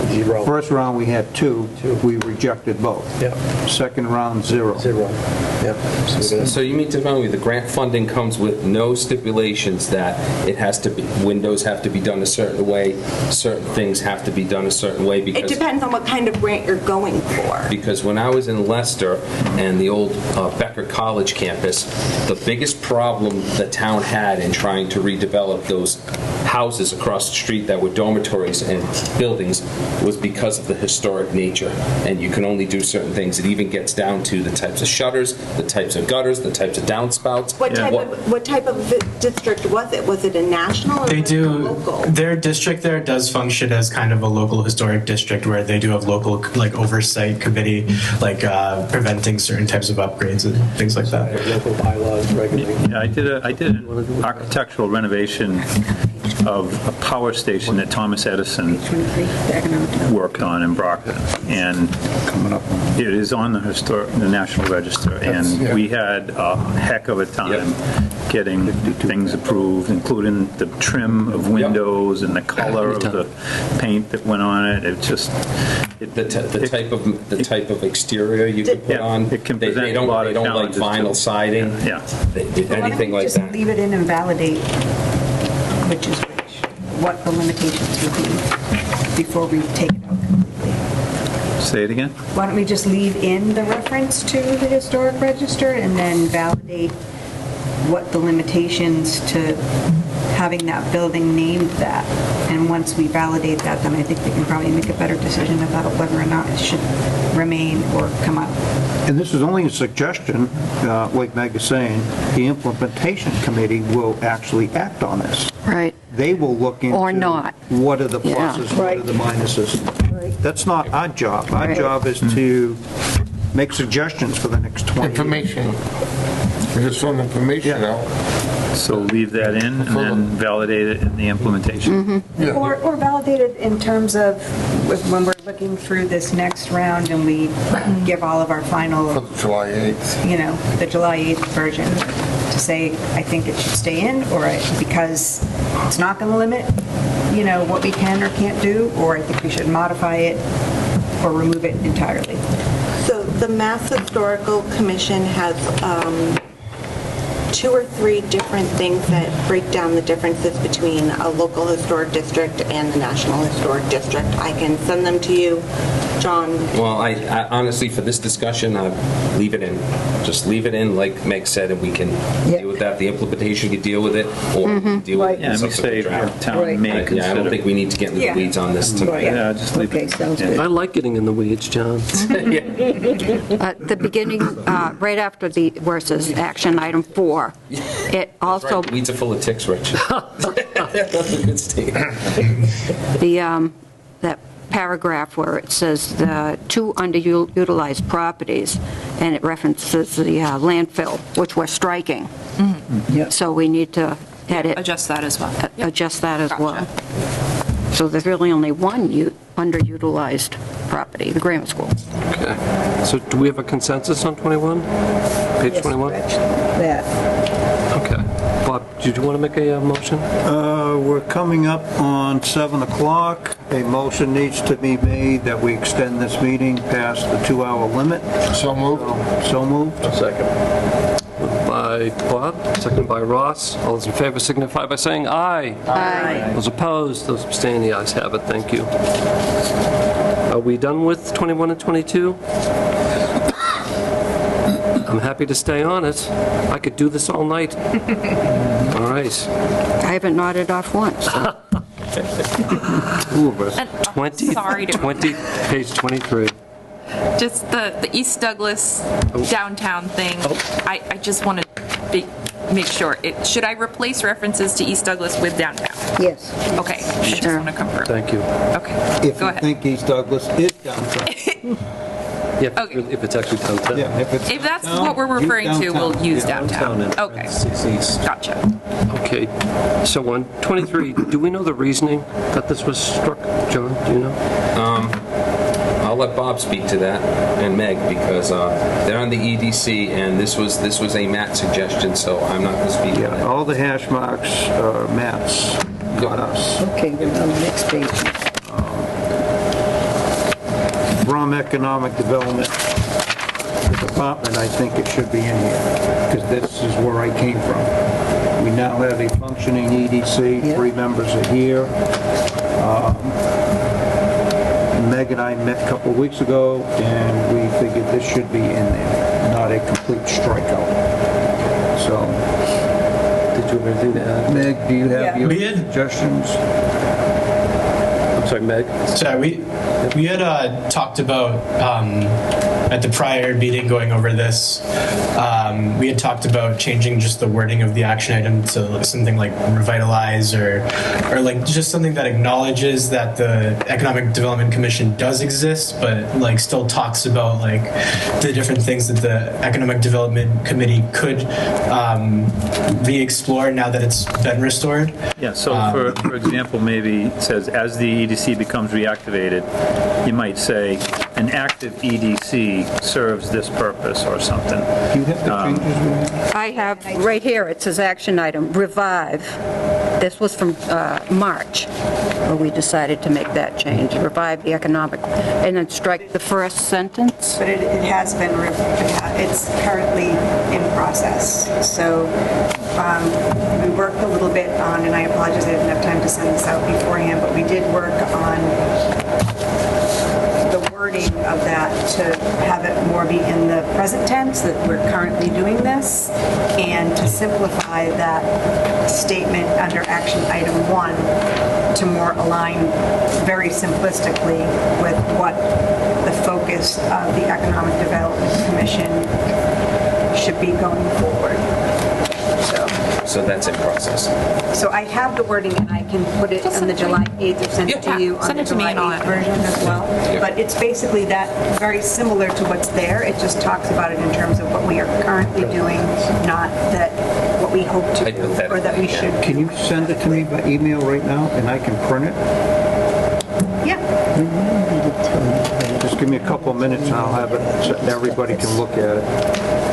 0. First round, we had 2, we rejected both. Yep. Second round, 0. 0. Yep. So we gotta- So you mean to tell me the grant funding comes with no stipulations that it has to be, windows have to be done a certain way, certain things have to be done a certain way? It depends on what kind of grant you're going for. Because when I was in Leicester and the old Becker College campus, the biggest problem the town had in trying to redevelop those houses across the street that were dormitories and buildings was because of the historic nature, and you can only do certain things. It even gets down to the types of shutters, the types of gutters, the types of downspouts. What type of district was it? Was it a national or They was it do, a local? their district there does function as kind of a local historic district where they do have local like oversight committee, like preventing certain types of upgrades and things like that. Local bylaws regulate. Yeah, I did an architectural renovation of a power station that Thomas Edison worked on in Brockton, and it is on the National Register, and we had a heck of a time getting things approved, including the trim of windows and the color of the paint that went on it. It just the type of exterior you can put on. It can They present a lot of don't like challenges, vinyl too. siding. Yeah. Anything like Just that. leave it in and validate which is which, what the limitations would be before we take it out completely. Say it again? Why don't we just leave in the reference to the historic register and then validate what the limitations to having that building named that? And once we validate that, then I think we can probably make a better decision about whether or not it should remain or come out. And this is only a suggestion, like Meg is saying, the implementation committee will actually act on this. Right. They will look into. Or not. What are the Yeah. pluses, what are the minuses. That's not our job. Our Right. job is to make suggestions for the next 20 years. Information. Just some information out. So leave that in and then validate it in the implementation. Or validated in terms of when we're looking through this next round and we give all of our final, July 8th. the July 8th version, to say, I think it should stay in, or because it's not going to limit, what we can or can't do, or I think we should modify it or remove it entirely. So the Mass Historical Commission has 2 or 3 different things that break down the differences between a local historic district and the National Historic District. I can send them to you, John. Well, I honestly, for this discussion, I leave it in. Just leave it in, like Meg said, and we can deal with that. The implementation can deal with it, or we can deal with it. Yeah, and we say town may I consider. don't think we need to get into the weeds on this tonight. Yeah, just leave it. sounds good. I like getting in the weeds, John. At the beginning, right after where it says action item 4, it also, Right, weeds are full of ticks, Rich. That's a good statement. that paragraph where it says the 2 underutilized properties, and it references the landfill, which we're striking. So we need to edit. Adjust that as well. Adjust that as well. So there's really only one underutilized property, the grammar school. Okay. So do we have a consensus on 21? Page 21? That. Okay. Bob, do you want to make a motion? We're coming up on 7 o'clock. A motion needs to be made that we extend this meeting past the 2-hour limit. So moved. So moved. Second. Moved by Bob, seconded by Ross. All those in favor signify by saying aye. Aye. Those opposed, those abstaining, the ayes have it. Thank you. Are we done with 21 and 22? I'm happy to stay on it. I could do this all night. All right. I haven't nodded off once. So. Two of us. And, 20, sorry to- 20, page 23. Just the East Douglas downtown thing, I just want to make sure. Should I replace references to East Douglas with downtown? Yes. Okay, I just want to confirm. Thank you. Okay, If go you ahead. think East Douglas is downtown. Yeah, Okay. if it's actually downtown. Yeah, If that's downtown, what we're referring to, we'll downtown. use Yeah, downtown. and Okay, parentheses east. gotcha. Okay, so on 23, do we know the reasoning that this was struck, John? Do you know? I'll let Bob speak to that, and Meg, because they're on the EDC, and this was a Matt suggestion, so I'm not going to speak on Yeah, it. all the hash marks are maps, not us. Okay, we're on the next page. From Economic Development Department, I think it should be in here, because this is where I came from. We now have a functioning EDC, 3 members are here. Meg and I met a couple of weeks ago, and we figured this should be in there, not a complete strikeout. So, Did you have anything to add? Meg, do you have your We had- suggestions? I'm sorry, Meg? Sorry, We had talked about, at the prior meeting going over this, we had talked about changing just the wording of the action item to something like revitalize or like just something that acknowledges that the Economic Development Commission does exist, but like still talks about like the different things that the Economic Development Committee could re-explore now that it's been restored. Yeah, so for example, maybe it says, as the EDC becomes reactivated, you might say, an active EDC serves this purpose or something. Do you have the changes? I have, right here, it says action item, revive. This was from March, where we decided to make that change, revive the economic, and then strike the first sentence. But it has been, it's currently in process. So we worked a little bit on, and I apologize, I didn't have time to send this out beforehand, but we did work on the wording of that to have it more be in the present tense, that we're currently doing this, and to simplify that statement under action item 1 to more align very simplistically with what the focus of the Economic Development Commission should be going forward. So that's in process. So I have the wording, and I can put it on the July 8th or send it to you on Send the it to me July and I'll 8th version as well. Yeah. But it's basically that, very similar to what's there. It just talks about it in terms of what we are currently doing, not that what we hope to do or that we should. Can you send it to me by email right now, and I can print it? Yeah. Just give me a couple of minutes, and I'll have it, so everybody can look at it,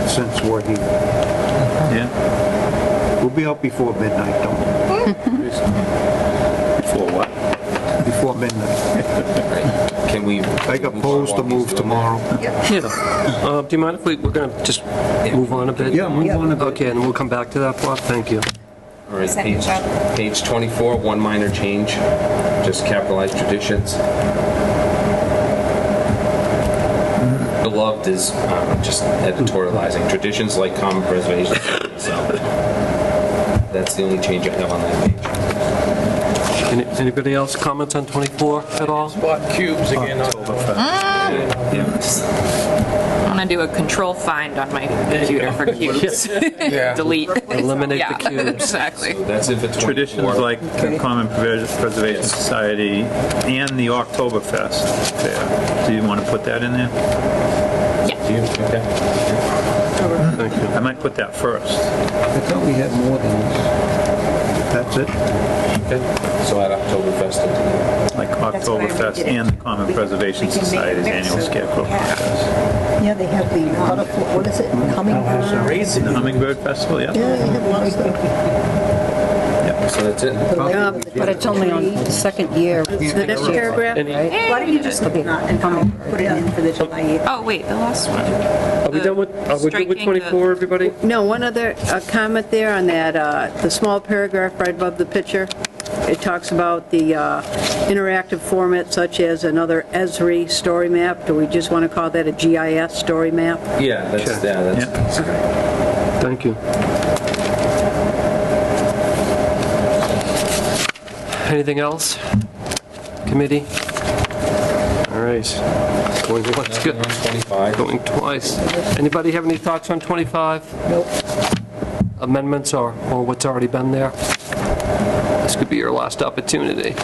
since we're here. Yeah? We'll be out before midnight, don't we? Before what? Before midnight. Can we? I got polls to move tomorrow. Yeah. Do you mind if we're going to just move on a bit? Yeah, move on a bit. Okay, and we'll come back to that, Bob. Thank you. All right, page 24, one minor change, just capitalize traditions. Beloved is just editorializing. Traditions like common preservation. So that's the only change I have on that page. Anybody else comments on 24 at all? Spot cubes again. I'm gonna do a control find on my computer for cubes. Delete. Eliminate Yeah, the cubes. exactly. So that's it for 24. Traditions like the Common Preservation Society and the Oktoberfest Fair. Do you want to put that in there? Okay. Thank you. I might put that first. I thought we had more than this. That's it? Okay. So at Oktoberfest. Like Oktoberfest and the Common Preservation Society's annual scarecrow contest. Yeah, they have the butterfly, what is it, hummingbird? The Hummingbird Festival, yeah. Yeah, they have a lot of stuff. So that's it. But it's only on the second year. The next paragraph? Why don't you just put it in for the July 8th? Oh, wait, the last one. Are we done with, we good with 24, everybody? No, one other comment there on that, the small paragraph right above the picture. It talks about the interactive format such as another Esri story map. Do we just want to call that a GIS story map? Yeah, that's Thank you. Anything else? Committee? All right. Going once, good. 25. Going twice. Anybody have any thoughts on 25? Nope. Amendments or what's already been there? This could be your last opportunity.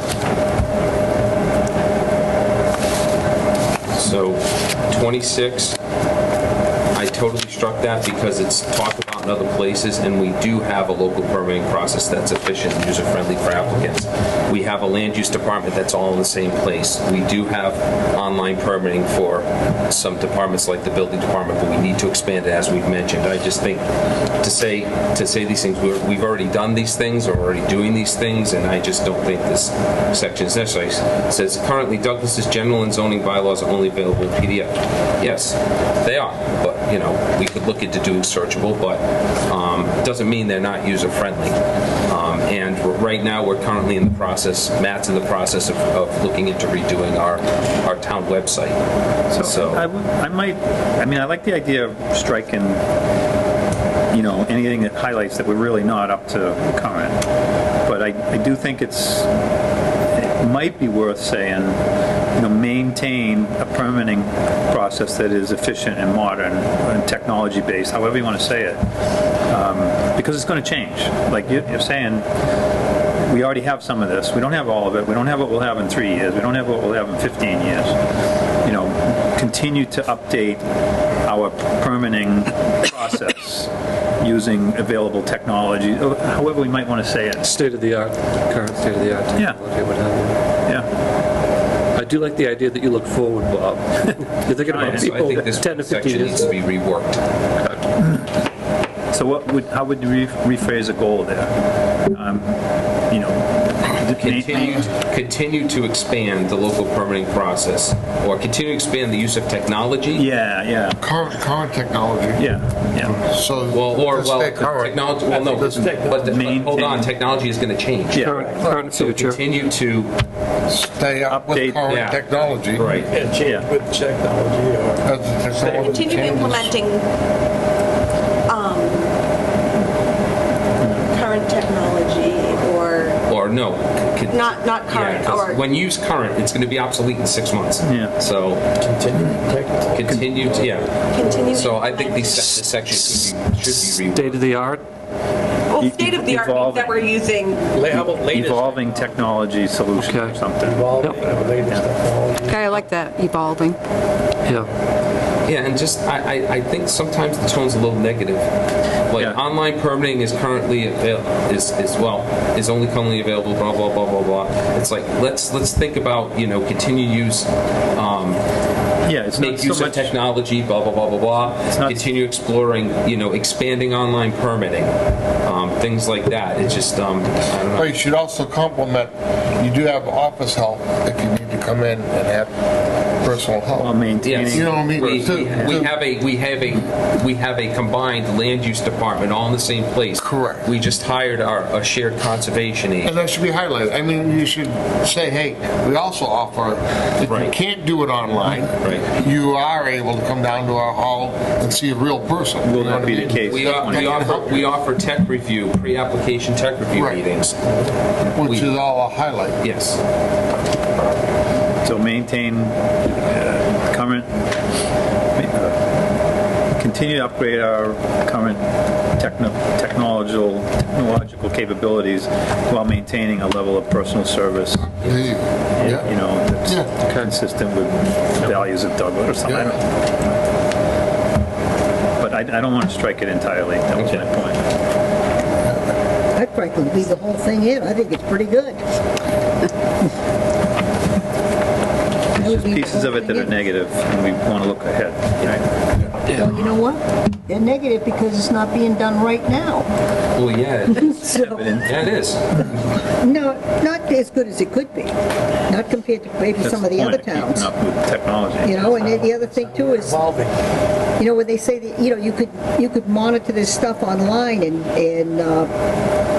So 26, I totally struck that because it's talked about in other places, and we do have a local permitting process that's efficient and user-friendly for applicants. We have a land use department that's all in the same place. We do have online permitting for some departments like the building department, but we need to expand it as we've mentioned. I just think to say these things, we've already done these things or already doing these things, and I just don't think this section is necessary. It says currently Douglas's general and zoning bylaws are only available in PDF. Yes, they are, but we could look into doing searchable, but doesn't mean they're not user-friendly. And right now, we're currently in the process, Matt's in the process of looking into redoing our town website. So I like the idea of striking, anything that highlights that we're really not up to current. But I do think it might be worth saying maintain a permitting process that is efficient and modern and technology-based, however you want to say it, because it's going to change. Like you're saying, we already have some of this. We don't have all of it. We don't have what we'll have in 3 years. We don't have what we'll have in 15 years. Continue to update our permitting process using available technology, however we might want to say it. State of the art, current state of the art technology, what have you. Yeah. I do like the idea that you look forward, Bob. You're thinking about So I people think this 10 to 15 section years. needs to be reworked. So how would you rephrase a goal there? Continue to expand the local permitting process, or continue to expand the use of technology. Yeah. Current technology. Yeah. So, technology. Well, no, but hold on. Technology is going to change. Yeah. Current So future. continue to stay up with Update, current technology. right. And change with technology or... As the technology Continue changes. implementing current technology Or no. not current, Yeah, 'cause or when used current, it's going to be obsolete in 6 months. Yeah. So continue to continue. So I think this section should be State of the art. Well, state of the art means that we're using. How about latest? Evolving technology solutions or something. Evolving, latest technology. Okay, I like that, evolving. Yeah. Yeah, and just, I think sometimes the tone's a little negative. Like, Yeah. online permitting is currently, is only currently available, blah, blah, blah, blah, blah. It's like, let's think about, continued use, It's not make so use of much. technology, blah, blah, blah, blah, blah. not- Continue exploring, expanding online permitting, things like that. It's just, I don't know. Well, you should also complement, you do have office help if you need to come in and have personal help. While maintaining. Yes. You know what I mean? We have a combined land use department all in the same place. Correct. We just hired a shared conservation agent. And that should be highlighted. I mean, you should say, hey, we also offer, if you Right. can't do it online, Right. you are able to come down to our hall and see a real person. Will You know not what be I the mean? case. We offer tech review, pre-application tech review Right. meetings. Which is all a highlight. Yes. So maintain current, continue to upgrade our current technological capabilities while maintaining a level of personal service, There you go. Yeah. that's Yeah. consistent with the values of Douglas or something. I don't know. But I don't want to strike it entirely. That was my point. I'd frankly leave the whole thing in. I think it's pretty good. There's just pieces of it that are negative, and we want to look ahead. Well, you know what? They're negative because it's not being done right now. Well, yeah. So, Yeah, it is. no, not as good as it could be. Not compared to maybe That's some of the point, other keeping towns. up with technology. You know, and then the other thing too is, Evolving. when they say that, you could monitor this stuff online and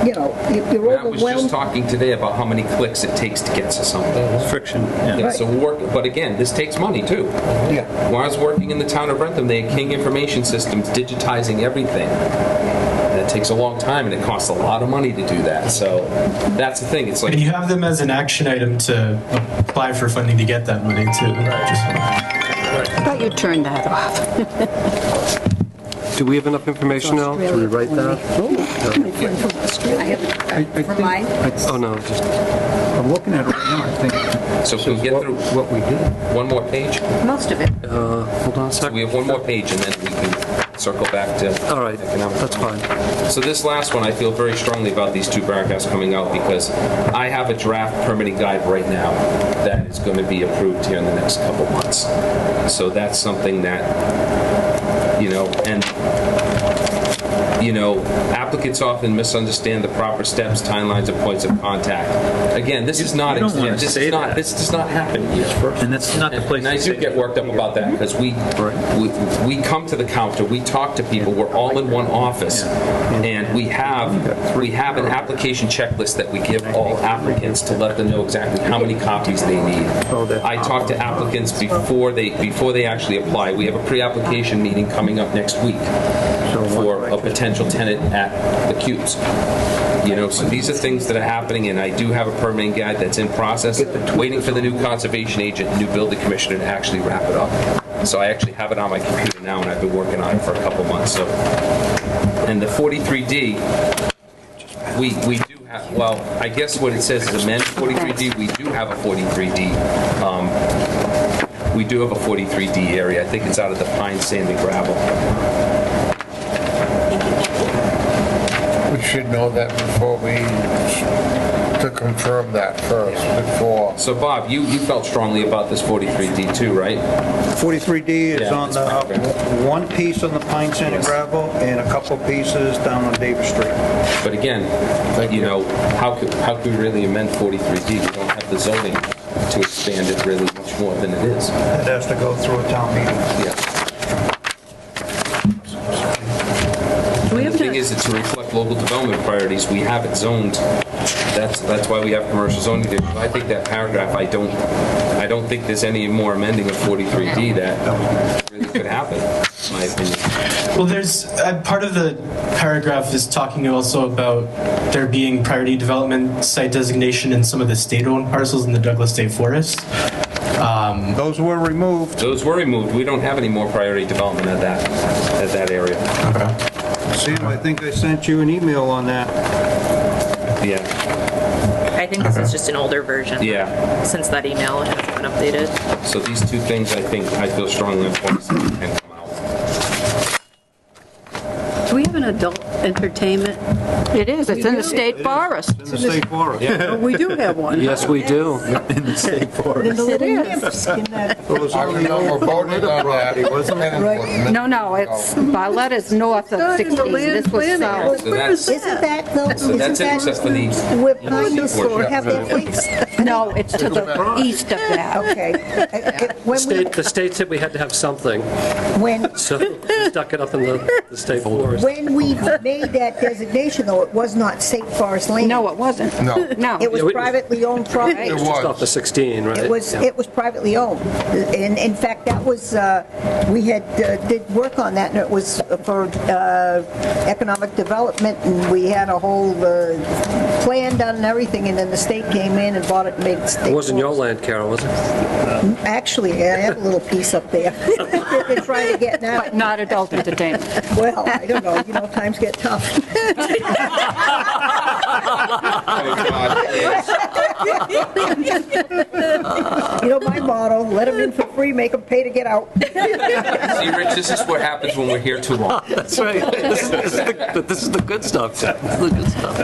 you're Matt was just overwhelmed. talking today about how many clicks it takes to get to something. Friction, Yeah, so but again, this takes money too. Yeah. When I was working in the town of Rentham, they had King Information Systems digitizing everything. And it takes a long time and it costs a lot of money to do that. So that's the thing. It's like, And you have them as an action item to apply for funding to get that money too. I thought you turned that off. Do we have enough information now to rewrite that? My friend from Australia. For mine? Oh, no, just, I'm looking at it right now, I think so can we get through what we did. one more page? Most of it. hold on a So second. we have one more page and then we can circle back to All right, economic. that's fine. So this last one, I feel very strongly about these two paragraphs coming out because I have a draft permitting guide right now that is going to be approved here in the next couple months. So that's something that, applicants often misunderstand the proper steps, timelines, and points of contact. Again, this is not, You don't wanna this say is not, that. this does not happen here. And that's not the place And I to do say get that. worked up about that because we come to the counter, we talk to people, we're all in one office, and we have an application checklist that we give all applicants to let them know exactly how many copies they need. I talk to applicants before they actually apply. We have a pre-application meeting coming up next week. for a potential tenant at the Cubes. You know, so these are things that are happening, and I do have a permitting guide that's in process, waiting for the new conservation agent, new building commissioner to actually wrap it up. So I actually have it on my computer now, and I've been working on it for a couple months. So, and the 43D, we do have, well, I guess what it says is amend 43D. We do have a 43D. We do have a 43D area. I think it's out of the pine, sand, and gravel. We should know that before to confirm that first, before. So Bob, you felt strongly about this 43D too, right? 43D is Yeah, on it's the, one piece on the pine, sand, and gravel, and a couple pieces down on Davis Street. But again, you know, how could we really amend 43D? We don't have the zoning to expand it really much more than it is. It has to go through a town meeting. Yeah. And the thing is, it's to reflect local development priorities. We have it zoned. That's why we have commercial zoning districts. I think that paragraph, I don't think there's any more amending of 43D that really could happen, in my opinion. Well, there's part of the paragraph is talking also about there being priority development site designation in some of the state-owned parcels in the Douglas State Forest. Those were removed. Those were removed. We don't have any more priority development at that area. Okay. Sam, I think I sent you an email on that. Yeah. I think this is just an older version. Yeah. Since that email hasn't been updated. So these two things, I feel strongly on 27 can come out. Do we have an adult entertainment? It is, it's in the state forest. In the state forest. Oh, we do have one. Yes, we do. In the state forest. It is. I remember voting on that. Wasn't it? No, it's, Barletta is north of 16, this was south. So that's, Isn't that, though, so that's it, except for the where Pines portion. have their place? No, it's to the east of that. Okay. When we, The state said we had to have something, when, so we stuck it up in the state forest. when we made that designation, though, it was not state forest land. No, it wasn't. No. No. It was privately owned property. It Just off the was. 16, right? It was, Yeah. it was privately owned. And in fact, that was, we had, did work on that, and it was for economic development, and we had a whole plan done and everything, and then the state came in and bought it and made it state. It wasn't your forest. land, Carol, was it? Actually, I have a little piece up there. They're trying to get now. But not adult entertainment. Well, I don't know, times get tough. My motto, let them in for free, make them pay to get out. See, Rich, this is what happens when we're here too long. That's right. This is the good stuff. This is the good stuff.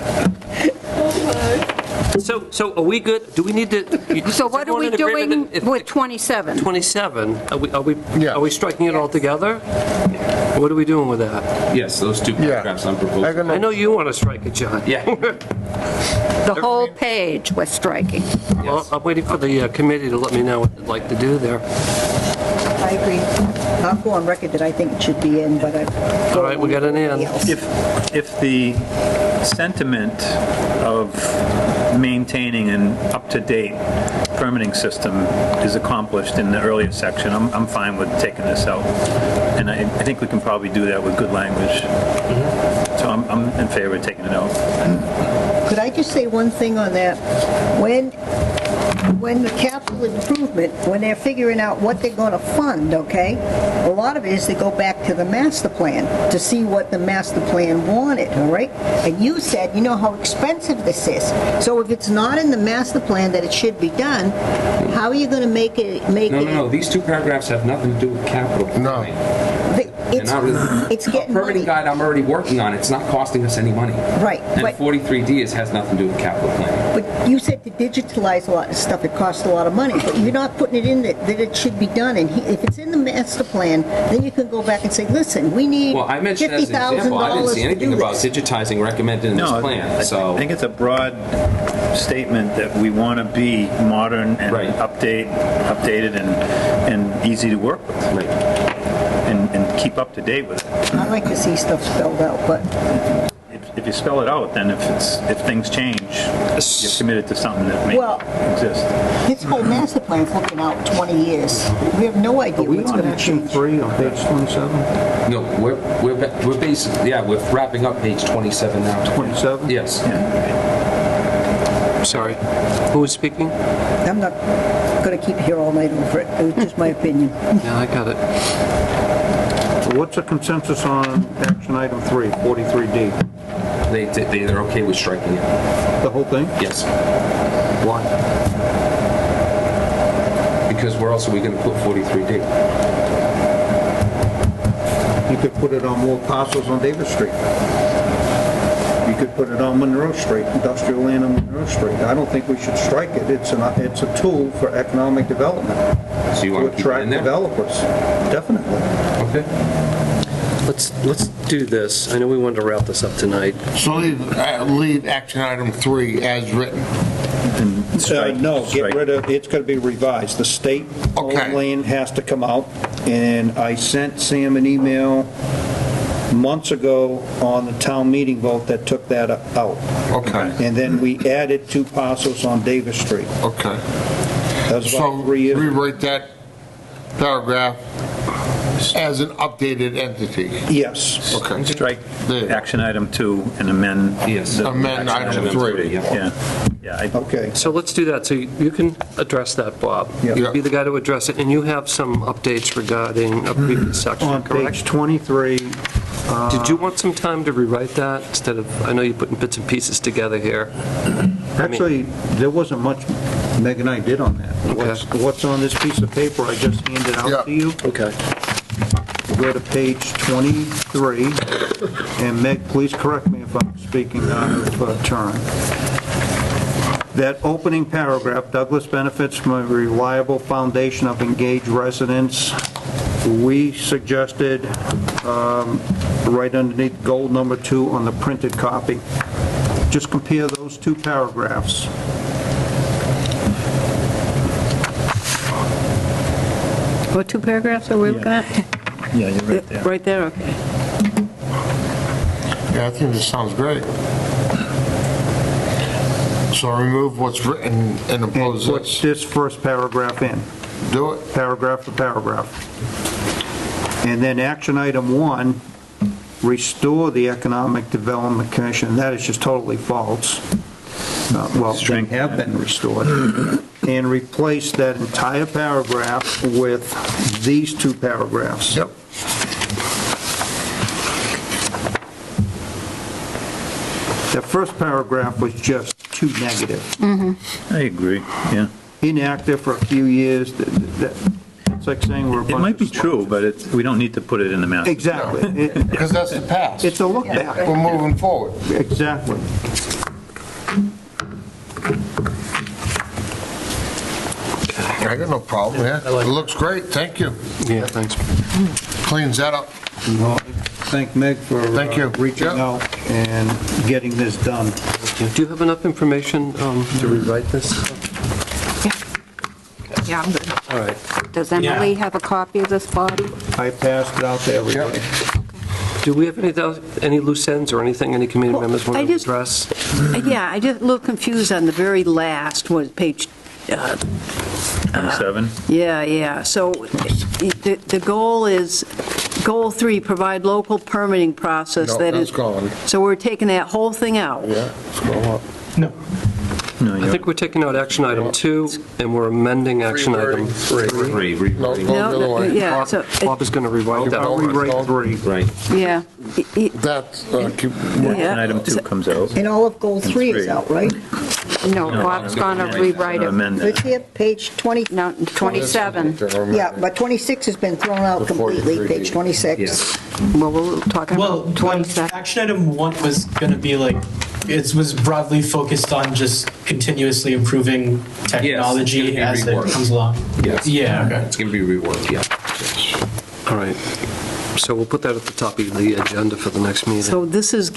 So are we good? Do we need to? So what are we doing with 27? 27? Yeah. Are we striking it all together? What are we doing with that? Yes, those two paragraphs I'm proposing. I know you want to strike it, John. Yeah. The whole page we're striking. Well, I'm waiting for the committee to let me know what they'd like to do there. I agree. I'll go on record that I think it should be in, but I... All right, we got an in. If the sentiment of maintaining an up-to-date permitting system is accomplished in the earlier section, I'm fine with taking this out. And I think we can probably do that with good language. So I'm in favor of taking it out. Could I just say one thing on that? When the capital improvement, when they're figuring out what they're going to fund, okay, a lot of it is they go back to the master plan to see what the master plan wanted, all right? And you said, you know how expensive this is. So if it's not in the master plan that it should be done, how are you going to make it? No. These two paragraphs have nothing to do with capital planning. It's getting permitting guide I'm already working on. It's not costing us any money. Right. And But 43D has nothing to do with capital planning. But you said to digitalize a lot of stuff, it costs a lot of money, but you're not putting it in that it should be done. And if it's in the master plan, then you can go back and say, listen, we need Well, I mentioned as an example, I didn't see $50,000 to anything do about this. digitizing recommended in this plan. So I think it's a broad statement that we want to be modern and updated and easy to work with. And keep up to date with it. I like to see stuff spelled out, but... if you spell it out, then if things change, you're committed to something that may Well- exist. This whole master plan's looking out 20 years. We have no idea Are we what's on going to action change. 3 on page 27? No, we're basically, yeah, we're wrapping up page 27 now. 27? Yes. Sorry. Who was speaking? I'm not going to keep you here all night over it. It was just my opinion. Yeah, I got it. So what's the consensus on action item 3, 43D? They're okay with striking it. The whole thing? Yes. Why? Because where else are we going to put 43D? You could put it on more parcels on Davis Street. You could put it on Monroe Street, industrial land on Monroe Street. I don't think we should strike it. It's a tool for economic development. So you want to keep it attract in there? developers, definitely. Okay. Let's do this. I know we wanted to wrap this up tonight. So leave action item 3 as written. No, get rid of, it's going to be revised. The state owned land has to come out, and I sent Sam an email months ago on the town meeting vote that took that out. Okay. And then we added 2 parcels on Davis Street. Okay. That was So about 3 years ago. rewrite that paragraph as an updated entity. Yes. Okay. Strike action item 2 and amend. Yes. Amend item 3. Yeah. Yeah. Okay. So let's do that. So you can address that, Bob. Yeah. You'll be the guy to address it, and you have some updates regarding a previous section, On correct? page 23, Did you want some time to rewrite that instead of, I know you're putting bits and pieces together here. actually, there wasn't much Meg and I did on that. Okay. What's on this piece of paper I just handed out to you? Okay. Go to page 23, and Meg, please correct me if I'm speaking out of turn. That opening paragraph, Douglas benefits from a reliable foundation of engaged residents. We suggested, right underneath goal number 2 on the printed copy, just compare those 2 paragraphs. What 2 paragraphs are we looking at? Yeah, you're right there. Right there, okay. Yeah, I think this sounds great. So remove what's written and impose Put this. this first paragraph in. Do it. Paragraph to paragraph. And then action item 1, restore the Economic Development Commission. That is just totally false. Well, they have been restored. And replace that entire paragraph with these 2 paragraphs. Yep. The first paragraph was just too negative. I agree, yeah. Inactive for a few years, it's like saying we're a bunch It might be of true, but we don't need to put it in the master. Exactly. Because that's the past. It's a look back. We're moving forward. Exactly. I got no problem, yeah. It looks great, thank you. Yeah, thanks. Cleans that up. Well, thank Meg for Thank you. reaching Yep. out and getting this done. Do you have enough information to rewrite this? Yeah, I'm good. All right. Does Emily have a copy of this, Bob? I passed it out to everybody. Do we have any loose ends or anything any community members want I to just- address? Yeah, I just a little confused on the very last, page, 27? yeah. So the goal is, goal 3, provide local permitting process No, that that's is. gone. So we're taking that whole thing out. Yeah, scroll up. No. No, I you're, think we're taking out action item 2, and we're amending action item Rewording 3. 3, No, rewriting. go the other way. Yeah, so, Bob is going to rewrite that. I'll rewrite 3. Right. yeah. That's, keep, action Yeah. item 2 comes out. And all of goal 3 is out, right? No, Bob's going to rewrite it. Amend Right that. here, page 20, No, 27. yeah, but 26 has been thrown out completely, page 26. Yes. Well, we're talking Well, about 27. action item 1 was going to be like, it was broadly focused on just continuously improving technology Yes, it's as gonna be it reworked. comes along. Yes. Yeah, okay. It's going to be reworked, yeah. All right. So we'll put that at the top of the agenda for the next meeting. So this is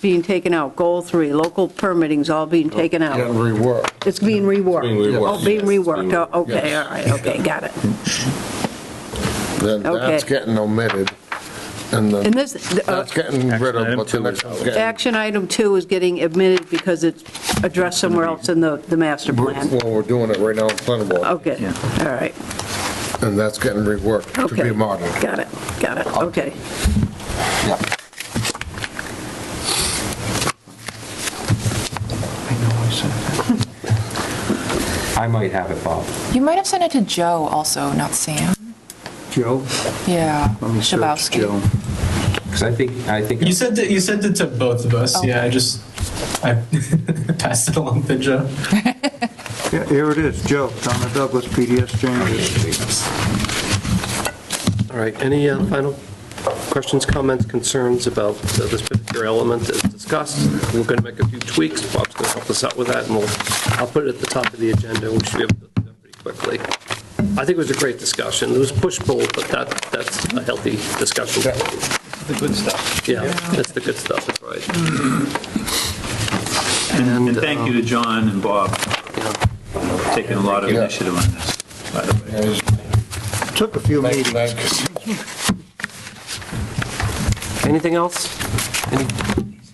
being taken out. Goal 3, local permitting's all being taken getting out. reworked. It's being reworked. Being reworked. Oh, being Yes, reworked. being- Oh, okay, yes. all right, okay, got it. Then that's Okay. getting omitted. And And this, that's getting rid of, but the next one's getting, action item 2 is getting omitted because it's addressed somewhere else in the master plan. well, we're doing it right now in planning board, Okay, all right. and that's getting reworked to Okay. be modern. Got it, okay. I might have it, Bob. You might have sent it to Joe also, not Sam. Joe? Yeah, Let me search Shabowski. Joe. Because I think You sent it to both of us. Yeah, I passed it along to Joe. Yeah, here it is, Joe, Town of Douglas, PDS changes. All right, any final questions, comments, concerns about this particular element as discussed? We're going to make a few tweaks. Bob's going to help us out with that, and I'll put it at the top of the agenda. We should be able to do that pretty quickly. I think it was a great discussion. It was push-pull, but that's a healthy discussion. The good stuff. Yeah, that's the good stuff, that's right. And thank you to John and Bob for taking a lot of initiative on this, by the way. Took a few meetings. Anything else?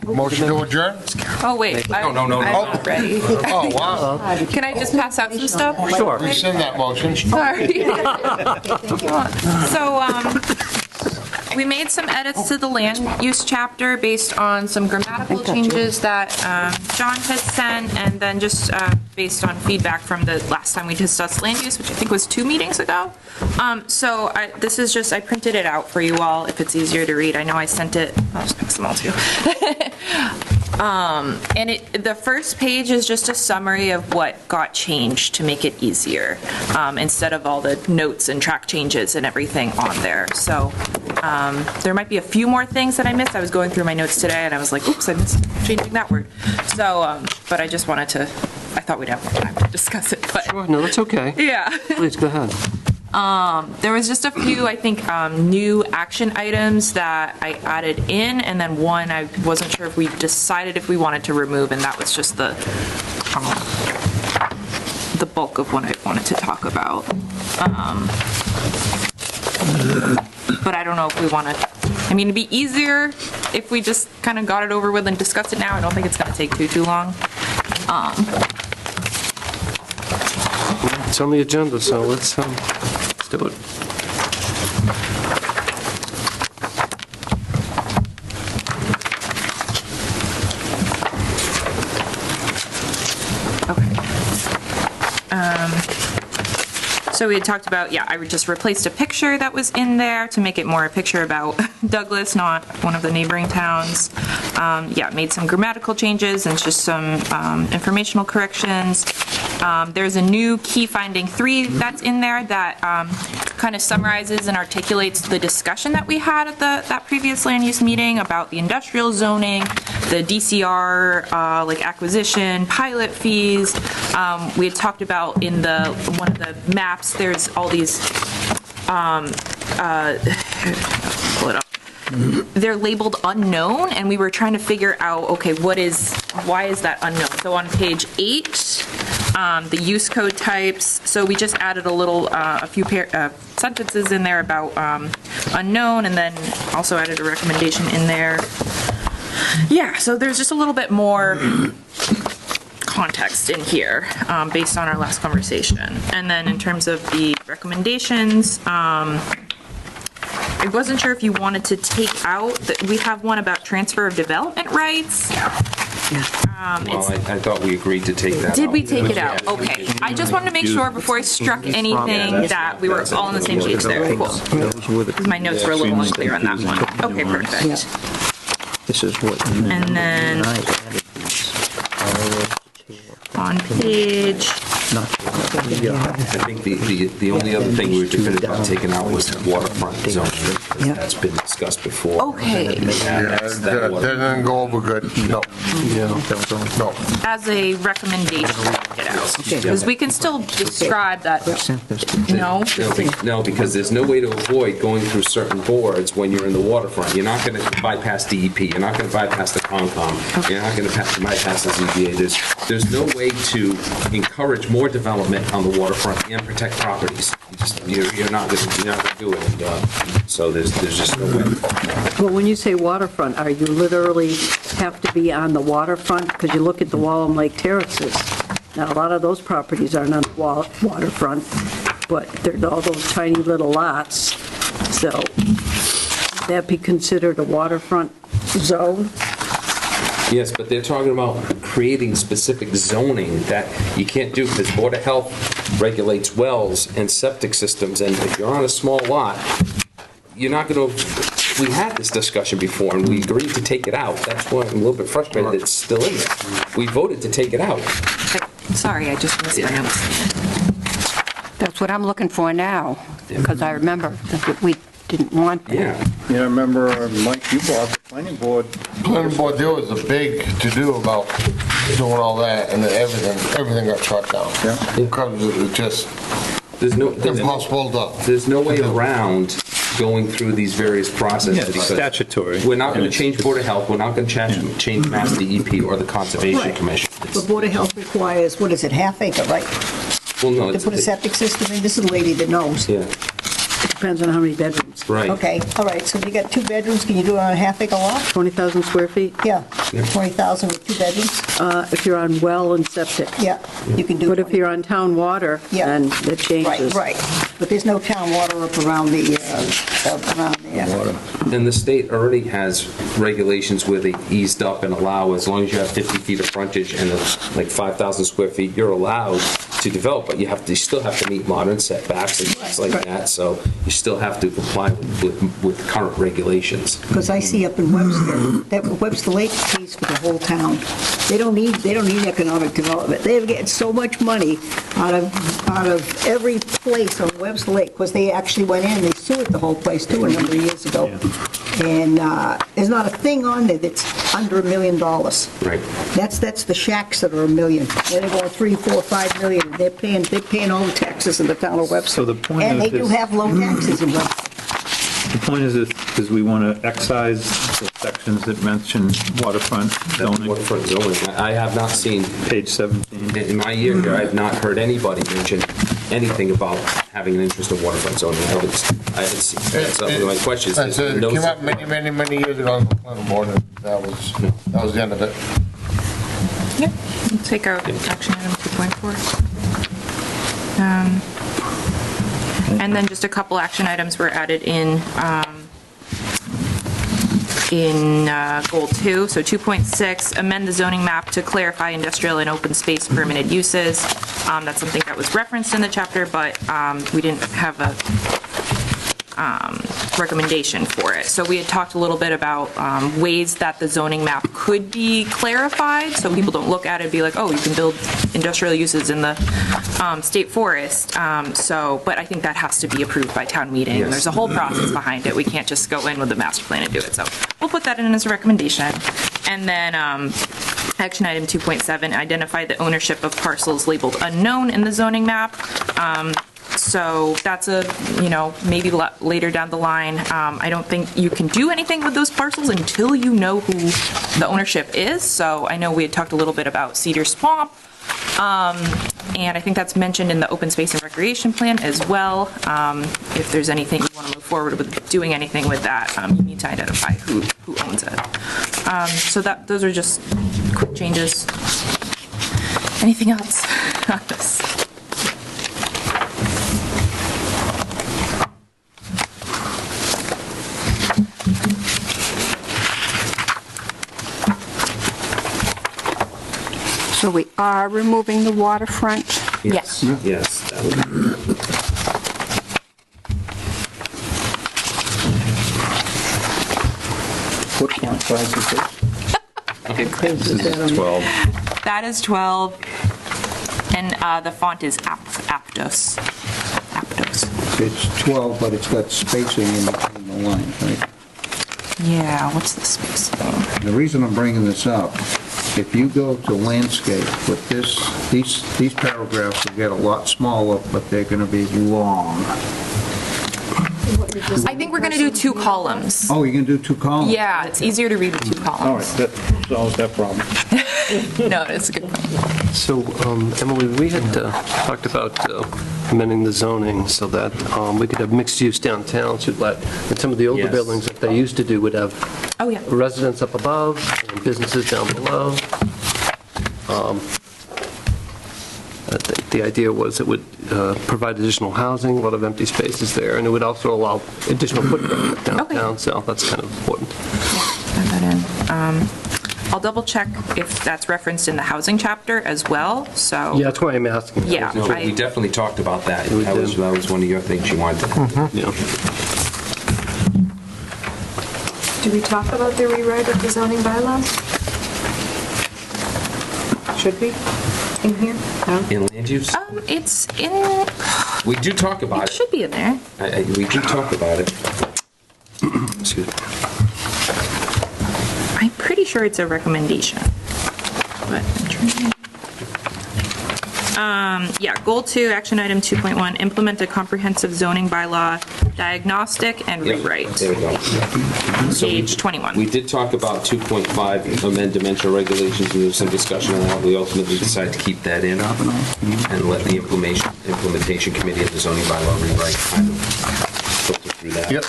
Motion to adjourn? Oh, wait. No. I'm not ready. Oh, wow. Can I just pass out some stuff? Sure. Rescind that motion. Sorry. So, we made some edits to the land use chapter based on some grammatical changes that John had sent, and then just based on feedback from the last time we discussed land use, which I think was 2 meetings ago. So this is just, I printed it out for you all if it's easier to read. I know I sent it, I'll just pass them all to you. And the first page is just a summary of what got changed to make it easier, instead of all the notes and track changes and everything on there. So there might be a few more things that I missed. I was going through my notes today and I was like, oops, I missed changing that word. So, but I just wanted to, I thought we'd have more time to discuss it, but. Sure, no, that's okay. Yeah. Please, go ahead. There was just a few, I think, new action items that I added in, and then one I wasn't sure if we decided if we wanted to remove, and that was just the bulk of what I wanted to talk about. But I don't know if we want to, I mean, it'd be easier if we just kind of got it over with and discussed it now. I don't think it's going to take too long. It's on the agenda, so let's do it. So we had talked about, I just replaced a picture that was in there to make it more a picture about Douglas, not one of the neighboring towns. Made some grammatical changes and just some informational corrections. There's a new key finding 3 that's in there that kind of summarizes and articulates the discussion that we had at that previous land use meeting about the industrial zoning, the DCR, like acquisition, pilot fees. We had talked about in one of the maps, there's all these, pull it up. They're labeled unknown, and we were trying to figure out, okay, why is that unknown? So on page 8, the use code types, so we just added a few sentences in there about unknown, and then also added a recommendation in there. So there's just a little bit more context in here based on our last conversation. And then in terms of the recommendations, I wasn't sure if you wanted to take out, we have one about transfer of development rights. Well, I thought we agreed to take that out. Did we take it out? Okay. I just wanted to make sure before I struck anything that we were all on the same page there. Cool. Because my notes were a little unclear on that one. Okay, perfect. This is what. And then on page, I think the only other thing we were definitive about taking out was waterfront zoning. That's been discussed before. okay, That didn't go over good, no. No. as a recommendation, take it out. Because we can still describe that, No, because there's no way to avoid going through certain boards when you're in the waterfront. You're not going to bypass DEP. You're not going to bypass the Concom. You're not going to bypass the ZBA. There's no way to encourage more development on the waterfront and protect properties. You You're not gonna do it, and, so there's just no way. Well, when you say waterfront, are you literally have to be on the waterfront? Because you look at the Wallem Lake Terraces. Now, a lot of those properties aren't on the waterfront, but they're all those tiny little lots. So would that be considered a waterfront zone? Yes, but they're talking about creating specific zoning that you can't do because Board of Health regulates wells and septic systems, and if you're on a small lot, you're not going to, we had this discussion before, and we agreed to take it out. That's why I'm a little bit frustrated that it's still in there. We voted to take it out. Sorry, I just missed my notes. That's what I'm looking for now, because I remember that we didn't want that. Yeah, remember, Mike, you brought the planning board. Planning board, there was a big to-do about doing all that, and then everything got shut down. Yeah. Because it was just impossible to. There's no way around going through these various processes. Yeah, it's because statutory. We're not going to change Board of Health, we're not going to change Mass DEP or the Conservation Right. Commission. The Board of Health requires, what is it, half acre, right? Well, no, To put a septic system in, this is a lady that knows. Yeah, Depends on how many bedrooms. right. Okay, all right, so you got 2 bedrooms, can you do it on a half acre lot? 20,000 square feet? Yeah, 20,000 with 2 bedrooms? If you're on well and septic. Yeah, you can do. But if you're on town water, Yeah. then it changes. Right, but there's no town water up around the, around there. And the state already has regulations where they eased up and allow, as long as you have 50 feet of frontage and it's like 5,000 square feet, you're allowed to develop, but you still have to meet modern setbacks and things like that, so you still have to comply with current regulations. Because I see up in Webster, that Webster Lake pays for the whole town. They don't need economic development. They're getting so much money out of every place on Webster Lake, because they actually went in, they sued the whole place too a number of years ago. And there's not a thing on there that's under $1 million. Right. That's the shacks that are $1 million. They're going 3, 4, 5 million. They're paying all the taxes in the town of Webster. So the point And of they do this- have low taxes in Webster. The point is we want to excise the sections that mention waterfront zoning. Waterfront zoning, I have not seen, Page 17. in my year here, I have not heard anybody mention anything about having an interest in waterfront zoning. I haven't seen, that's one of my questions. It There's no- came up many years ago on the planning board, and that was the end of it. Yep, we'll take out action item 2.4. And then just a couple action items were added in goal 2. So 2.6, amend the zoning map to clarify industrial and open space permitted uses. That's something that was referenced in the chapter, but we didn't have a recommendation for it. So we had talked a little bit about ways that the zoning map could be clarified, so people don't look at it and be like, oh, you can build industrial uses in the state forest. But I think that has to be approved by town meeting. Yes. There's a whole process behind it. We can't just go in with the master plan and do it. So we'll put that in as a recommendation. And then action item 2.7, identify the ownership of parcels labeled unknown in the zoning map. So that's maybe later down the line. I don't think you can do anything with those parcels until you know who the ownership is. So I know we had talked a little bit about Cedar Swamp. And I think that's mentioned in the open space and recreation plan as well. If there's anything you want to move forward with doing anything with that, you need to identify who owns it. So those are just quick changes. Anything else on this? So we are removing the waterfront? Yes. Yes. That would be- What font size is it? This is 12. That is 12. And the font is Aptos. Aptos. It's 12, but it's got spacing in between the lines, right? Yeah, what's the spacing? The reason I'm bringing this up, if you go to landscape with this, these paragraphs will get a lot smaller, but they're going to be long. I think we're going to do 2 columns. Oh, you're going to do 2 columns? Yeah, it's easier to read with 2 All right, columns. that solves that problem. No, it's a good point. So, Emily, we had talked about amending the zoning so that we could have mixed use downtown, so that in some of the older Yes. buildings that they used to do would have Oh, yeah. residents up above and businesses down below. I think the idea was it would provide additional housing, a lot of empty spaces there, and it would also allow additional footprint downtown, so that's kind of important. Add that in. I'll double check if that's referenced in the housing chapter as well, so. Yeah, that's why I'm asking. Yeah. No, we definitely talked about that. We That was one of your things you wanted to. Yeah. Do we talk about the rewrite of the zoning bylaws? Should we, in here? No? In land use? It's in, We do talk about it it. should be in there. We do talk about it. Excuse me. I'm pretty sure it's a recommendation. But I'm trying. Yeah, goal 2, action item 2.1, implement a comprehensive zoning bylaw, diagnostic and Yep, rewrite. There we go. So Page 21. We did talk about 2.5, amend dimensional regulations, and there was some discussion on that. We ultimately decided to keep that in and let the implementation committee of the zoning bylaw rewrite kind of filter through that. Yep.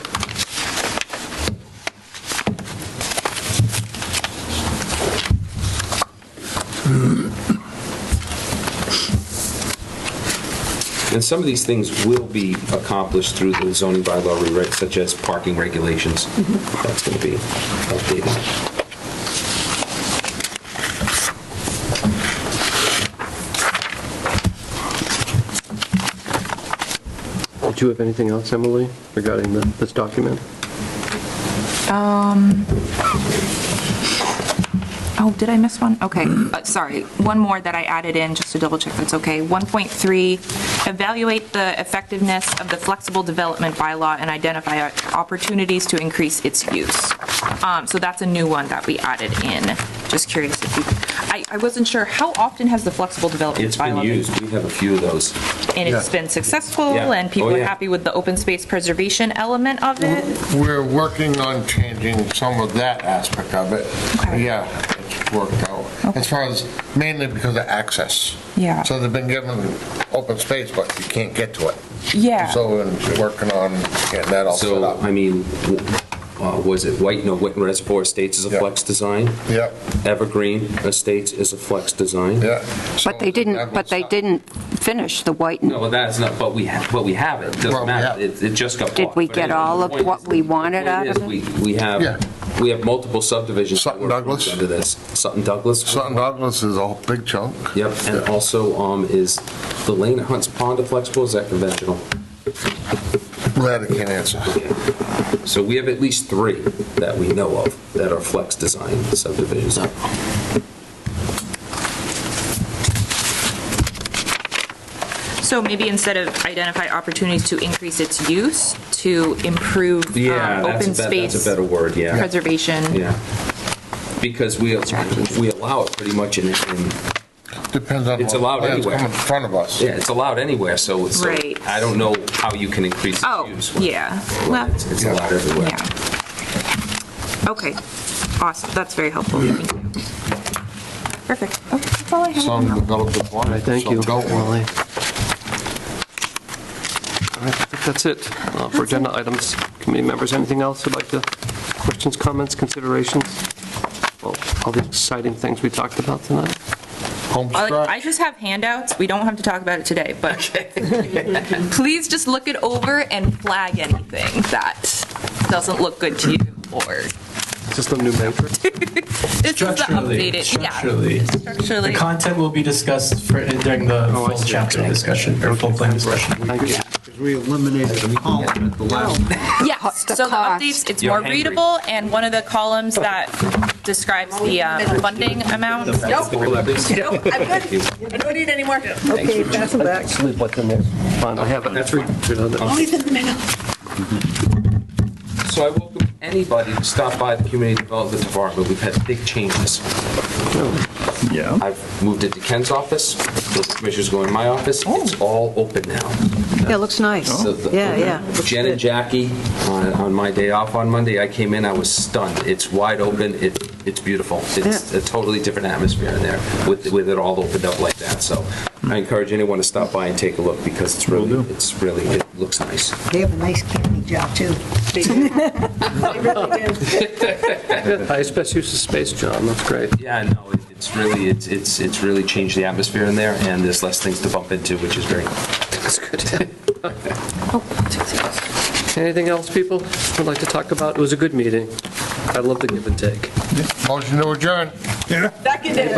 And some of these things will be accomplished through the zoning bylaw rewrite, such as parking regulations. That's going to be updated. Did you have anything else, Emily, regarding this document? Oh, did I miss one? Okay, sorry. One more that I added in, just to double check that's okay. 1.3, evaluate the effectiveness of the flexible development bylaw and identify opportunities to increase its use. So that's a new one that we added in. Just curious if you, I wasn't sure, how often has the flexible development It's been bylaw used. We have a few of those. And it's been successful, Yeah. and people Oh, are yeah. happy with the open space preservation element of it? We're working on changing some of that aspect of it. Okay. Yeah, it's worked out. As far as, mainly because of access. Yeah. So they've been given open space, but you can't get to it. Yeah. So we're working on getting that all set So, up. I mean, was it Whiten Reservoir Estates is a Yeah. flex design? Yep, Evergreen Estates is a flex design? yeah. But they didn't finish the white. No, well, that's not, but we have it. It Well, doesn't we matter. have- It just got Did bought. we But get anyway, all the of point what is- we wanted the out point of is it? We have multiple subdivisions. that Sutton were Douglas. Under this. Sutton Douglas. Sutton Douglas is a big chunk. Yep, and also is the Lane at Hunts Pond a flexible, is that conventional? Glad I can't answer. So we have at least 3 that we know of that are flex design subdivisions. So maybe instead of identify opportunities to increase its use, to improve Yeah, open that's space a better word, yeah. preservation. Yeah. Because we allow it pretty much in Depends on It's what allowed plans anywhere. come in front of us. yeah, it's allowed anywhere, so Right. I don't know how you can increase its Oh, use. yeah. Well, It's allowed everywhere. yeah. Okay, awesome, that's very helpful. Thank you. Perfect. Okay, that's all I have. Some developed the plan. All right, thank some you, don't. Emily. All right, I think that's it for agenda items. Committee members, anything else you'd like to, questions, comments, considerations? Well, all the exciting things we talked about tonight. Home stretch. I just have handouts. We don't have to talk about it today, but please just look it over and flag anything that doesn't look good to you or. Is this the new matrix? This is the updated. Structurally. Yeah. Structurally. The content will be discussed during the full chapter discussion, or full plan discussion. Thank you. Because we eliminated the column at the last. Yes, so the updates, it's more readable, and one of the columns that describes the funding amount. Nope, I'm good. I don't need any more. Okay, pass them back. Just leave what's in there. Fine, I have it. That's right. Always in the middle. So I welcome anybody to stop by the Community Development Department. We've had big changes. Yeah. I've moved into Ken's office, the commissioners go in my office, it's all open now. Yeah, it looks nice. So the- Yeah. Jen and Jackie, on my day off on Monday, I came in, I was stunned. It's wide open, it's beautiful. It's a totally different atmosphere in there with it all opened up like that. So I encourage anyone to stop by and take a look because it looks nice. They have a nice camping job, too. Highest best use of space, John, that's great. Yeah, no, it's really changed the atmosphere in there, and there's less things to bump into, which is great. That's good. Anything else, people would like to talk about? It was a good meeting. I love the give and take. Motion to adjourn. Seconded.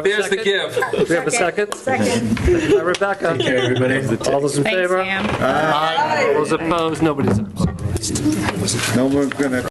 There's the give. We have a second? Second. Rebecca. Take care, everybody. All those in Thanks, favor? Sam. All those opposed? Nobody's opposed. No one's gonna